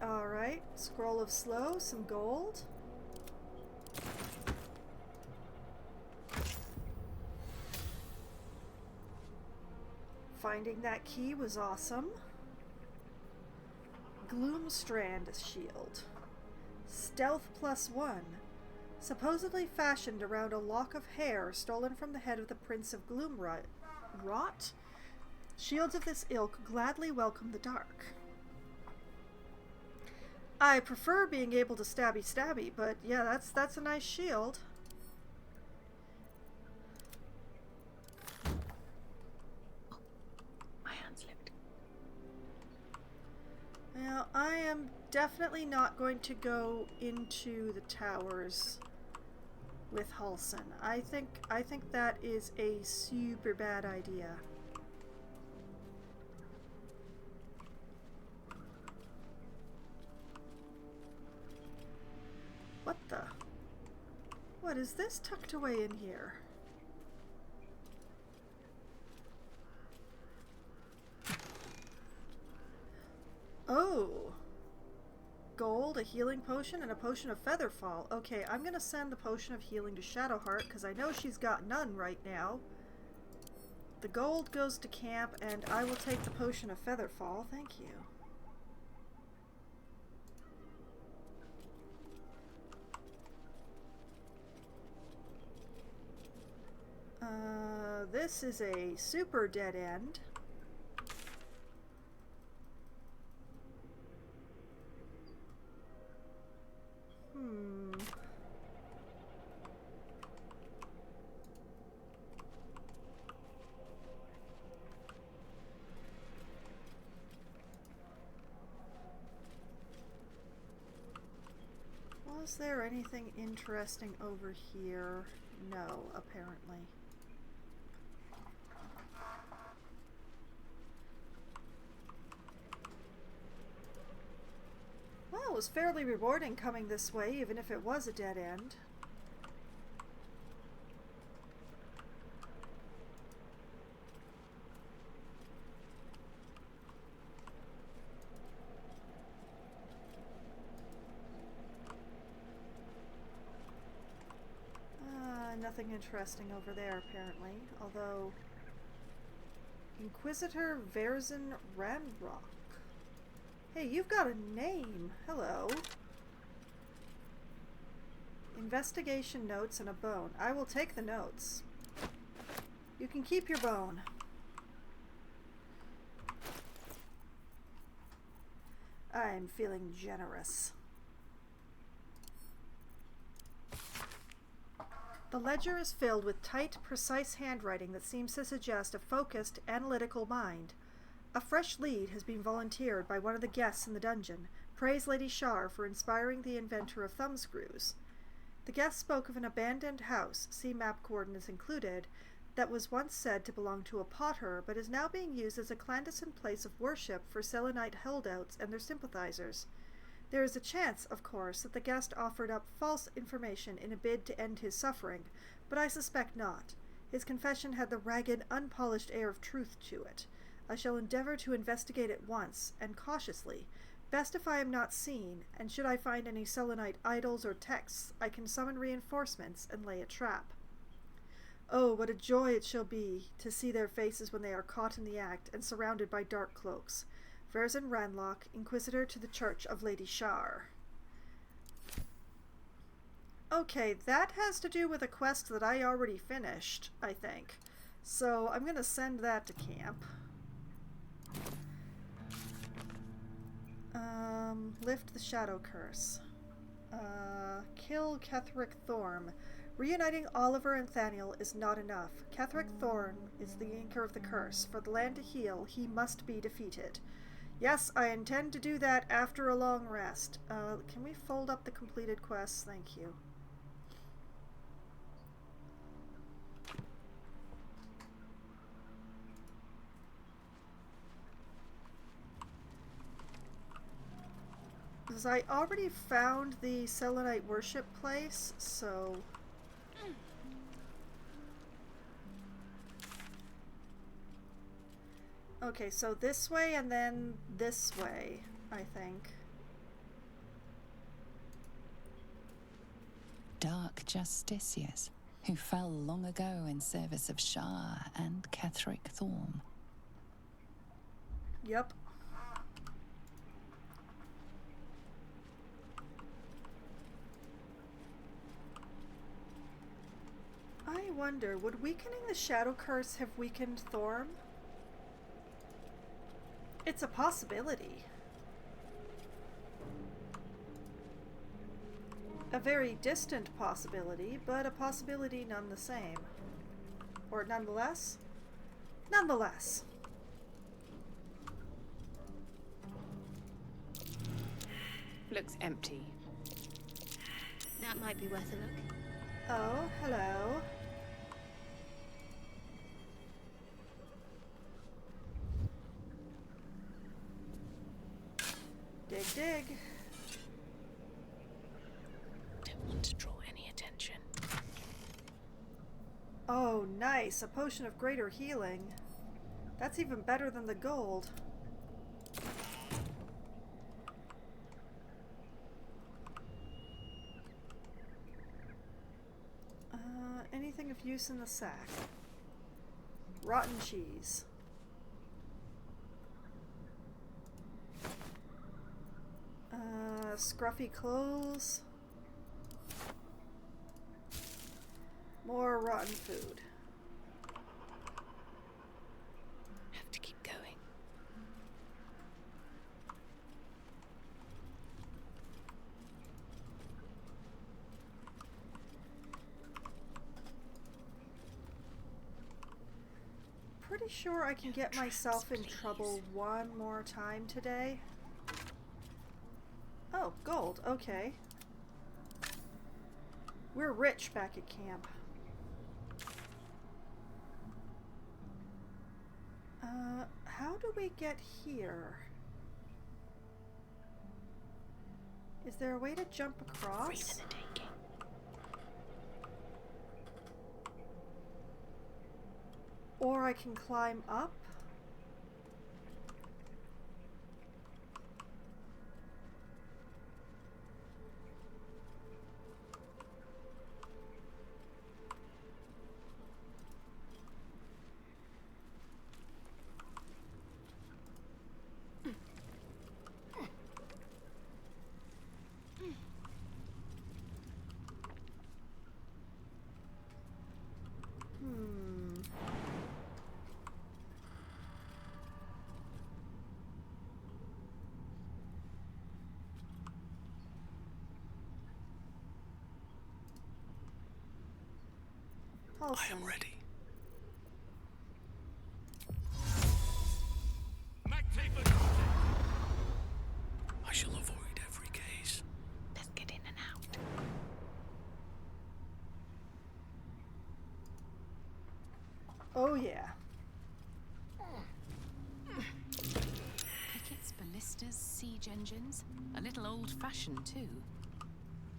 Alright. Scroll of slow, some gold. Finding that key was awesome. Gloomstrand shield. Stealth +1. Supposedly fashioned around a lock of hair stolen from the head of the Prince of Gloomrot. Shields of this ilk gladly welcome the dark. I prefer being able to stabby, but yeah, that's a nice shield. My hand slipped. Now, I am definitely not going to go into the towers with Halsin. I think that is a super bad idea. What the? What is this tucked away in here? Oh! Gold, a healing potion, and a potion of Featherfall. Okay, I'm gonna send the potion of healing to Shadowheart, because I know she's got none right now. The gold goes to camp, and I will take the potion of Featherfall. Thank you. this is a super dead end. Was there anything interesting over here? No, apparently. Well, it was fairly rewarding coming this way, even if it was a dead end. Nothing interesting over there, apparently. Although, Inquisitor Verzin Ranrock. Hey, you've got a name. Hello. Investigation notes and a bone. I will take the notes. You can keep your bone. I'm feeling generous. The ledger is filled with tight, precise handwriting that seems to suggest a focused, analytical mind. A fresh lead has been volunteered by one of the guests in the dungeon. Praise Lady Shar for inspiring the inventor of thumbscrews. The guest spoke of an abandoned house, see map coordinates included, that was once said to belong to a potter, but is now being used as a clandestine place of worship for Selenite holdouts and their sympathizers. There is a chance, of course, that the guest offered up false information in a bid to end his suffering, but I suspect not. His confession had the ragged, unpolished air of truth to it. I shall endeavor to investigate at once, and cautiously. Best if I am not seen, and should I find any Selenite idols or texts, I can summon reinforcements and lay a trap. Oh, what a joy it shall be to see their faces when they are caught in the act and surrounded by dark cloaks. Verzin Ranlock, Inquisitor to the Church of Lady Shar. Okay, that has to do with a quest that I already finished, I think. So I'm going to send that to camp. Lift the Shadow Curse. Kill Ketheric Thorm. Reuniting Oliver and Thaniel is not enough. Ketheric Thorm is the anchor of the curse. For the land to heal, he must be defeated. Yes, I intend to do that after a long rest. Can we fold up the completed quests? Thank you. Because I already found the Selenite worship place, so... Okay, so this way and then this way, I think. Dark justiciars, who fell long ago in service of Shar and Ketheric Thorm. Yep. I wonder, would weakening the Shadow Curse have weakened Thorm? It's a possibility. A very distant possibility, but a possibility none the same. Or nonetheless? Nonetheless. Looks empty. That might be worth a look. Oh, hello. Dig, dig. Don't want to draw any attention. Oh, nice. A potion of greater healing. That's even better than the gold. Anything of use in the sack? Rotten cheese. Scruffy clothes. More rotten food. pretty sure I can get myself in trouble one more time today. Oh, gold. Okay. We're rich back at camp. How do we get here? Is there a way to jump across? Or I can climb up? I am ready. I shall avoid every case. Let's get in and out. Oh yeah. Pickets, ballistas, siege engines. A little old-fashioned, too.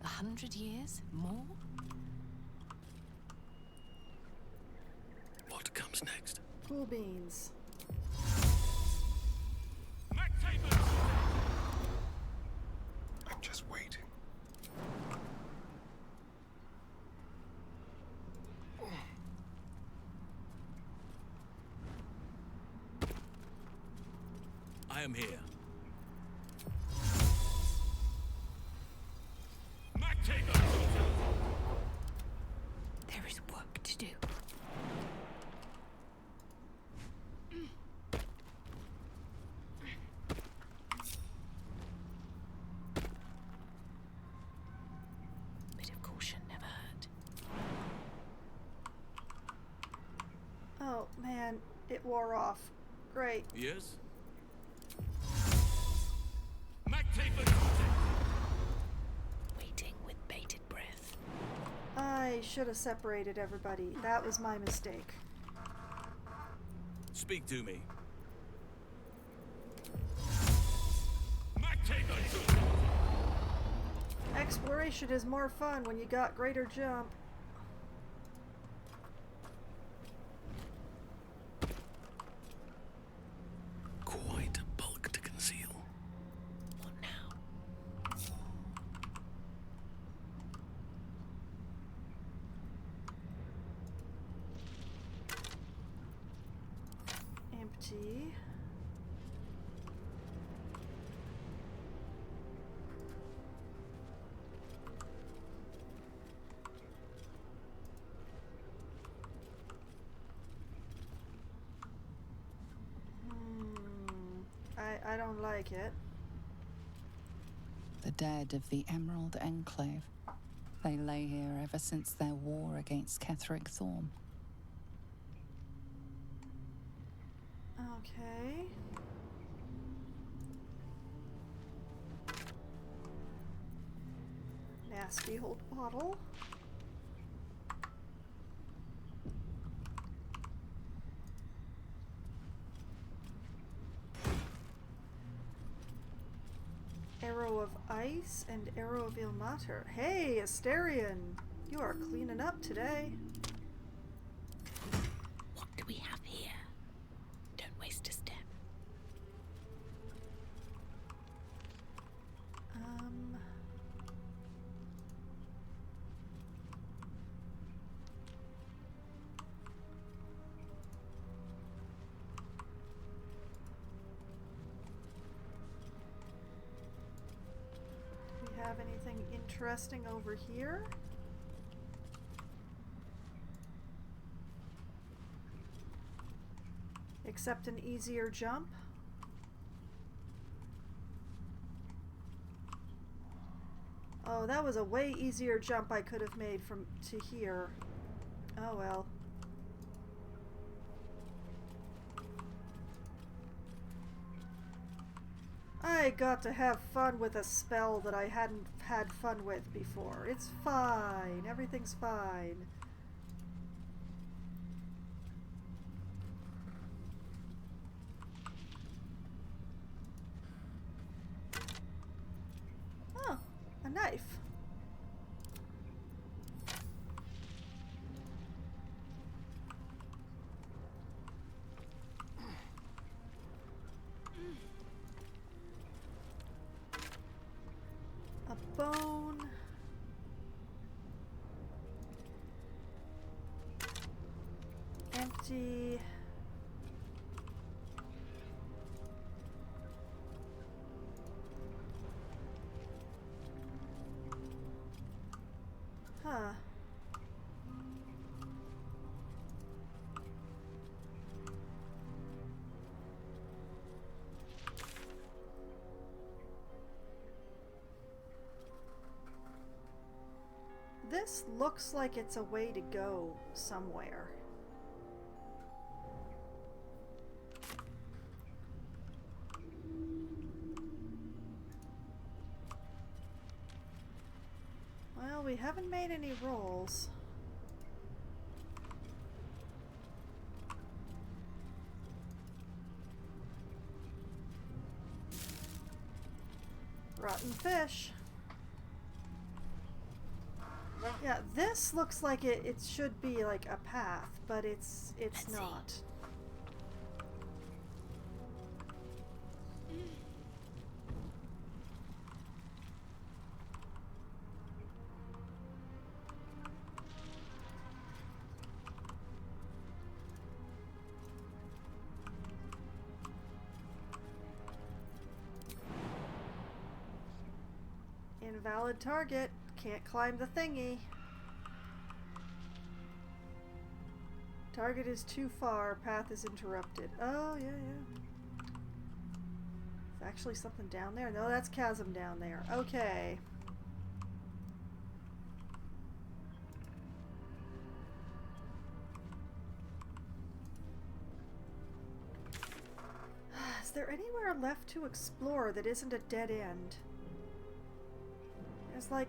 100 years? More? What comes next? Cool beans. I'm just waiting. I am here. There is work to do. Bit of caution never hurt. Oh man, it wore off. Great. Yes? Waiting with bated breath. I should have separated everybody. That was my mistake. Speak to me. Exploration is more fun when you got greater jump. Quite a bulk to conceal. What now? Empty. I don't like it. The dead of the Emerald Enclave. They lay here ever since their war against Ketheric Thorm. Okay. Nasty old bottle. Arrow of Ice and Arrow of Ilmater. Hey, Asterion! You are cleaning up today. What do we have here? Don't waste a step. Do we have anything interesting over here? Except an easier jump? Oh, that was a way easier jump I could have made from to here. Oh well. I got to have fun with a spell that I hadn't had fun with before. It's fine. Everything's fine. Oh, a knife. A bone. Empty. Huh. This looks like it's a way to go somewhere. Well, we haven't made any rolls. Rotten fish. Yeah, this looks like it should be like a path, but it's not. Invalid target. Can't climb the thingy. Target is too far. Path is interrupted. Oh, yeah, yeah. Is actually something down there? No, that's chasm down there. Okay. Is there anywhere left to explore that isn't a dead end? There's like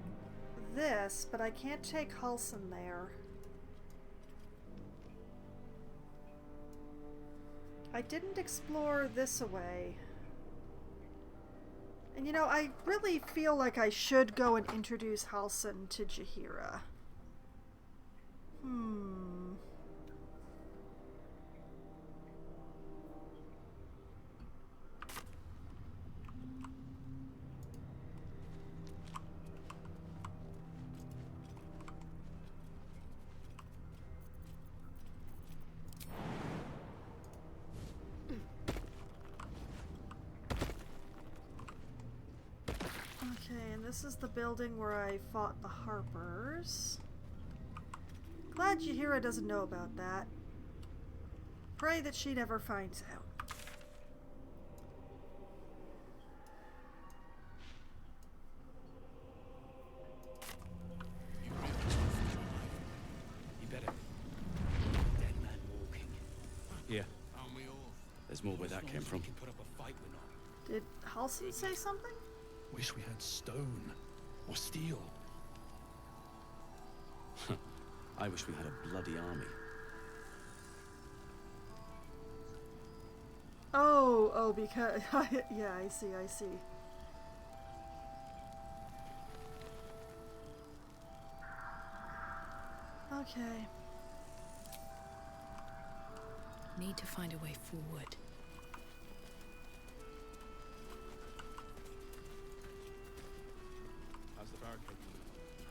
this, but I can't take Halsin there. I didn't explore this away. And you know, I really feel like I should go and introduce Halsin to Jaheira. Okay, and this is the building where I fought the Harpers. Glad Jaheira doesn't know about that. Pray that she never finds out. You better. Dead man walking. Yeah. There's more where that came from. Did Halsin say something? Wish we had stone or steel. I wish we had a bloody army. Oh, because yeah, I see. Okay. Need to find a way forward.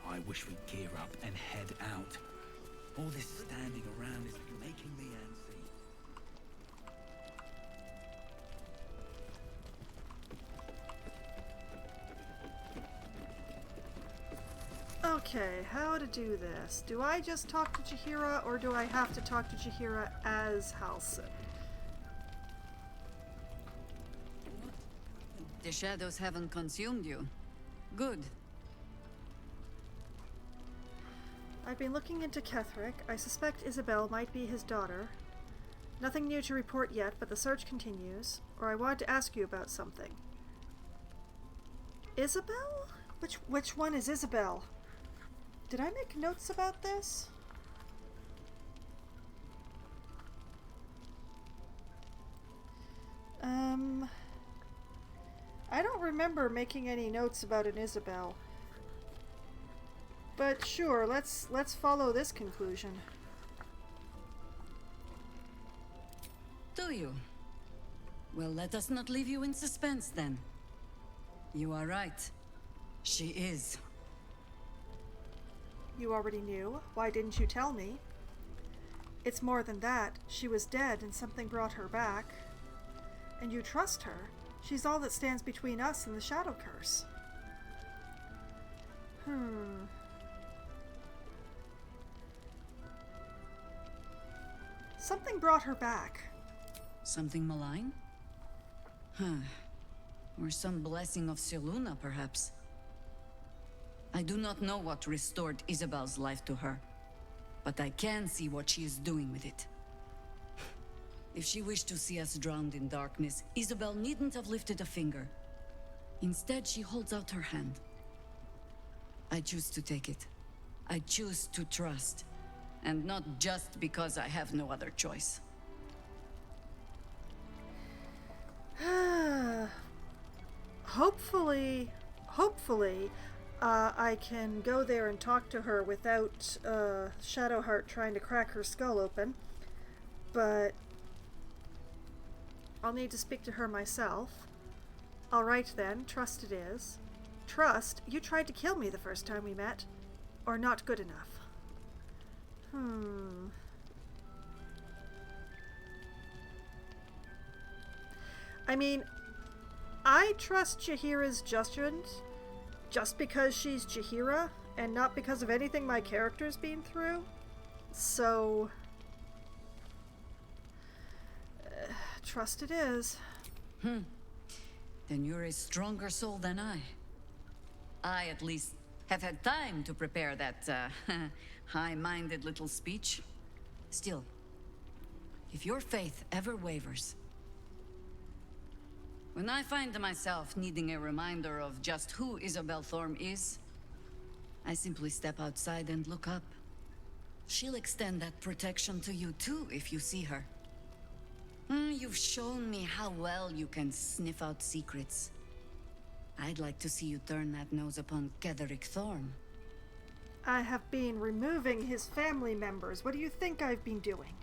I wish we'd gear up and head out. All this standing around is making me antsy. Okay, how to do this? Do I just talk to Jaheira, or do I have to talk to Jaheira as Halsin? The shadows haven't consumed you. Good. I've been looking into Ketheric. I suspect Isabel might be his daughter. Nothing new to report yet, but the search continues. Or I wanted to ask you about something. Isabel? Which one is Isabel? Did I make notes about this? I don't remember making any notes about an Isabel. But sure, let's follow this conclusion. Do you? Well, let us not leave you in suspense then. You are right. She is. You already knew. Why didn't you tell me? It's more than that. She was dead and something brought her back. And you trust her. She's all that stands between us and the Shadow Curse. Something brought her back. Something malign? Huh. Or some blessing of Seluna, perhaps. I do not know what restored Isabel's life to her, but I can see what she is doing with it. If she wished to see us drowned in darkness, Isabel needn't have lifted a finger. Instead, she holds out her hand. I choose to take it. I choose to trust. And not just because I have no other choice. Hopefully, I can go there and talk to her without Shadowheart trying to crack her skull open. But I'll need to speak to her myself. All right then, trust it is. Trust? You tried to kill me the first time we met. Or not good enough. I mean, I trust Jaheira's judgment just because she's Jaheira and not because of anything my character's been through. So, trust it is. Then you're a stronger soul than I. I, at least, have had time to prepare that, high-minded little speech. Still, if your faith ever wavers, when I find myself needing a reminder of just who Isabel Thorm is, I simply step outside and look up. She'll extend that protection to you too, if you see her. You've shown me how well you can sniff out secrets. I'd like to see you turn that nose upon Ketheric Thorm. I have been removing his family members. What do you think I've been doing?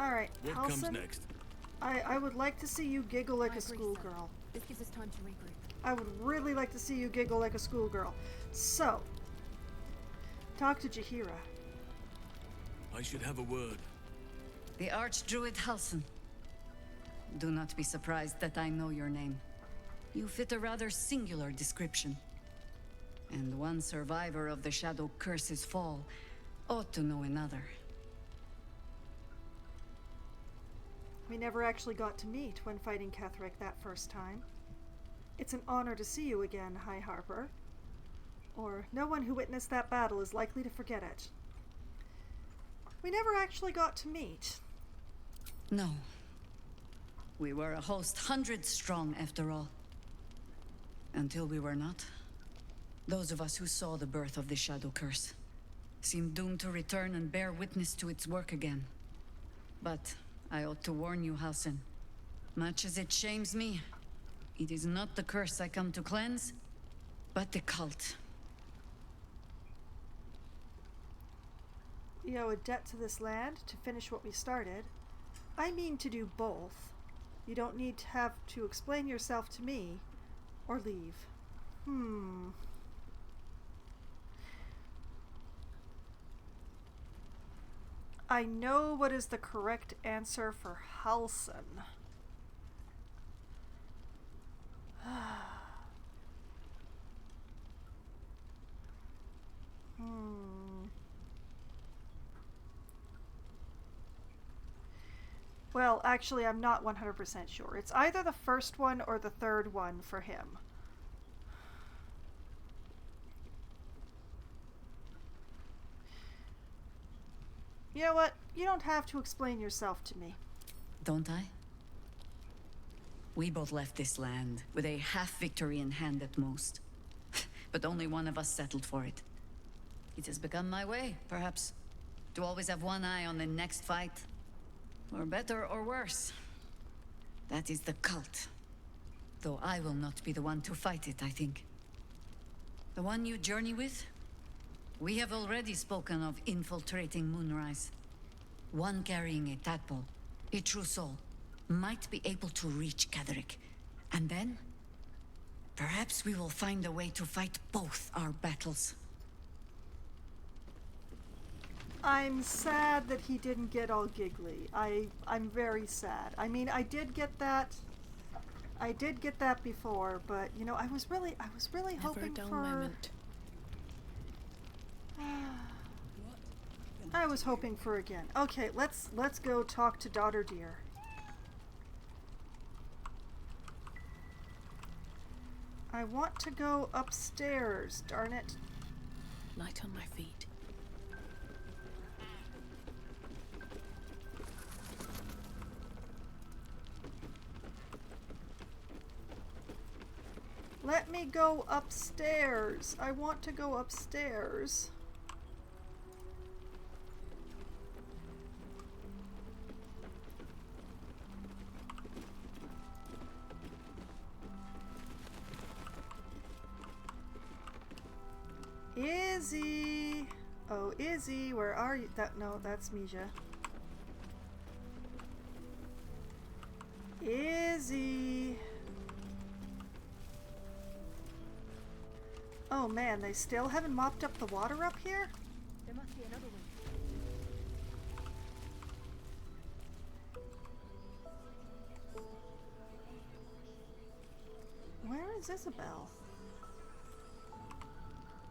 Alright, What Halsin, comes next? I would like to see you giggle like a schoolgirl. This gives us time to regroup. I would really like to see you giggle like a schoolgirl. So, talk to Jaheira. I should have a word. The Archdruid Halsin. Do not be surprised that I know your name. You fit a rather singular description. And one survivor of the Shadow Curse's fall ought to know another. We never actually got to meet when fighting Ketheric that first time. It's an honor to see you again, High Harper. Or no one who witnessed that battle is likely to forget it. We never actually got to meet. No. We were a host 100 strong, after all. Until we were not. Those of us who saw the birth of the Shadow Curse seemed doomed to return and bear witness to its work again. But I ought to warn you, Halsin. Much as it shames me, it is not the curse I come to cleanse, but the cult. We owe a debt to this land to finish what we started. I mean to do both. You don't need to have to explain yourself to me, or leave. I know what is the correct answer for Halsin. Well, actually, I'm not 100% sure. It's either the first one or the third one for him. You know what? You don't have to explain yourself to me. Don't I? We both left this land with a half victory in hand at most. But only one of us settled for it. It has become my way, perhaps, to always have one eye on the next fight. Or better or worse. That is the cult. Though I will not be the one to fight it, I think. The one you journey with? We have already spoken of infiltrating Moonrise. One carrying a tadpole, a true soul, might be able to reach Ketheric. And then, perhaps we will find a way to fight both our battles. I'm sad that he didn't get all giggly. I'm very sad. I mean, I did get that before, but you know, I was really Never hoping a dull for moment. I was hoping for again. Okay, let's go talk to Daughter Dear. I want to go upstairs, darn it. Light on my feet. Let me go upstairs. I want to go upstairs. Izzy! Oh, Izzy, where are you? No, that's Misha. Izzy! Oh man, they still haven't mopped up the water up here? There must be another way. Where is Isabel?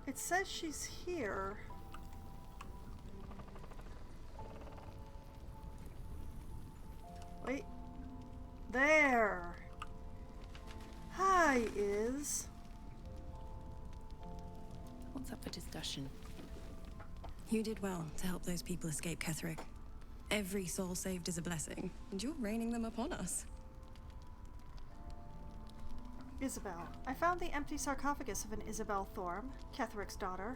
It says she's here. Wait. There! Hi, Iz. What's up for discussion? You did well to help those people escape Ketheric. Every soul saved is a blessing, and you're raining them upon us. Isabel. I found the empty sarcophagus of an Isabel Thorm, Ketheric's daughter.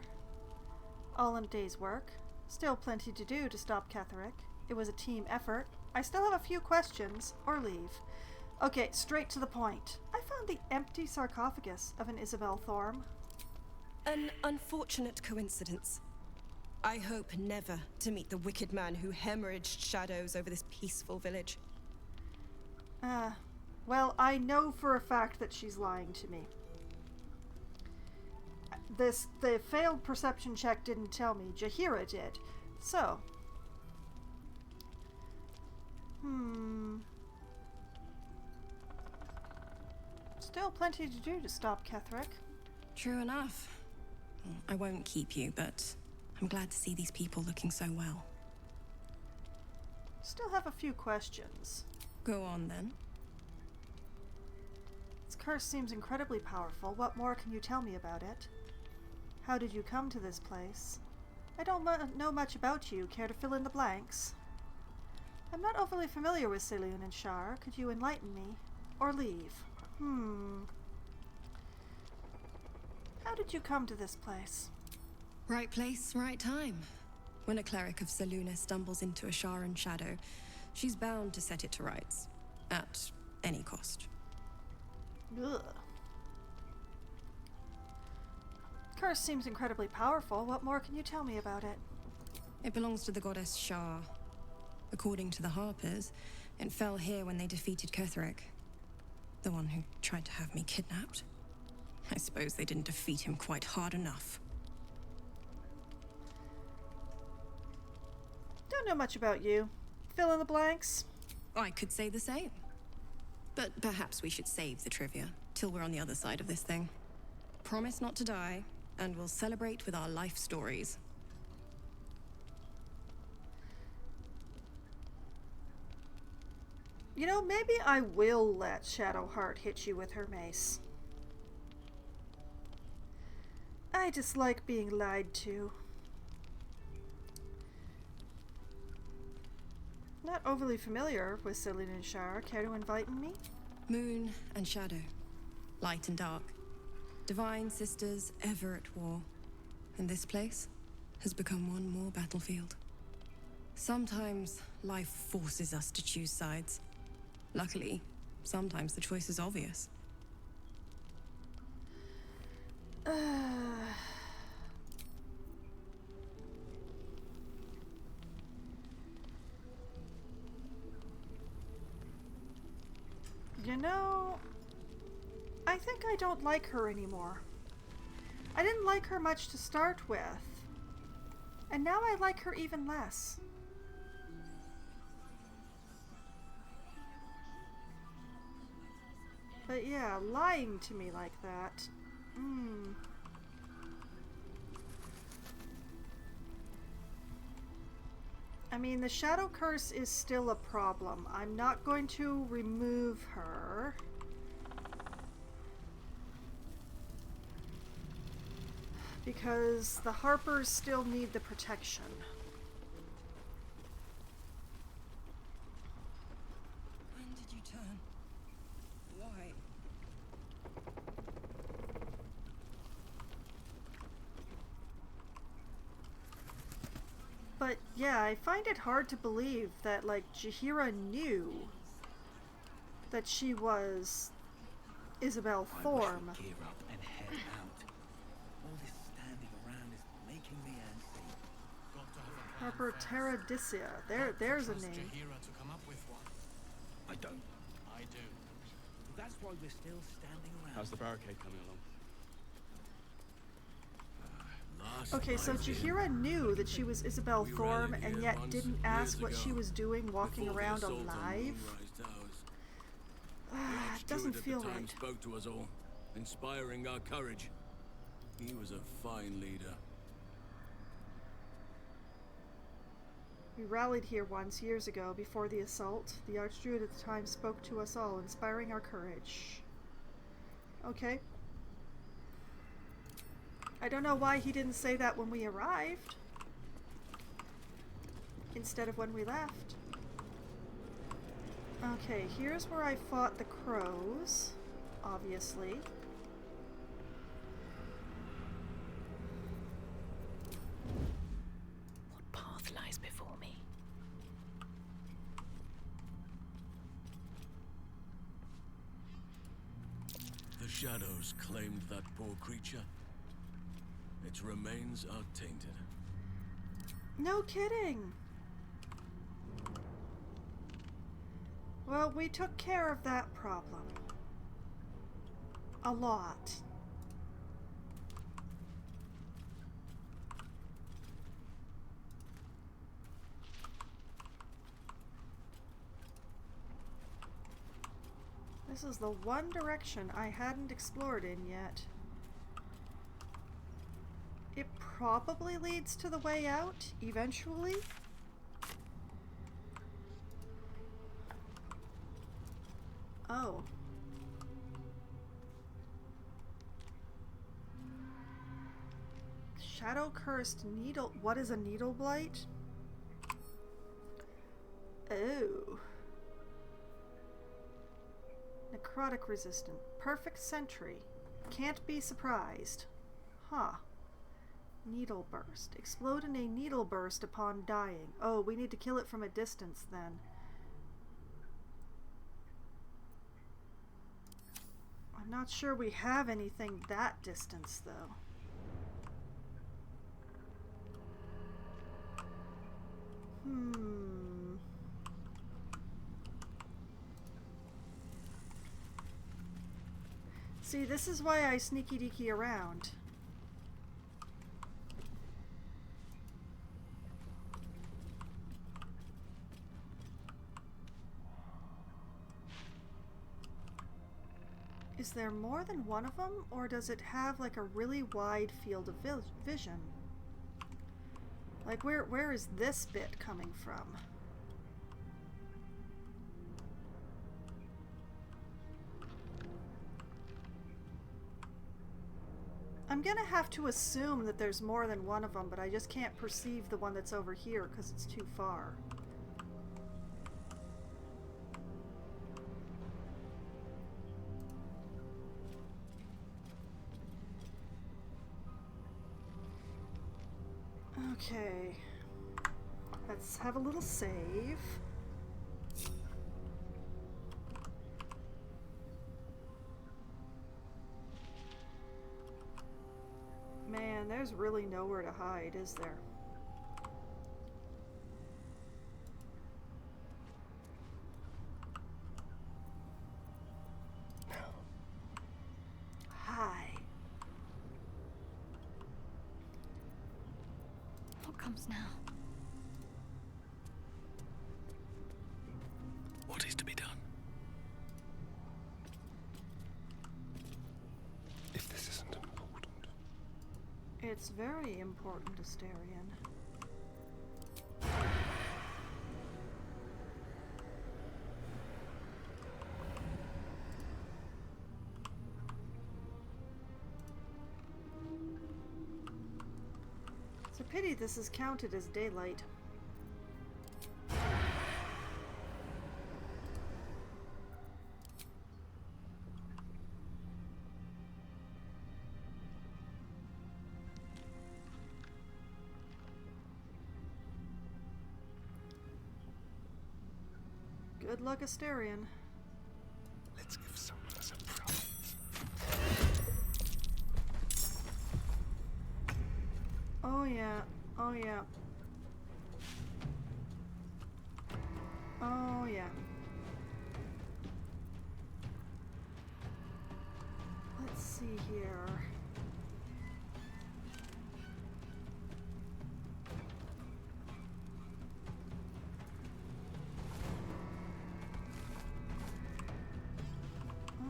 All in a day's work. Still plenty to do to stop Ketheric. It was a team effort. I still have a few questions, or leave. Okay, straight to the point. I found the empty sarcophagus of an Isabel Thorm. An unfortunate coincidence. I hope never to meet the wicked man who hemorrhaged shadows over this peaceful village. Well, I know for a fact that she's lying to me. The failed perception check didn't tell me. Jahira did. So. Still plenty to do to stop Ketheric. True enough. I won't keep you, but I'm glad to see these people looking so well. Still have a few questions. Go on, then. This curse seems incredibly powerful. What more can you tell me about it? How did you come to this place? I don't know much about you. Care to fill in the blanks? I'm not overly familiar with Selûne and Shar. Could you enlighten me? Or leave? How did you come to this place? Right place, right time. When a cleric of Selûne stumbles into a Sharan shadow, she's bound to set it to rights. At any cost. Ugh. Curse seems incredibly powerful. What more can you tell me about it? It belongs to the goddess Shar. According to the Harpers, it fell here when they defeated Ketheric. The one who tried to have me kidnapped. I suppose they didn't defeat him quite hard enough. Don't know much about you. Fill in the blanks. I could say the same. But perhaps we should save the trivia till we're on the other side of this thing. Promise not to die, and we'll celebrate with our life stories. You know, maybe I will let Shadowheart hit you with her mace. I dislike being lied to. Not overly familiar with Selûne and Shar. Care to enlighten me? Moon and shadow, light and dark. Divine sisters ever at war. And this place has become one more battlefield. Sometimes life forces us to choose sides. Luckily, sometimes the choice is obvious. You know, I think I don't like her anymore. I didn't like her much to start with, and now I like her even less. But yeah, lying to me like that. I mean, the shadow curse is still a problem. I'm not going to remove her. Because the Harpers still need the protection. When did you turn? Why? But yeah, I find it hard to believe that, like, Jaheira knew that she was Isabel Thorm. I wish we'd gear up and head out. All this standing around is making me antsy. Harper Terradicea. There's a name. Jaheira to come up with one. I don't. I do. That's why we're still standing around. How's the barricade coming along? Okay, so Jaheira knew that she was Isabel Thorm and yet didn't ask what she was doing walking around alive. It doesn't feel right. Spoke to us all, inspiring our courage. He was a fine leader. We rallied here once, years ago, before the assault. The Archdruid at the time spoke to us all, inspiring our courage. Okay. I don't know why he didn't say that when we arrived, instead of when we left. Okay, here's where I fought the crows, obviously. What path lies before me? The shadows claimed that poor creature. Its remains are tainted. No kidding! Well, we took care of that problem. A lot. This is the one direction I hadn't explored in yet. It probably leads to the way out, eventually. Oh. Shadow cursed needle. What is a needle blight? Oh. Necrotic resistant. Perfect sentry. Can't be surprised. Huh. Needle burst. Explode in a needle burst upon dying. Oh, we need to kill it from a distance then. I'm not sure we have anything that distance though. See, this is why I sneaky deaky around. Is there more than one of them, or does it have like a really wide field of vision? Like where is this bit coming from? I'm gonna have to assume that there's more than one of them, but I just can't perceive the one that's over here because it's too far. Okay. Let's have a little save. Man, there's really nowhere to hide, is there? Hi. What comes now? What is to be done? If this isn't important. It's very important, Asterion. It's a pity this is counted as daylight. Good luck, Asterion. Let's give someone a surprise. Oh yeah, oh yeah. Oh yeah. Let's see here.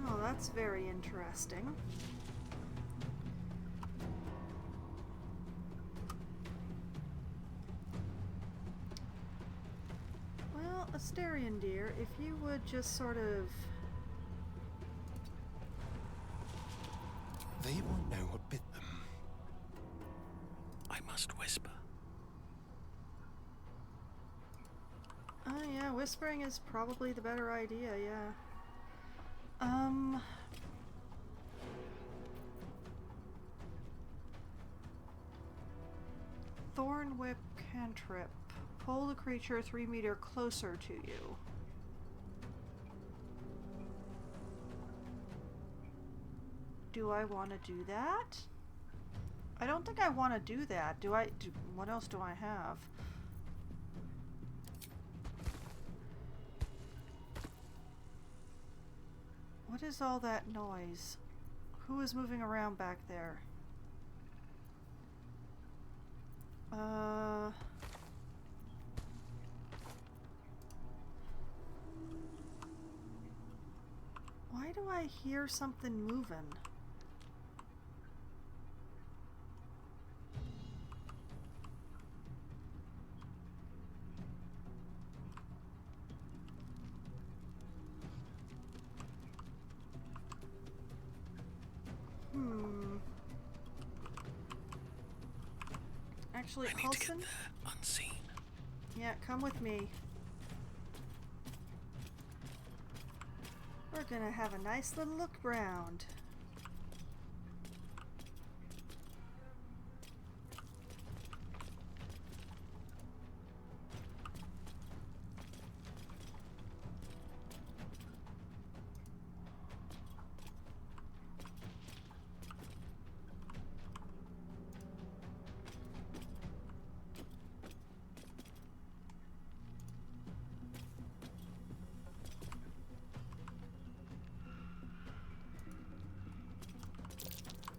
Oh, that's very interesting. Well, Asterion dear, if you would just sort of... They won't know what bit them. I must whisper. Oh yeah, whispering is probably the better idea, yeah. Thorn Whip cantrip. Pull the creature 3 meters closer to you. Do I want to do that? I don't think I want to do that. What else do I have? What is all that noise? Who is moving around back there? Why do I hear something moving? Actually, I need Halson? to get there unseen. Yeah, come with me. We're gonna have a nice little look round.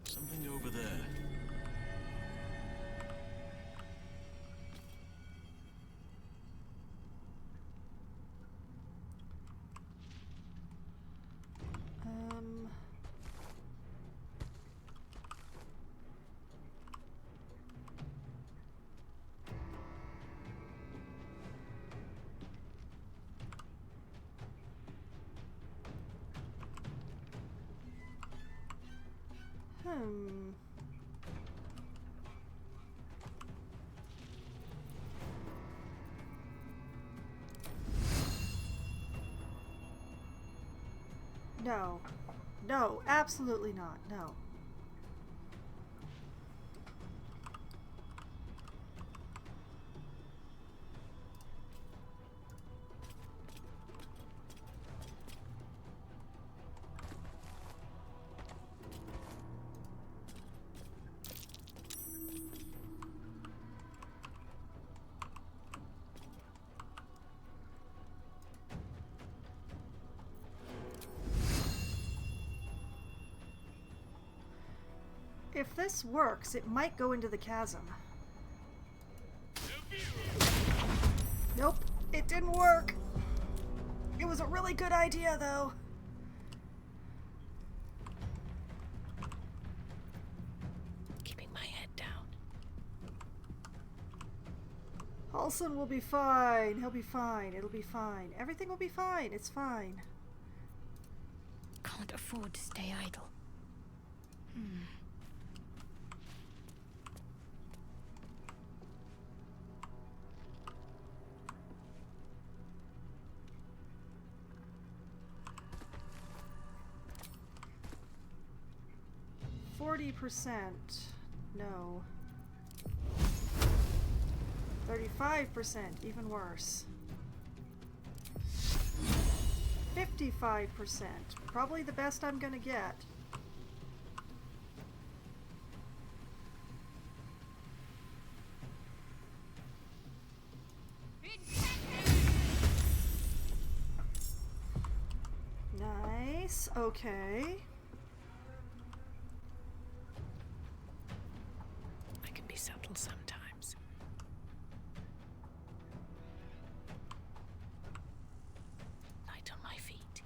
Something over there. No. No, absolutely not. No. if this works, it might go into the chasm. Nope, it didn't work. It was a really good idea, though. Keeping my head down. Halson will be fine. He'll be fine. It'll be fine. Everything will be fine. It's fine. Can't afford to stay idle. 40%. No. 35%. Even worse. 55%. Probably the best I'm gonna get. Nice. Okay. I can be subtle sometimes. Light on my feet.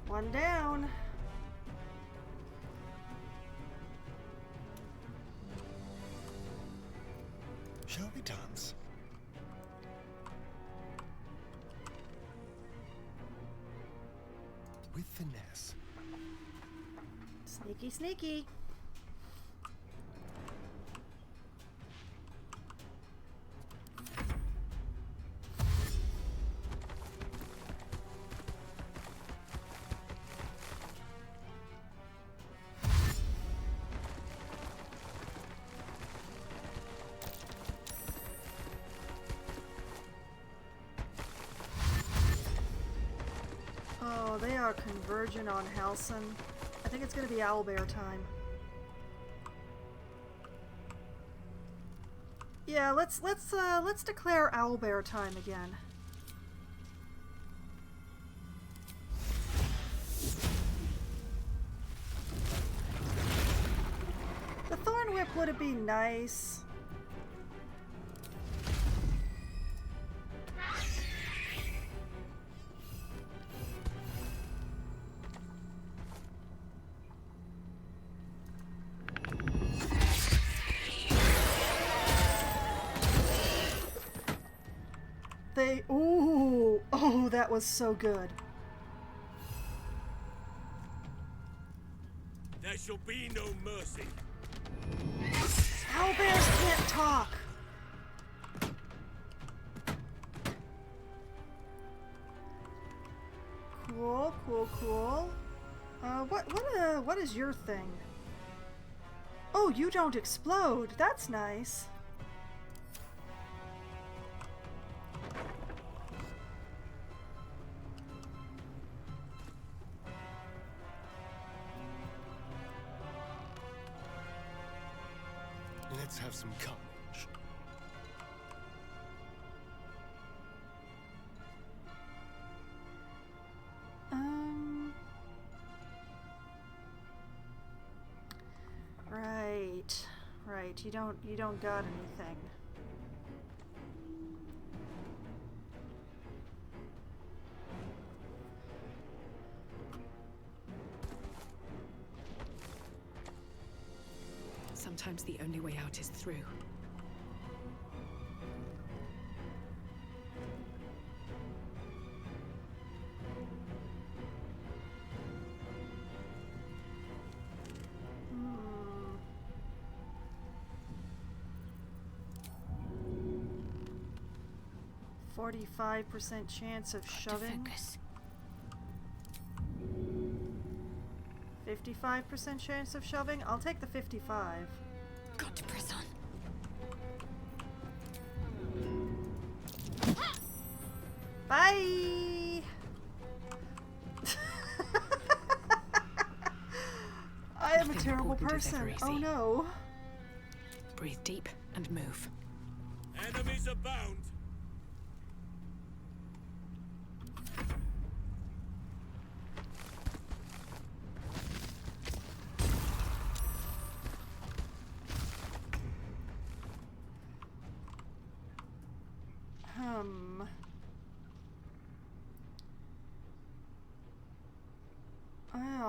One down. Shall we dance? With finesse. Sneaky, sneaky. Oh, they are converging on Halson. I think it's going to be owlbear time. Yeah, let's declare owlbear time again. The thorn whip would have been nice. Ooh, oh, that was so good. There shall be no mercy. Owlbears can't talk. Cool, cool, cool. What is your thing? Oh, you don't explode. That's nice. Let's have some carnage. Right. You don't got anything. Sometimes the only way out is through. Hmm. 45% chance of shoving. Focus. 55% chance of shoving? I'll take the 55. Got to press on. Bye! I am a terrible person. Oh no. Breathe deep and move. Enemies abound.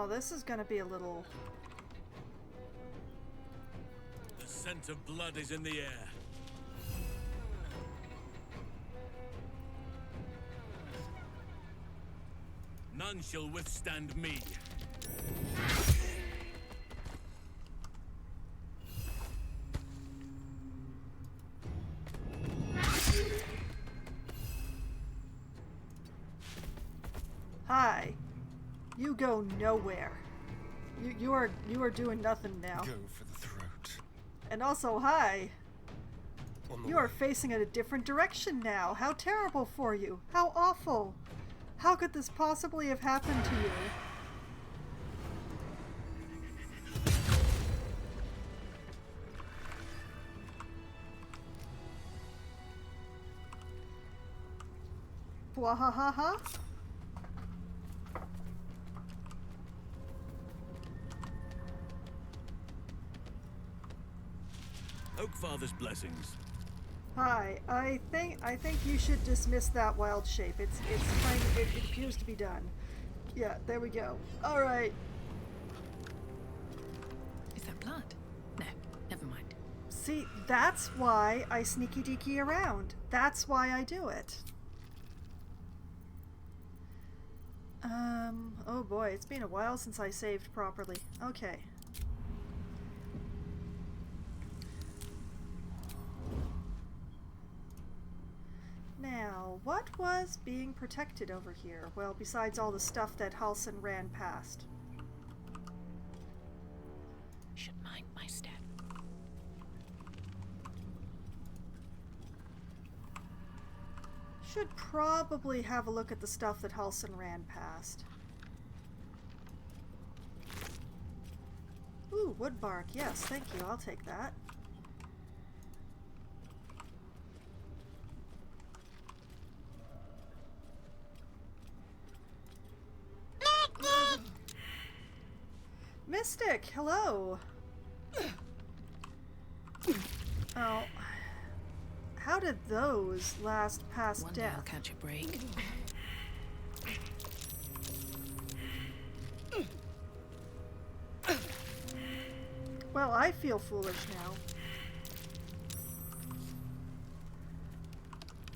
Oh, this is gonna be a little... The scent of blood is in the air. None shall withstand me. Hi. You go nowhere. You are doing nothing now. Go for the throat. And also, hi. On the You are facing in a different direction now. How terrible for you. How awful. How could this possibly have happened to you? Wahahaha. Oakfather's blessings. Hi. I think you should dismiss that wild shape. It appears to be done. Yeah, there we go. All right. Is that blood? No, never mind. See, that's why I sneaky deaky around. That's why I do it. Oh boy, it's been a while since I saved properly. Okay. Now, what was being protected over here? Well, besides all the stuff that Halsin ran past. Should mind my step. Should probably have a look at the stuff that Halsin ran past. Ooh, wood bark. Yes, thank you. I'll take that. Mystic, hello. Oh. How did those last past One day death? I'll catch a break. Well, I feel foolish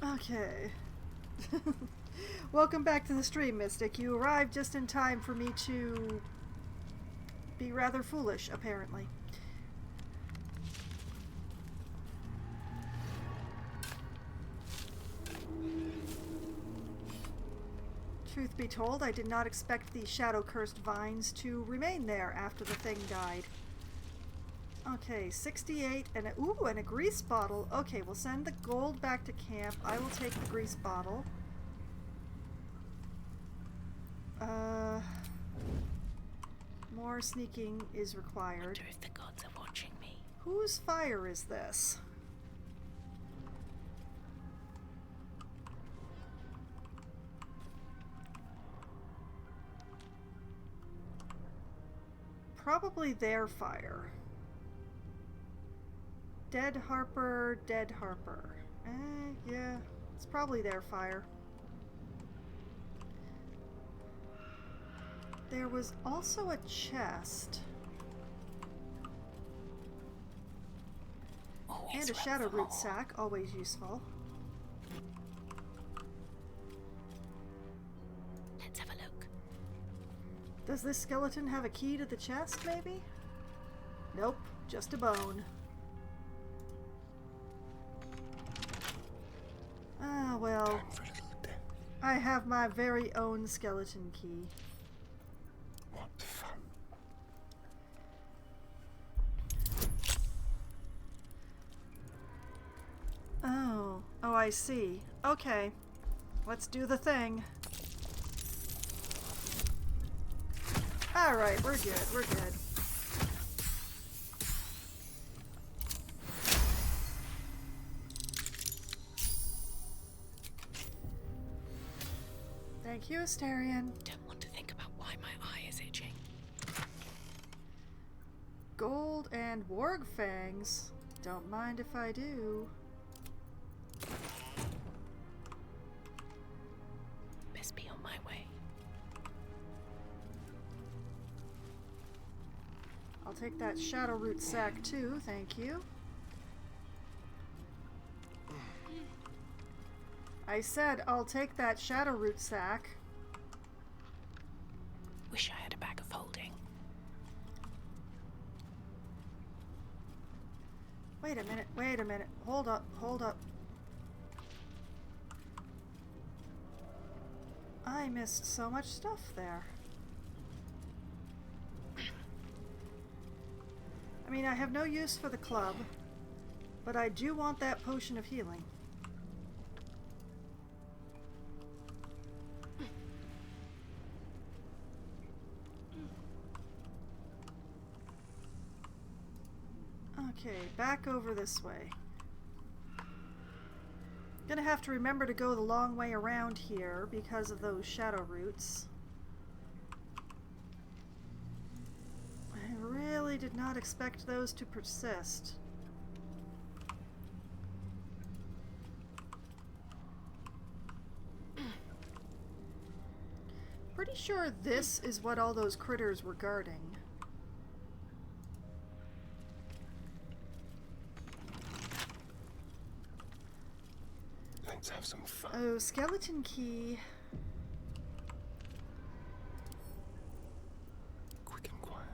now. Okay. Welcome back to the stream, Mystic. You arrived just in time for me to be rather foolish, apparently. Truth be told, I did not expect the shadow-cursed vines to remain there after the thing died. Okay, 68 and a grease bottle. Okay, we'll send the gold back to camp. I will take the grease bottle. More sneaking is required. I wonder if the gods are watching me. Whose fire is this? Probably their fire. Dead Harper, dead Harper. Yeah, it's probably their fire. There was also a chest. Always And a shadow root sack, always useful. Let's have a look. Does this skeleton have a key to the chest, maybe? Nope, just a bone. Ah, well. I have my very own skeleton key. What fun. Oh, I see. Okay. Let's do the thing. Alright, we're good, we're good. Thank you, Asterion. Don't want to think about why my eye is itching. Gold and warg fangs. Don't mind if I do. Best be on my way. I'll take that shadow root sack too, thank you. I said I'll take that shadow root sack. Wish I had a bag of holding. Wait a minute. Hold up. I missed so much stuff there. I mean, I have no use for the club, but I do want that potion of healing. Okay, back over this way. Gonna have to remember to go the long way around here because of those shadow roots. I really did not expect those to persist. Pretty sure this is what all those critters were guarding. Let's have some fun. Oh, skeleton key. Quick and quiet.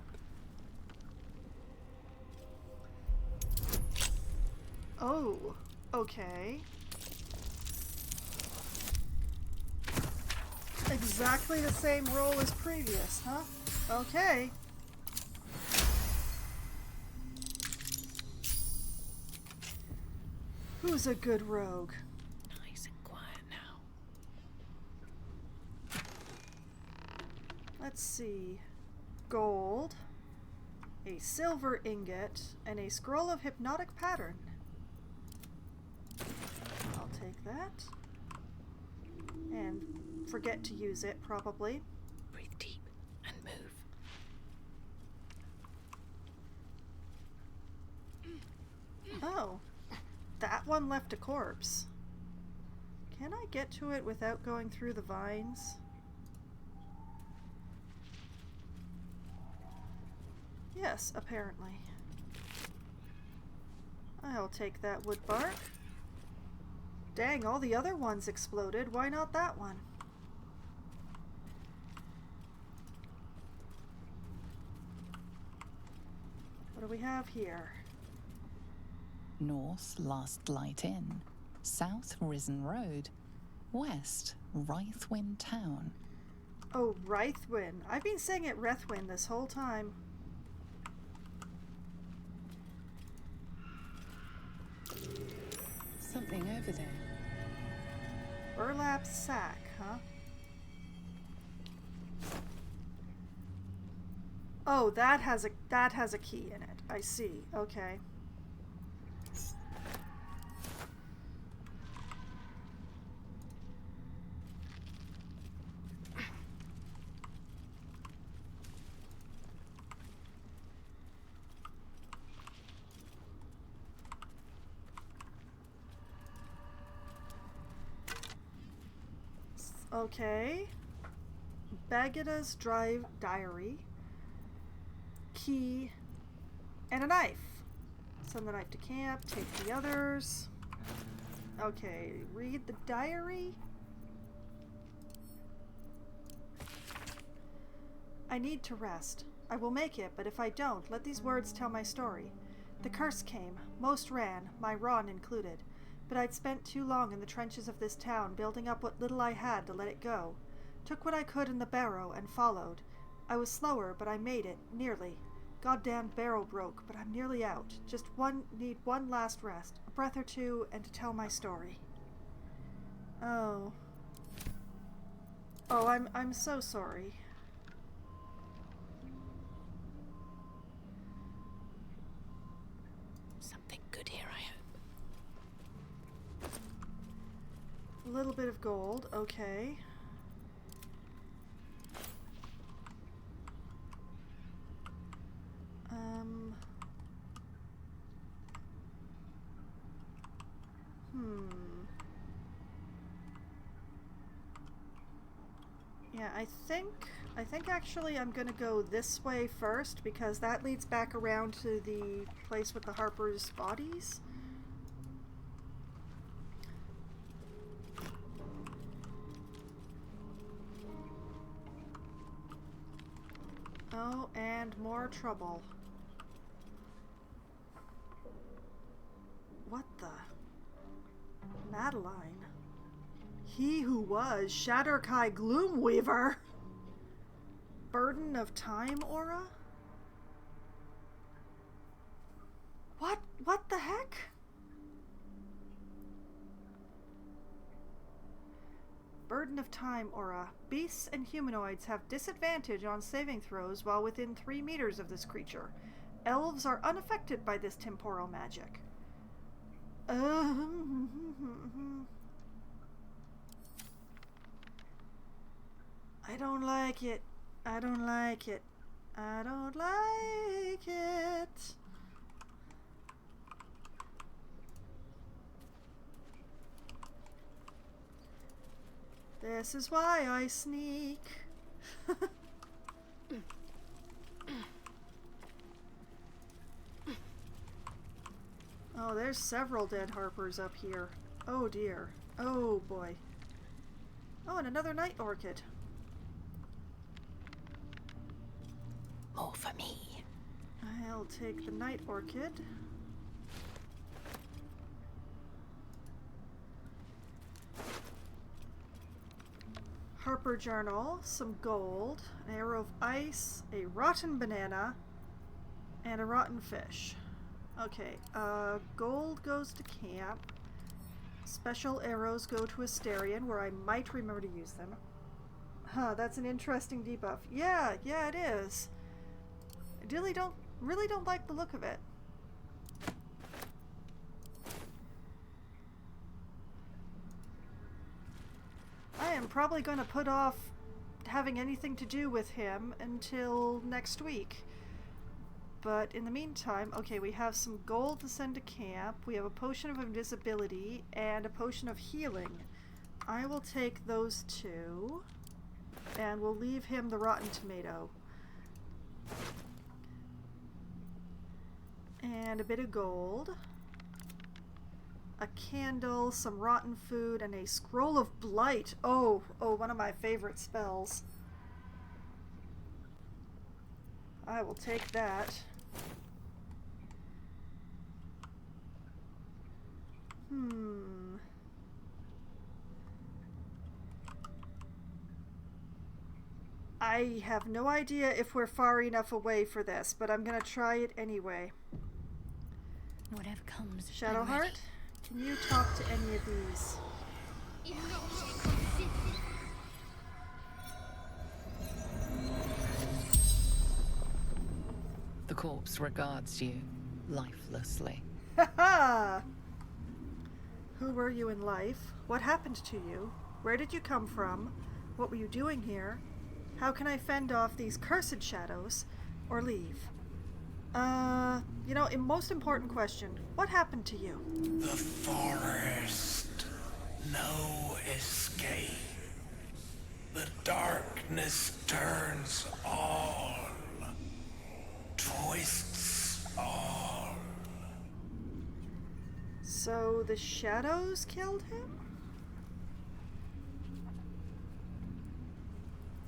Oh, okay. Exactly the same roll as previous, huh? Okay. Who's a good rogue? Nice and quiet now. Let's see. Gold, a silver ingot, and a scroll of hypnotic pattern. I'll take that. And forget to use it, probably. Breathe deep and move. Oh, that one left a corpse. Can I get to it without going through the vines? Yes, apparently. I'll take that wood bark. Dang, all the other ones exploded. Why not that one? What do we have here? North, Last Light Inn. South, Risen Road. West, Rythwin Town. Oh, Rythwin. I've been saying it Rethwin this whole time. Something over there. Burlap sack, huh? Oh, that has a key in it. I see. Okay. Okay. Bagada's drive diary. Key. And a knife. Send the knife to camp. Take the others. Okay. Read the diary. I need to rest. I will make it, but if I don't, let these words tell my story. The curse came. Most ran, my Ron included. But I'd spent too long in the trenches of this town, building up what little I had to let it go. Took what I could in the barrow and followed. I was slower, but I made it, nearly. Goddamn barrel broke, but I'm nearly out. Need one last rest, a breath or two, and to tell my story. Oh. Oh, I'm so sorry. Something good here, I hope. A little bit of gold, okay. Yeah, I think actually I'm gonna go this way first because that leads back around to the place with the Harper's bodies. Oh, and more trouble. What the? Madeline. He who was Shatterkai Gloomweaver. Burden of Time aura? What the heck? Burden of Time aura. Beasts and humanoids have disadvantage on saving throws while within 3 meters of this creature. Elves are unaffected by this temporal magic. I don't like it. I don't like it. I don't like it. This is why I sneak. Oh, there's several dead Harpers up here. Oh dear. Oh boy. Oh, and another night orchid. More for me. I'll take the night orchid. Harper journal, some gold, an arrow of ice, a rotten banana, and a rotten fish. Okay, gold goes to camp. Special arrows go to Asterion, where I might remember to use them. Huh, that's an interesting debuff. Yeah, it is. I really don't like the look of it. I am probably going to put off having anything to do with him until next week. But in the meantime, okay, we have some gold to send to camp. We have a potion of invisibility and a potion of healing. I will take those two. And we'll leave him the rotten tomato. And a bit of gold. A candle, some rotten food, and a scroll of blight. Oh, one of my favorite spells. I will take that. I have no idea if we're far enough away for this, but I'm gonna try it anyway. Whatever comes. Shadowheart, can you talk to any of these? The corpse regards you lifelessly. Ha ha! Who were you in life? What happened to you? Where did you come from? What were you doing here? How can I fend off these cursed shadows? Or leave? Most important question. What happened to you? The forest. No escape. The darkness turns all. Twists all. So the shadows killed him?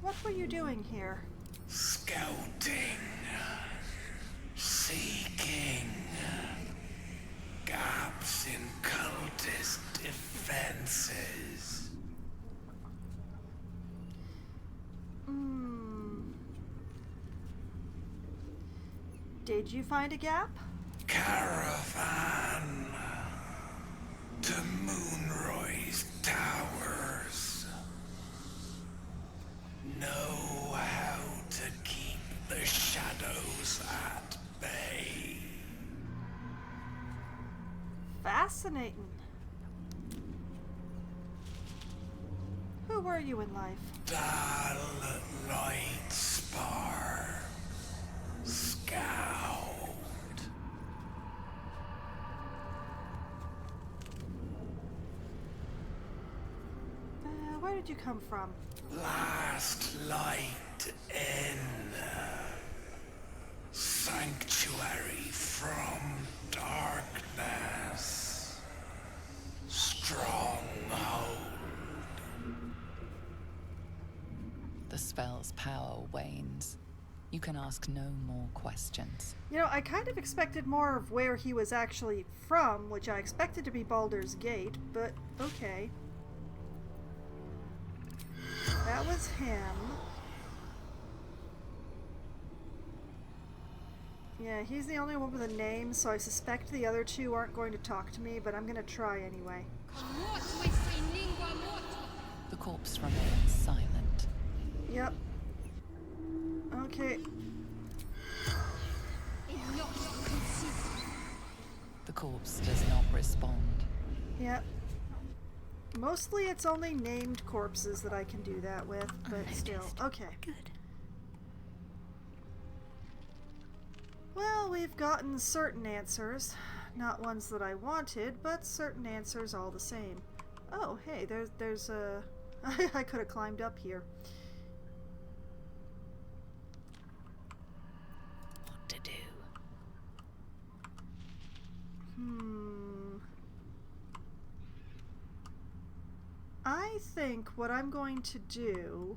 What were you doing here? Scouting. Seeking. Gaps in cultist defenses. Did you find a gap? Caravan. To Moonroy's towers. Know how to keep the shadows at bay. Fascinating. Who were you in life? Dull light spar. Scowl. did you come from? Last light in. Sanctuary from darkness. Stronghold. The spell's power wanes. You can ask no more questions. You know, I kind of expected more of where he was actually from, which I expected to be Baldur's Gate, but okay. That was him. Yeah, he's the only one with a name, so I suspect the other two aren't going to talk to me, but I'm gonna try anyway. The corpse remains silent. Yep. Okay. The corpse does not respond. Yep. Mostly it's only named corpses that I can do that with, but still. Okay. Good. Well, we've gotten certain answers. Not ones that I wanted, but certain answers all the same. Oh, hey, there's a... I could have climbed up here. What to do? I think what I'm going to do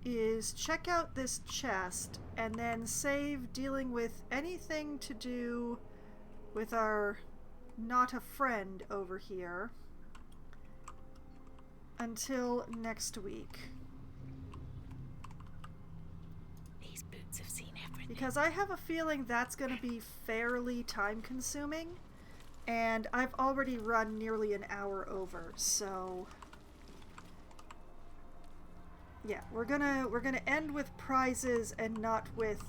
is check out this chest and then save dealing with anything to do with our not a friend over here until next week. These boots have seen everything. Because I have a feeling that's going to be fairly time consuming, and I've already run nearly an hour over, so yeah, we're gonna end with prizes and not with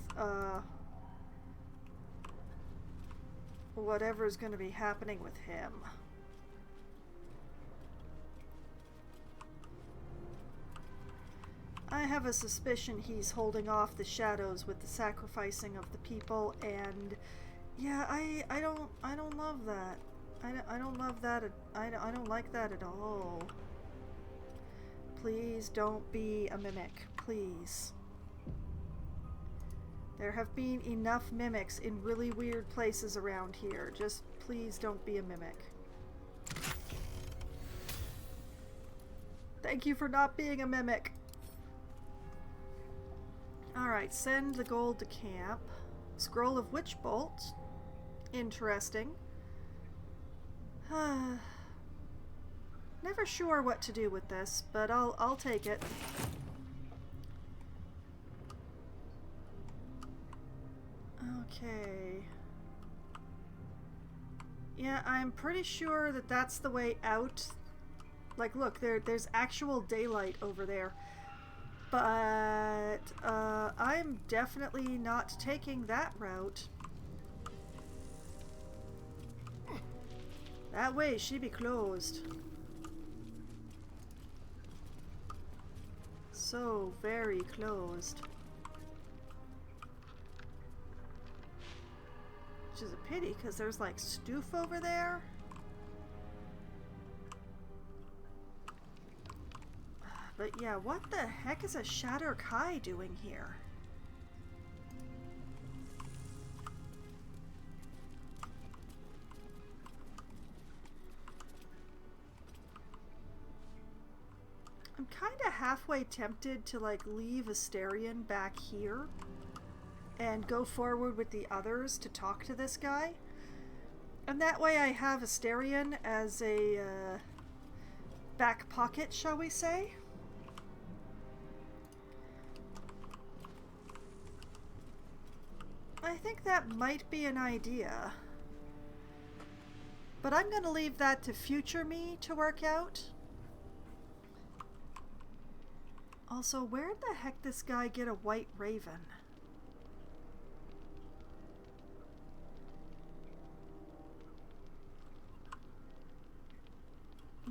whatever's gonna be happening with him. I have a suspicion he's holding off the shadows with the sacrificing of the people, and yeah, I don't love that. I don't love that. I don't like that at all. Please don't be a mimic, please. There have been enough mimics in really weird places around here. Just please don't be a mimic. Thank you for not being a mimic. Alright, send the gold to camp. Scroll of Witch Bolt. Interesting. Never sure what to do with this, but I'll take it. Okay. Yeah, I'm pretty sure that that's the way out. Like, look, there's actual daylight over there. But I'm definitely not taking that route. That way she be closed. So very closed. Which is a pity, because there's like stoof over there. But yeah, what the heck is a Shatter Kai doing here? I'm kind of halfway tempted to like leave Asterion back here and go forward with the others to talk to this guy. And that way I have Asterion as a back pocket, shall we say. I think that might be an idea. But I'm going to leave that to future me to work out. Also, where'd the heck this guy get a white raven?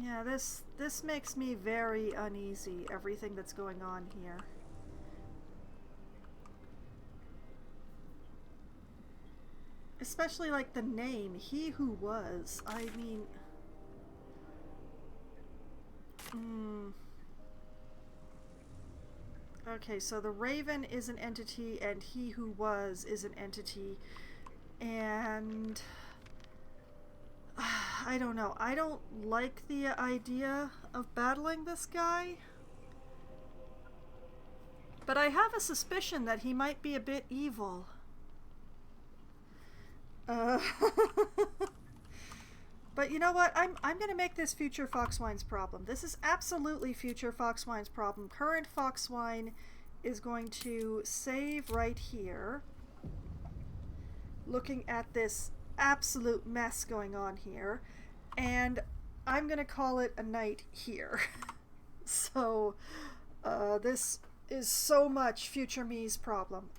Yeah, this makes me very uneasy, everything that's going on here. Especially like the name, He Who Was. I mean... Okay, so the Raven is an entity, and He Who Was is an entity. And I don't know. I don't like the idea of battling this guy. But I have a suspicion that he might be a bit evil. But you know what? I'm going to make this future Foxwine's problem. This is absolutely future Foxwine's problem. Current Foxwine is going to save right here. Looking at this absolute mess going on here. And I'm going to call it a night here. So, this is so much future me's problem.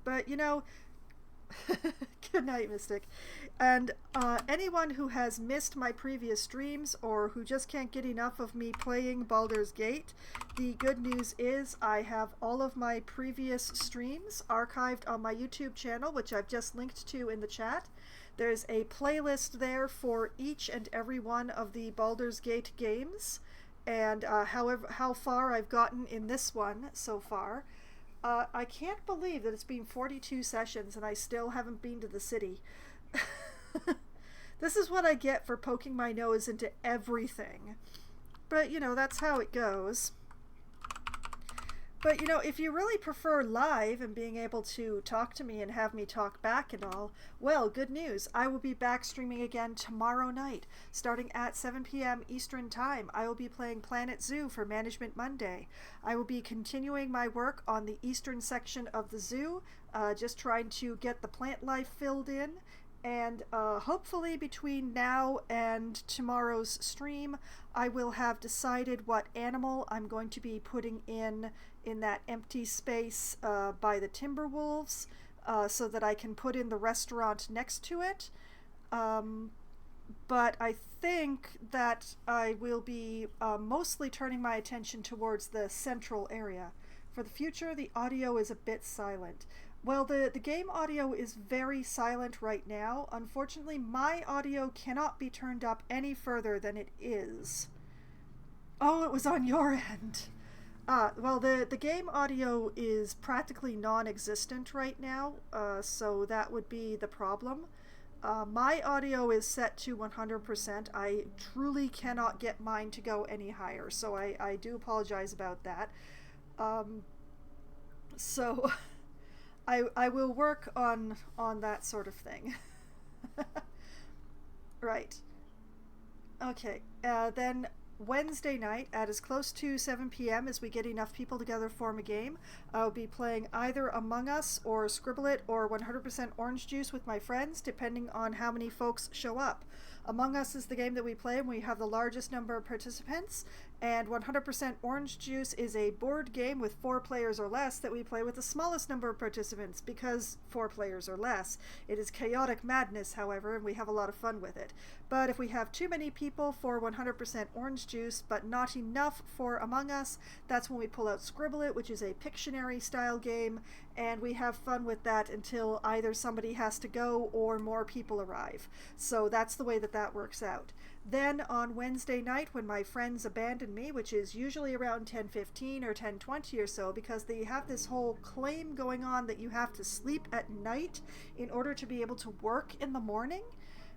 But, you know, good night, Mystic. And anyone who has missed my previous streams or who just can't get enough of me playing Baldur's Gate, the good news is I have all of my previous streams archived on my YouTube channel, which I've just linked to in the chat. There's a playlist there for each and every one of the Baldur's Gate games, and how far I've gotten in this one so far. I can't believe that it's been 42 sessions and I still haven't been to the city. This is what I get for poking my nose into everything. But, you know, that's how it goes. But, you know, if you really prefer live and being able to talk to me and have me talk back and all, well, good news. I will be back streaming again tomorrow night, starting at 7 p.m. Eastern Time. I will be playing Planet Zoo for Management Monday. I will be continuing my work on the eastern section of the zoo, just trying to get the plant life filled in. And hopefully between now and tomorrow's stream, I will have decided what animal I'm going to be putting in that empty space by the Timberwolves, so that I can put in the restaurant next to it. But I think that I will be mostly turning my attention towards the central area. For the future, the audio is a bit silent. Well, the game audio is very silent right now. Unfortunately, my audio cannot be turned up any further than it is. Oh, it was on your end. Well, the game audio is practically non-existent right now, so that would be the problem. My audio is set to 100%. I truly cannot get mine to go any higher, so I do apologize about that. So I will work on that sort of thing. Right. Okay, then Wednesday night at as close to 7 p.m. as we get enough people together to form a game, I'll be playing either Among Us or Scribble It or 100% Orange Juice with my friends, depending on how many folks show up. Among Us is the game that we play when we have the largest number of participants, and 100% Orange Juice is a board game with 4 players or less that we play with the smallest number of participants because 4 players or less. It is chaotic madness, however, and we have a lot of fun with it. But if we have too many people for 100% Orange Juice, but not enough for Among Us, that's when we pull out Scribble It, which is a Pictionary style game, and we have fun with that until either somebody has to go or more people arrive. So that's the way that works out. Then on Wednesday night, when my friends abandon me, which is usually around 10:15 or 10:20 or so, because they have this whole claim going on that you have to sleep at night in order to be able to work in the morning,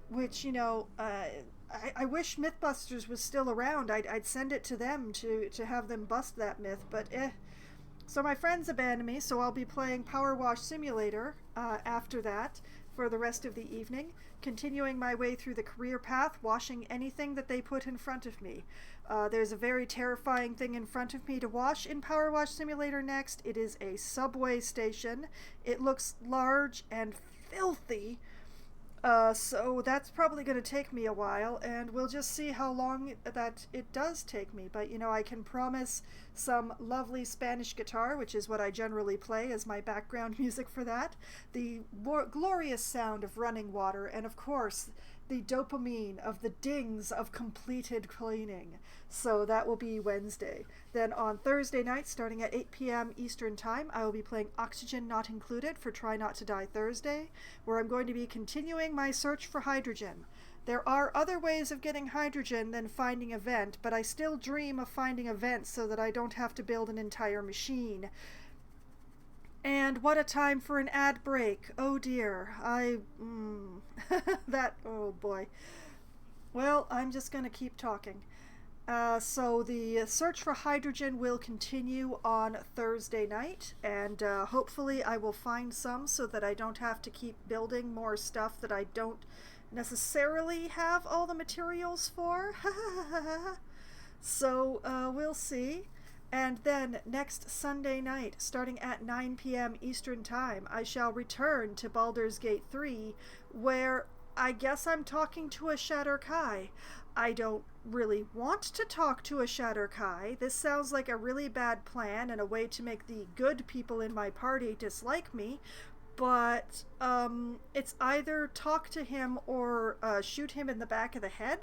which, you know, I wish Mythbusters was still around. I'd send it to them to have them bust that myth, but eh. So my friends abandon me, so I'll be playing Power Wash Simulator after that for the rest of the evening, continuing my way through the career path, washing anything that they put in front of me. There's a very terrifying thing in front of me to wash in Power Wash Simulator next. It is a subway station. It looks large and filthy, so that's probably going to take me a while, and we'll just see how long that it does take me. But, you know, I can promise some lovely Spanish guitar, which is what I generally play as my background music for that, the glorious sound of running water, and of course the dopamine of the dings of completed cleaning. So that will be Wednesday. Then on Thursday night, starting at 8 p.m. Eastern Time, I will be playing Oxygen Not Included for Try Not to Die Thursday, where I'm going to be continuing my search for hydrogen. There are other ways of getting hydrogen than finding a vent, but I still dream of finding a vent so that I don't have to build an entire machine. And what a time for an ad break. Oh dear. Oh boy. Well, I'm just going to keep talking. So the search for hydrogen will continue on Thursday night, and hopefully I will find some so that I don't have to keep building more stuff that I don't necessarily have all the materials for. So we'll see. And then next Sunday night, starting at 9 p.m. Eastern Time, I shall return to Baldur's Gate 3, where I guess I'm talking to a Shatterkai. I don't really want to talk to a Shatterkai. This sounds like a really bad plan and a way to make the good people in my party dislike me, but it's either talk to him or shoot him in the back of the head,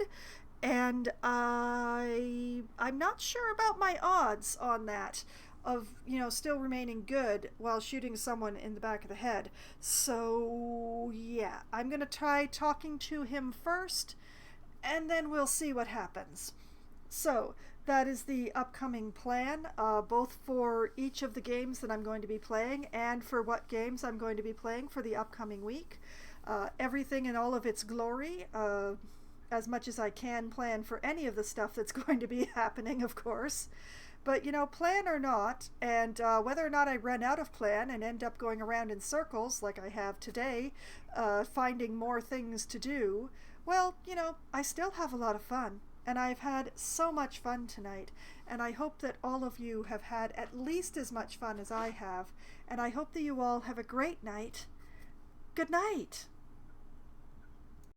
and I'm not sure about my odds on that, of, you know, still remaining good while shooting someone in the back of the head. So yeah, I'm gonna try talking to him first, and then we'll see what happens. So that is the upcoming plan, both for each of the games that I'm going to be playing and for what games I'm going to be playing for the upcoming week. Everything in all of its glory, as much as I can plan for any of the stuff that's going to be happening, of course. But, you know, plan or not, and whether or not I run out of plan and end up going around in circles like I have today, finding more things to do, well, you know, I still have a lot of fun. And I've had so much fun tonight, and I hope that all of you have had at least as much fun as I have, and I hope that you all have a great night. Good night!